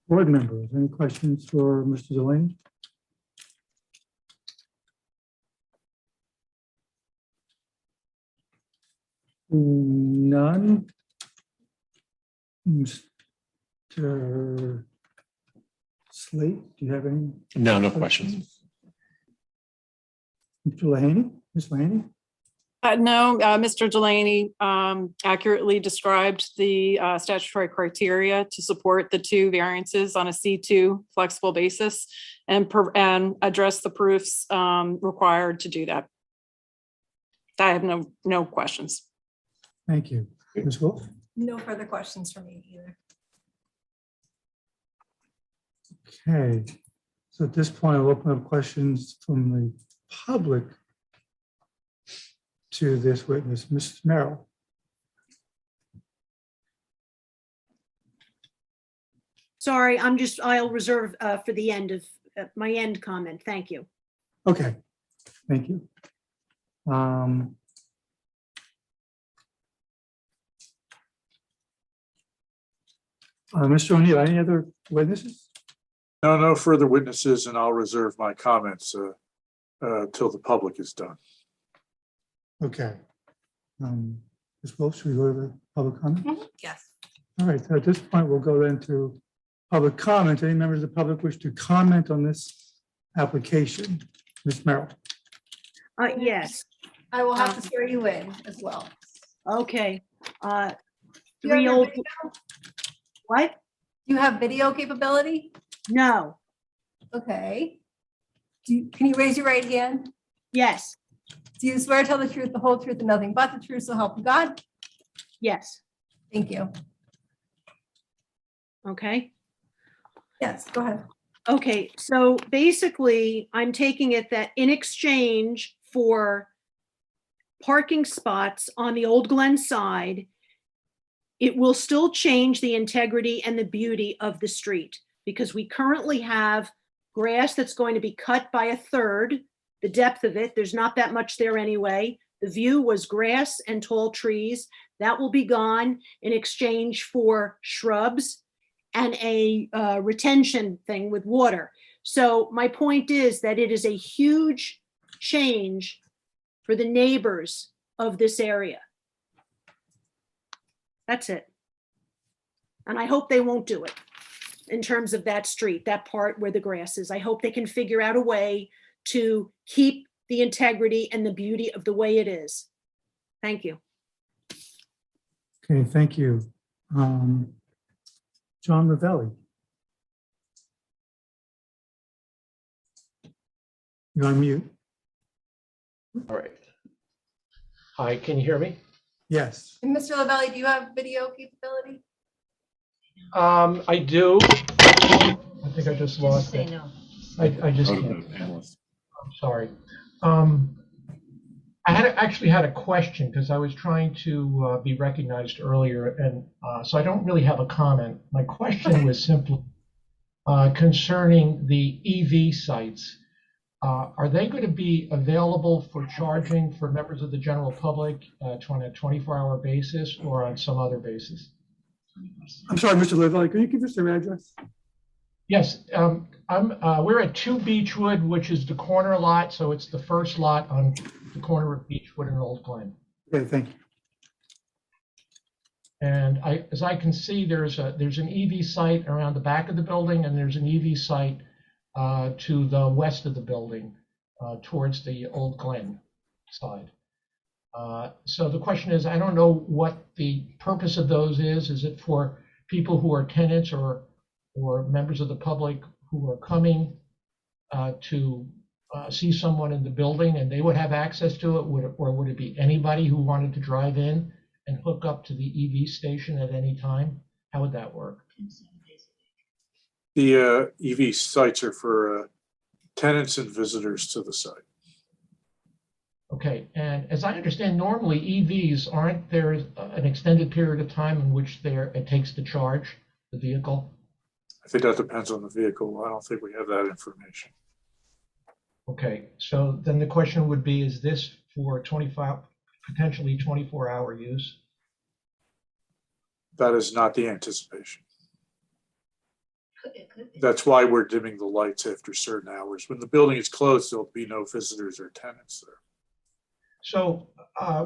Board members, any questions for Mr. Delaney? None. Mr. Slate, do you have any? No questions. Mr. Lehaney, Ms. Lehaney? No, Mr. Delaney accurately described the statutory criteria to support the two variances on a C2 flexible basis and address the proofs required to do that. I have no questions. Thank you. Ms. Wolf? No further questions for me either. Okay, so at this point, I'll open up questions from the public to this witness, Ms. Merrill. Sorry, I'll reserve for the end of my end comment. Thank you. Okay, thank you. Mr. O'Neill, any other witnesses? No further witnesses, and I'll reserve my comments till the public is done. Okay. Ms. Wolf, should we go to the public comment? Yes. All right, so at this point, we'll go into public comment. Any members of the public wish to comment on this application? Ms. Merrill? Yes. I will have to swear you in as well. Okay. Uh, Do you have Three your old, video? what? Do you have video capability? No, Okay. Can you raise your right hand? yes, Do you swear to tell the truth, the whole truth, and nothing but the truth, so help you God? yes, Thank you. okay. Yes, go ahead. Okay, so basically, I'm taking it that in exchange for parking spots on the Old Glen side, it will still change the integrity and the beauty of the street because we currently have grass that's going to be cut by a third, the depth of it. There's not that much there anyway. The view was grass and tall trees. That will be gone in exchange for shrubs and a retention thing with water. So my point is that it is a huge change for the neighbors of this area. That's it. And I hope they won't do it in terms of that street, that part where the grass is. I hope they can figure out a way to keep the integrity and the beauty of the way it is. Thank you. Okay, thank you. John Ravelli. You're on mute. All right. Hi, can you hear me? Yes. And Mr. Lavalley, do you have video capability? I do. I think I just lost it. I just can't. I'm sorry. I actually had a question because I was trying to be recognized earlier, and so I don't really have a comment. My question was simply concerning the EV sites. Are they going to be available for charging for members of the general public on a 24-hour basis or on some other basis? I'm sorry, Mr. Ravelli, can you give us your address? Yes, we're at 2 Beechwood, which is the corner lot, so it's the first lot on the corner of Beechwood and Old Glen. Okay, thank you. And as I can see, there's an EV site around the back of the building, and there's an EV site to the west of the building, towards the Old Glen side. So the question is, I don't know what the purpose of those is. Is it for people who are tenants or members of the public who are coming to see someone in the building and they would have access to it? Or would it be anybody who wanted to drive in and hook up to the EV station at any time? How would that work? The EV sites are for tenants and visitors to the site. Okay, and as I understand, normally EVs, aren't there an extended period of time in which it takes to charge the vehicle? I think that depends on the vehicle. I don't think we have that information. Okay, so then the question would be, is this for potentially 24-hour use? That is not the anticipation. That's why we're dimming the lights after certain hours. When the building is closed, there'll be no visitors or tenants there. So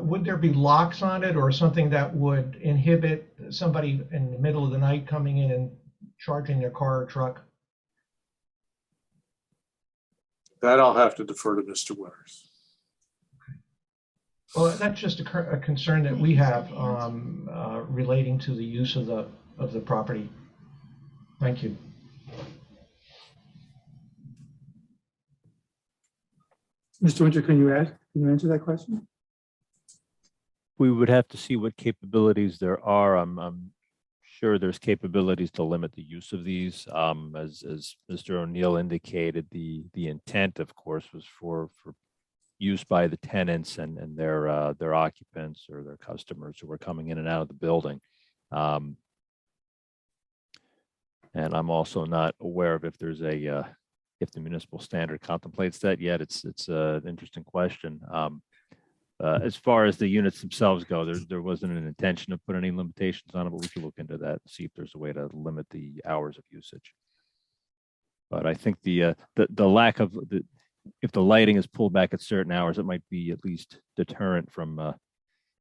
would there be locks on it or something that would inhibit somebody in the middle of the night coming in and charging their car or truck? That I'll have to defer to Mr. Winters. Well, that's just a concern that we have relating to the use of the property. Thank you. Mr. Winter, can you answer that question? We would have to see what capabilities there are. I'm sure there's capabilities to limit the use of these. As Mr. O'Neill indicated, the intent, of course, was for use by the tenants and their occupants or their customers who were coming in and out of the building. And I'm also not aware of if there's if the municipal standard contemplates that yet. It's an interesting question. As far as the units themselves go, there wasn't an intention to put any limitations on it, but we could look into that and see if there's a way to limit the hours of usage. But I think the lack of if the lighting is pulled back at certain hours, it might be at least deterrent from.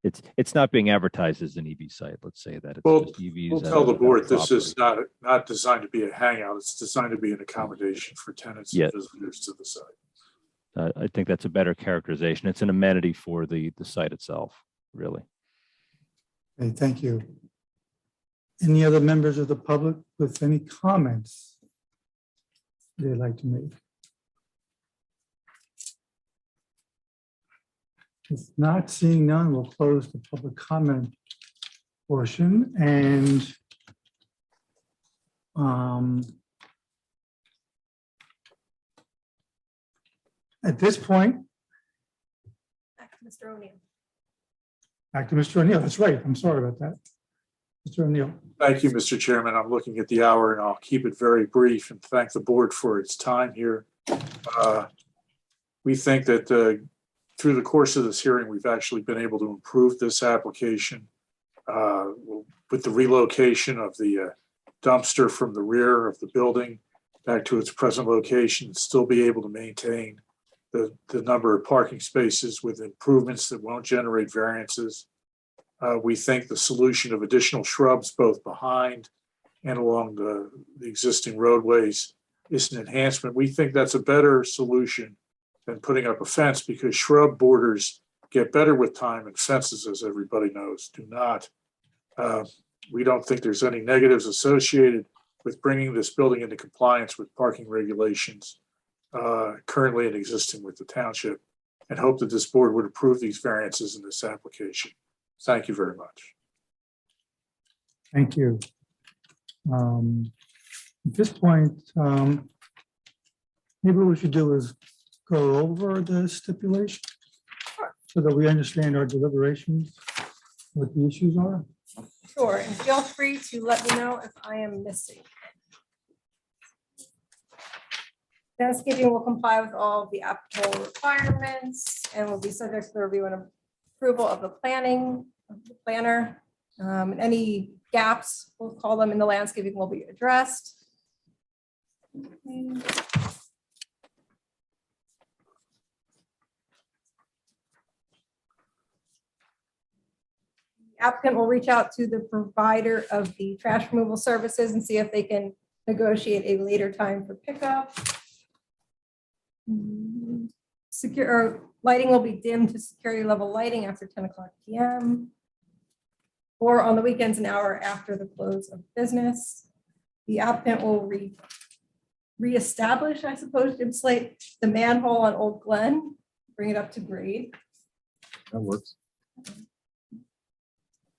It's not being advertised as an EV site. Let's say that. It's just EVs. We'll tell the board this is not designed to be a hangout. It's designed to be an accommodation for tenants and visitors to the site. I think that's a better characterization. It's an amenity for the site itself, really. Okay, thank you. Any other members of the public with any comments they'd like to make? If not, seeing none, we'll close the public comment portion and at this point, Back to Mr. O'Neill. back to Mr. O'Neill. That's right. I'm sorry about that. Mr. O'Neill. Thank you, Mr. Chairman. I'm looking at the hour and I'll keep it very brief and thank the board for its time here. We think that through the course of this hearing, we've actually been able to improve this application with the relocation of the dumpster from the rear of the building back to its present location, and still be able to maintain the number of parking spaces with improvements that won't generate variances. We think the solution of additional shrubs both behind and along the existing roadways is an enhancement. We think that's a better solution than putting up a fence, because shrub borders get better with time and fences, as everybody knows, do not. We don't think there's any negatives associated with bringing this building into compliance with parking regulations currently and existing with the township, and hope that this board would approve these variances in this application. Thank you very much. Thank you. At this point, maybe what we should do is go over the stipulation so that we understand our deliberations, what the issues are. Sure, and feel free to let me know if I am missing. Landscaping will comply with all of the applicable requirements and will be subject to the review and approval of the planner. And any gaps, we'll call them, in the landscaping will be addressed. Applicant will reach out to the provider of the trash removal services and see if they can negotiate a later time for pickup. Secure lighting will be dimmed to security level lighting after 10 o'clock p.m. or on the weekends an hour after the close of business. The applicant will reestablish, I suppose, Jim Slate, the manhole on Old Glen, bring it up to grade. That works.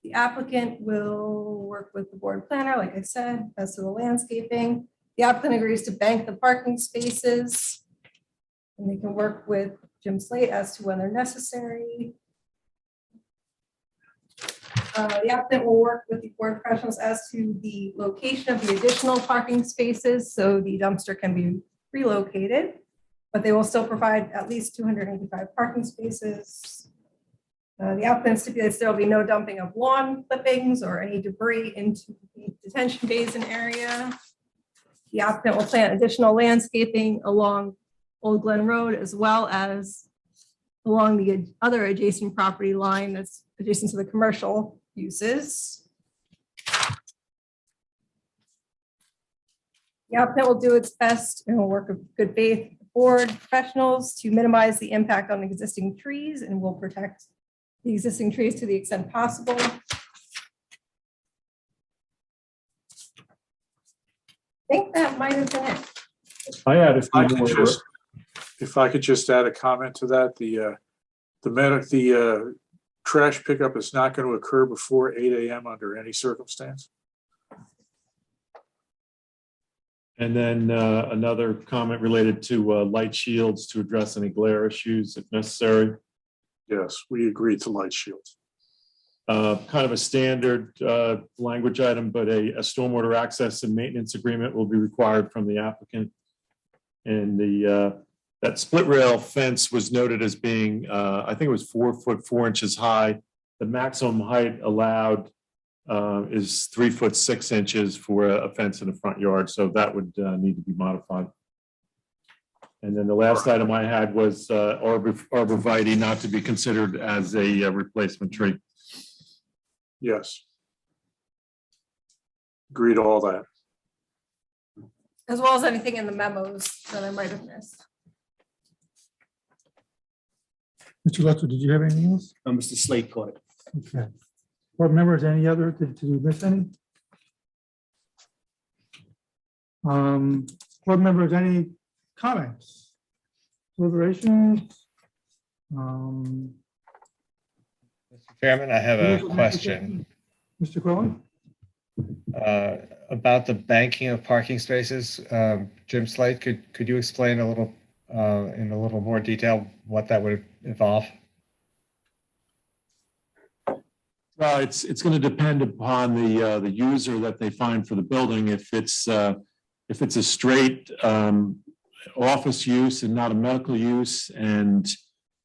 The applicant will work with the board planner, like I said, as to the landscaping. The applicant agrees to bank the parking spaces, and they can work with Jim Slate as to when they're necessary. The applicant will work with the board professionals as to the location of the additional parking spaces, so the dumpster can be relocated, but they will still provide at least 285 parking spaces. The applicant stipulates there will be no dumping of lawn clippings or any debris into the detention basin area. The applicant will plant additional landscaping along Old Glen Road, as well as along the other adjacent property line that's adjacent to the commercial uses. The applicant will do its best and will work with good faith board professionals to minimize the impact on existing trees, and will protect the existing trees to the extent possible. I think that might have been it. I had a few more. If I could just add a comment to that, the trash pickup is not going to occur before 8 a.m. under any circumstance. And then another comment related to light shields to address any glare issues if necessary. Yes, we agreed to light shields. Kind of a standard language item, but a stormwater access and maintenance agreement will be required from the applicant. And that split rail fence was noted as being, I think it was 4 foot 4 inches high. The maximum height allowed is 3 foot 6 inches for a fence in the front yard. So that would need to be modified. And then the last item I had was arborvitae not to be considered as a replacement tree. Yes. Agreed to all that. As well as anything in the memos that I might have missed. Mr. Lutzer, did you have anything else? Mr. Slate caught it. Okay. Board members, any other, did we miss any? Board members, any comments? Deliberations? Chairman, I have a question Mr. Quillen? about the banking of parking spaces. Jim Slate, could you explain a little in a little more detail what that would involve? Well, it's going to depend upon the user that they find for the building. If it's a straight office use and not a medical use, and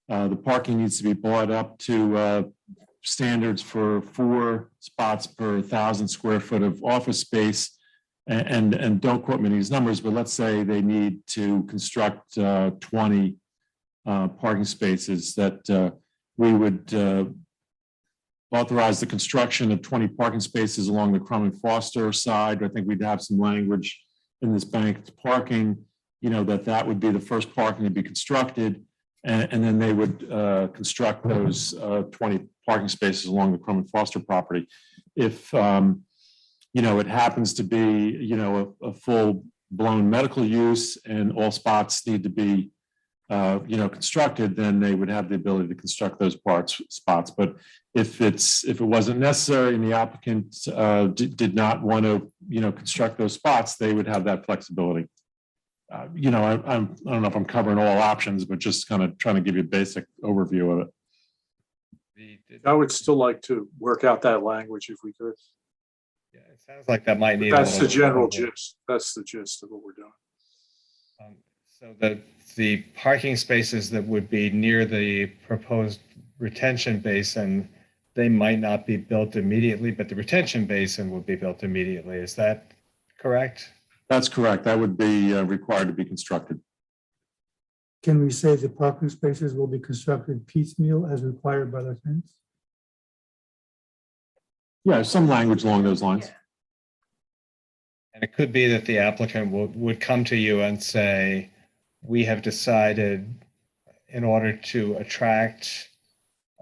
the parking needs to be brought up to standards for 4 spots per 1,000 square foot of office space, and don't quote me these numbers, but let's say they need to construct 20 parking spaces, that we would authorize the construction of 20 parking spaces along the Crum and Foster side. I think we'd have some language in this banked parking, that would be the first parking to be constructed. And then they would construct those 20 parking spaces along the Crum and Foster property. If, it happens to be, a full-blown medical use and all spots need to be, constructed, then they would have the ability to construct those spots. But if it wasn't necessary and the applicant did not want to, construct those spots, they would have that flexibility. I don't know if I'm covering all options, but just kind of trying to give you a basic overview of it. I would still like to work out that language if we could. Yeah, it sounds like that might need. That's the general gist. That's the gist of what we're doing. So the parking spaces that would be near the proposed retention basin, they might not be built immediately, but the retention basin would be built immediately. Is that correct? That's correct. That would be required to be constructed. Can we say the parking spaces will be constructed piecemeal as required by the tenants? Yeah, some language along those lines. And it could be that the applicant would come to you and say, we have decided in order to attract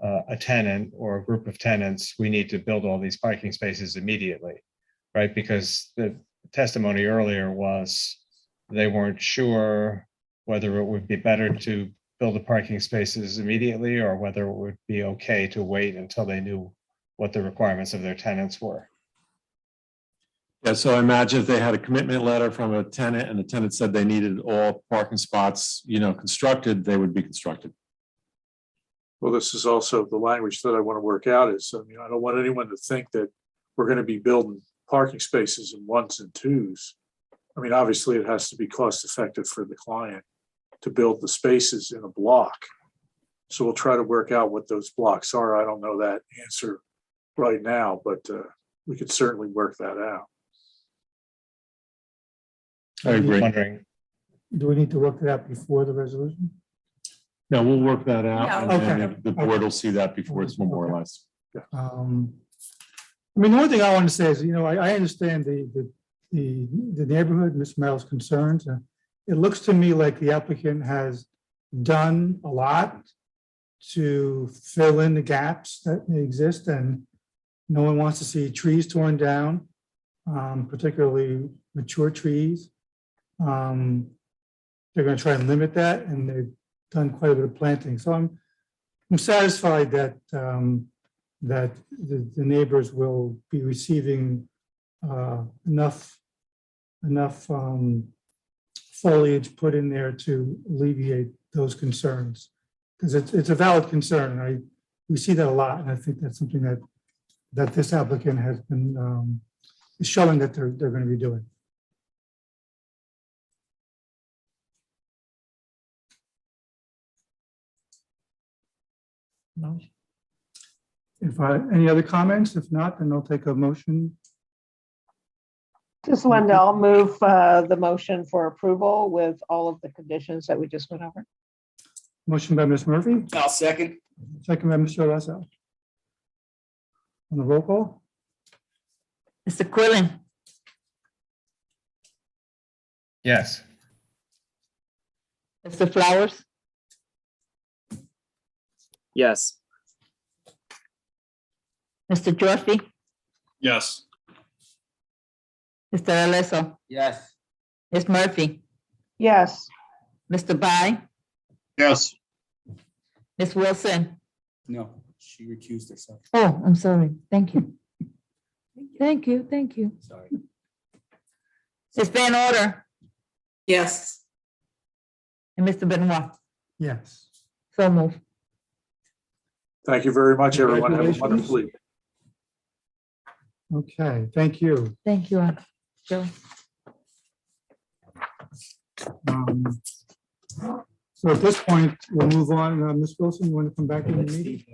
a tenant or a group of tenants, we need to build all these parking spaces immediately, right? Because the testimony earlier was they weren't sure whether it would be better to build the parking spaces immediately or whether it would be okay to wait until they knew what the requirements of their tenants were. Yeah, so I imagine if they had a commitment letter from a tenant and the tenant said they needed all parking spots, constructed, they would be constructed. Well, this is also the language that I want to work out is, I don't want anyone to think that we're going to be building parking spaces in 1s and 2s. Obviously it has to be cost effective for the client to build the spaces in a block. So we'll try to work out what those blocks are. I don't know that answer right now, but we could certainly work that out. I agree. Wondering. Do we need to work that out before the resolution? No, we'll work that out. No. And then the board will see that before it's memorialized. The only thing I want to say is, I understand the neighborhood, Ms. Merrill's concerns. It looks to me like the applicant has done a lot to fill in the gaps that may exist, and no one wants to see trees torn down, particularly mature trees. They're going to try and limit that, and they've done quite a bit of planting. So I'm satisfied that that the neighbors will be receiving enough foliage put in there to alleviate those concerns, because it's a valid concern. We see that a lot, and I think that's something that this applicant has been is showing that they're going to be doing. No. Any other comments? If not, then I'll take a motion. Just Linda, I'll move the motion for approval with all of the conditions that we just went over. Motion by Ms. Murphy. I'll second. Second by Mr. Lasso. On the roll call. Mr. Quillen, Yes. Mr. Flowers, Yes. Mr. Geoffrey, Yes. Mr. Alesso, Yes. Ms. Murphy, Yes. Mr. Bai, Yes. Ms. Wilson. No, she recused herself. Oh, I'm sorry. Thank you. Thank you, thank you. Sorry. Ms. Van Order Yes. and Mr. Benoit. Yes. So move. Thank you very much, everyone. Have a Congratulations. wonderful evening. Okay, thank you. Thank you, Joe. So at this point, we'll move on. Ms. Wilson, you want to come back in the meeting?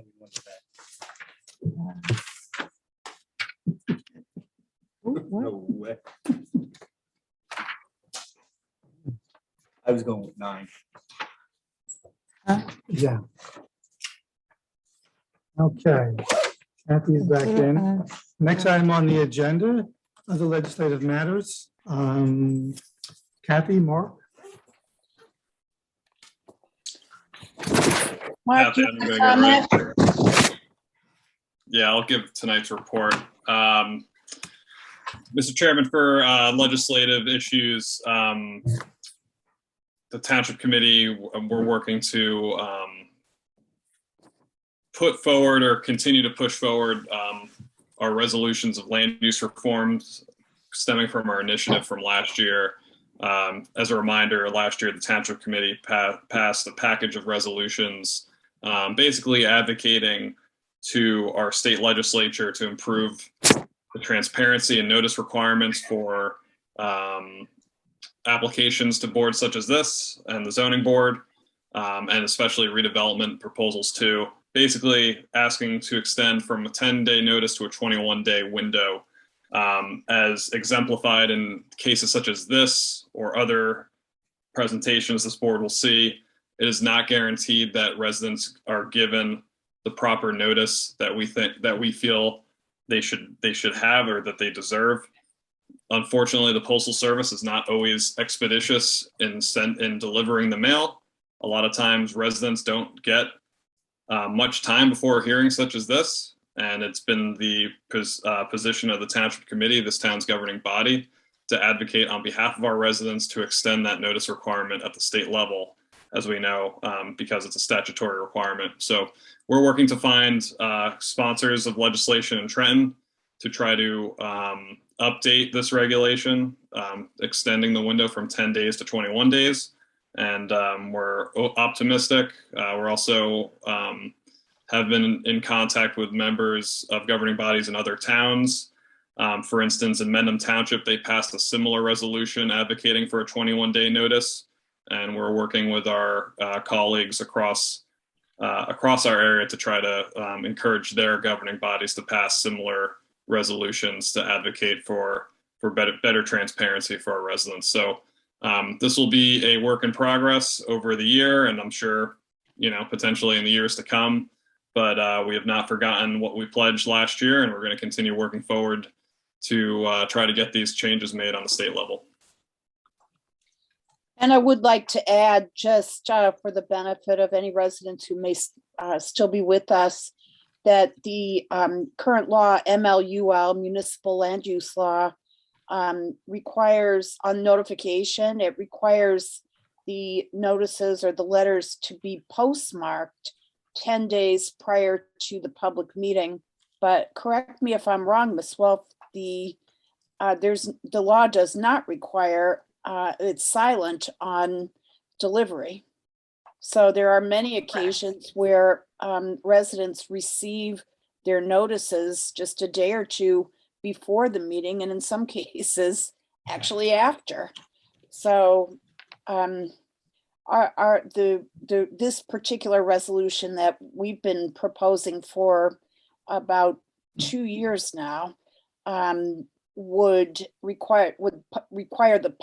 No way. I was going with 9. Yeah. Okay. Kathy's back in. Next item on the agenda, other legislative matters. Kathy, Mark? Kathy, I'm gonna go right. Yeah, I'll give tonight's report. Mr. Chairman, for legislative issues, the Township Committee, we're working to put forward or continue to push forward our resolutions of land use reforms stemming from our initiative from last year. As a reminder, last year, the Township Committee passed a package of resolutions basically advocating to our state legislature to improve the transparency and notice requirements for applications to boards such as this and the zoning board, and especially redevelopment proposals too. Basically asking to extend from a 10-day notice to a 21-day window, as exemplified in cases such as this or other presentations this board will see. It is not guaranteed that residents are given the proper notice that we feel they should have or that they deserve. Unfortunately, the Postal Service is not always expeditious in delivering the mail. A lot of times residents don't get much time before a hearing such as this. And it's been the position of the Township Committee, this town's governing body, to advocate on behalf of our residents to extend that notice requirement at the state level, as we know, because it's a statutory requirement. So we're working to find sponsors of legislation in Trenton to try to update this regulation, extending the window from 10 days to 21 days. And we're optimistic. We're also have been in contact with members of governing bodies in other towns. For instance, in Mendham Township, they passed a similar resolution advocating for a 21-day notice. And we're working with our colleagues across our area to try to encourage their governing bodies to pass similar resolutions to advocate for better transparency for our residents. So this will be a work in progress over the year, and I'm sure, potentially in the years to come. But we have not forgotten what we pledged last year, and we're going to continue working forward to try to get these changes made on the state level. And I would like to add, just for the benefit of any residents who may still be with us, that the current law, MLUL, Municipal Land Use Law, requires on notification, it requires the notices or the letters to be postmarked 10 days prior to the public meeting. But correct me if I'm wrong, Ms. Wolf, the law does not require, it's silent on delivery. So there are many occasions where residents receive their notices just a day or two before the meeting, and in some cases, actually after. So this particular resolution that we've been proposing for about 2 years now would require the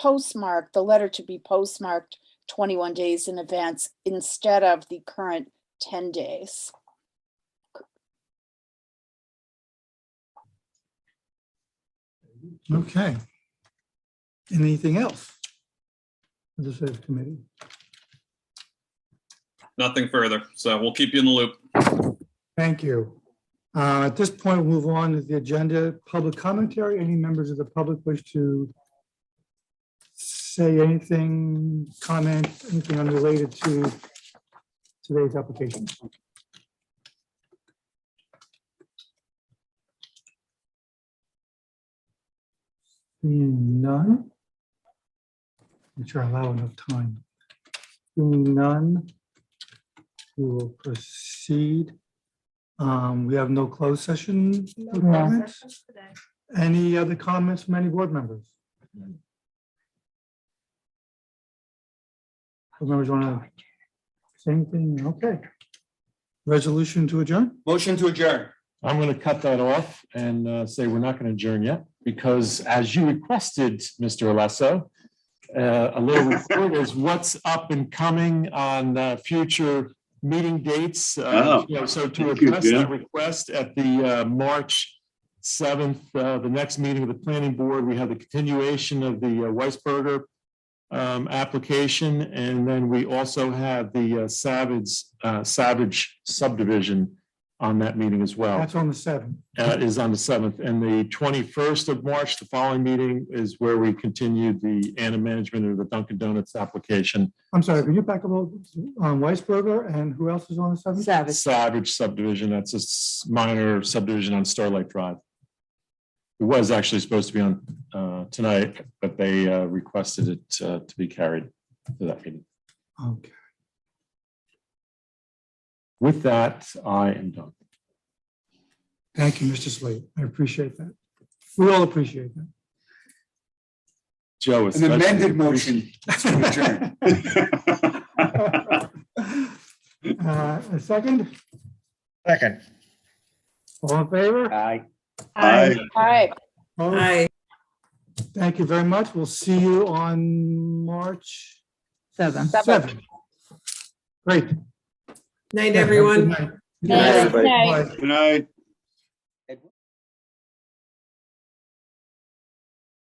letter to be postmarked 21 days in advance instead of the current 10 days. Okay. Anything else? Legislative Committee. Nothing further. So we'll keep you in the loop. Thank you. At this point, we'll move on to the agenda, public commentary. Any members of the public wish to say anything, comment, anything unrelated to today's application? Seeing none. Make sure I allow enough time. Seeing none, we will proceed. We have no closed session requirements. Any other comments from any board members? Board members want to say anything? Okay. Resolution to adjourn? Motion to adjourn. I'm going to cut that off and say we're not going to adjourn yet because as you requested, Mr. Alesso, a little report is what's up and coming on future meeting dates. So to address that request at the March 7th, the next meeting of the planning board, we have the continuation of the Weisberger application. And then we also have the Savage subdivision on that meeting as well. That's on the 7th. Is on the 7th. And the 21st of March, the following meeting is where we continue the Anna management of the Dunkin' Donuts application. I'm sorry, can you back up on Weisberger and who else is on the 7th? Savage subdivision. That's a minor subdivision on Starlight Drive. It was actually supposed to be on tonight, but they requested it to be carried to that meeting. Okay. With that, I am done. Thank you, Mr. Slade. I appreciate that. We all appreciate that. Joe, An amended motion to adjourn. A second? Second. All in favor? Aye. Aye. Aye. Opposed? Thank you very much. We'll see you on March 7th. Great. Night, everyone. Good night. Good night. Bye. Good night.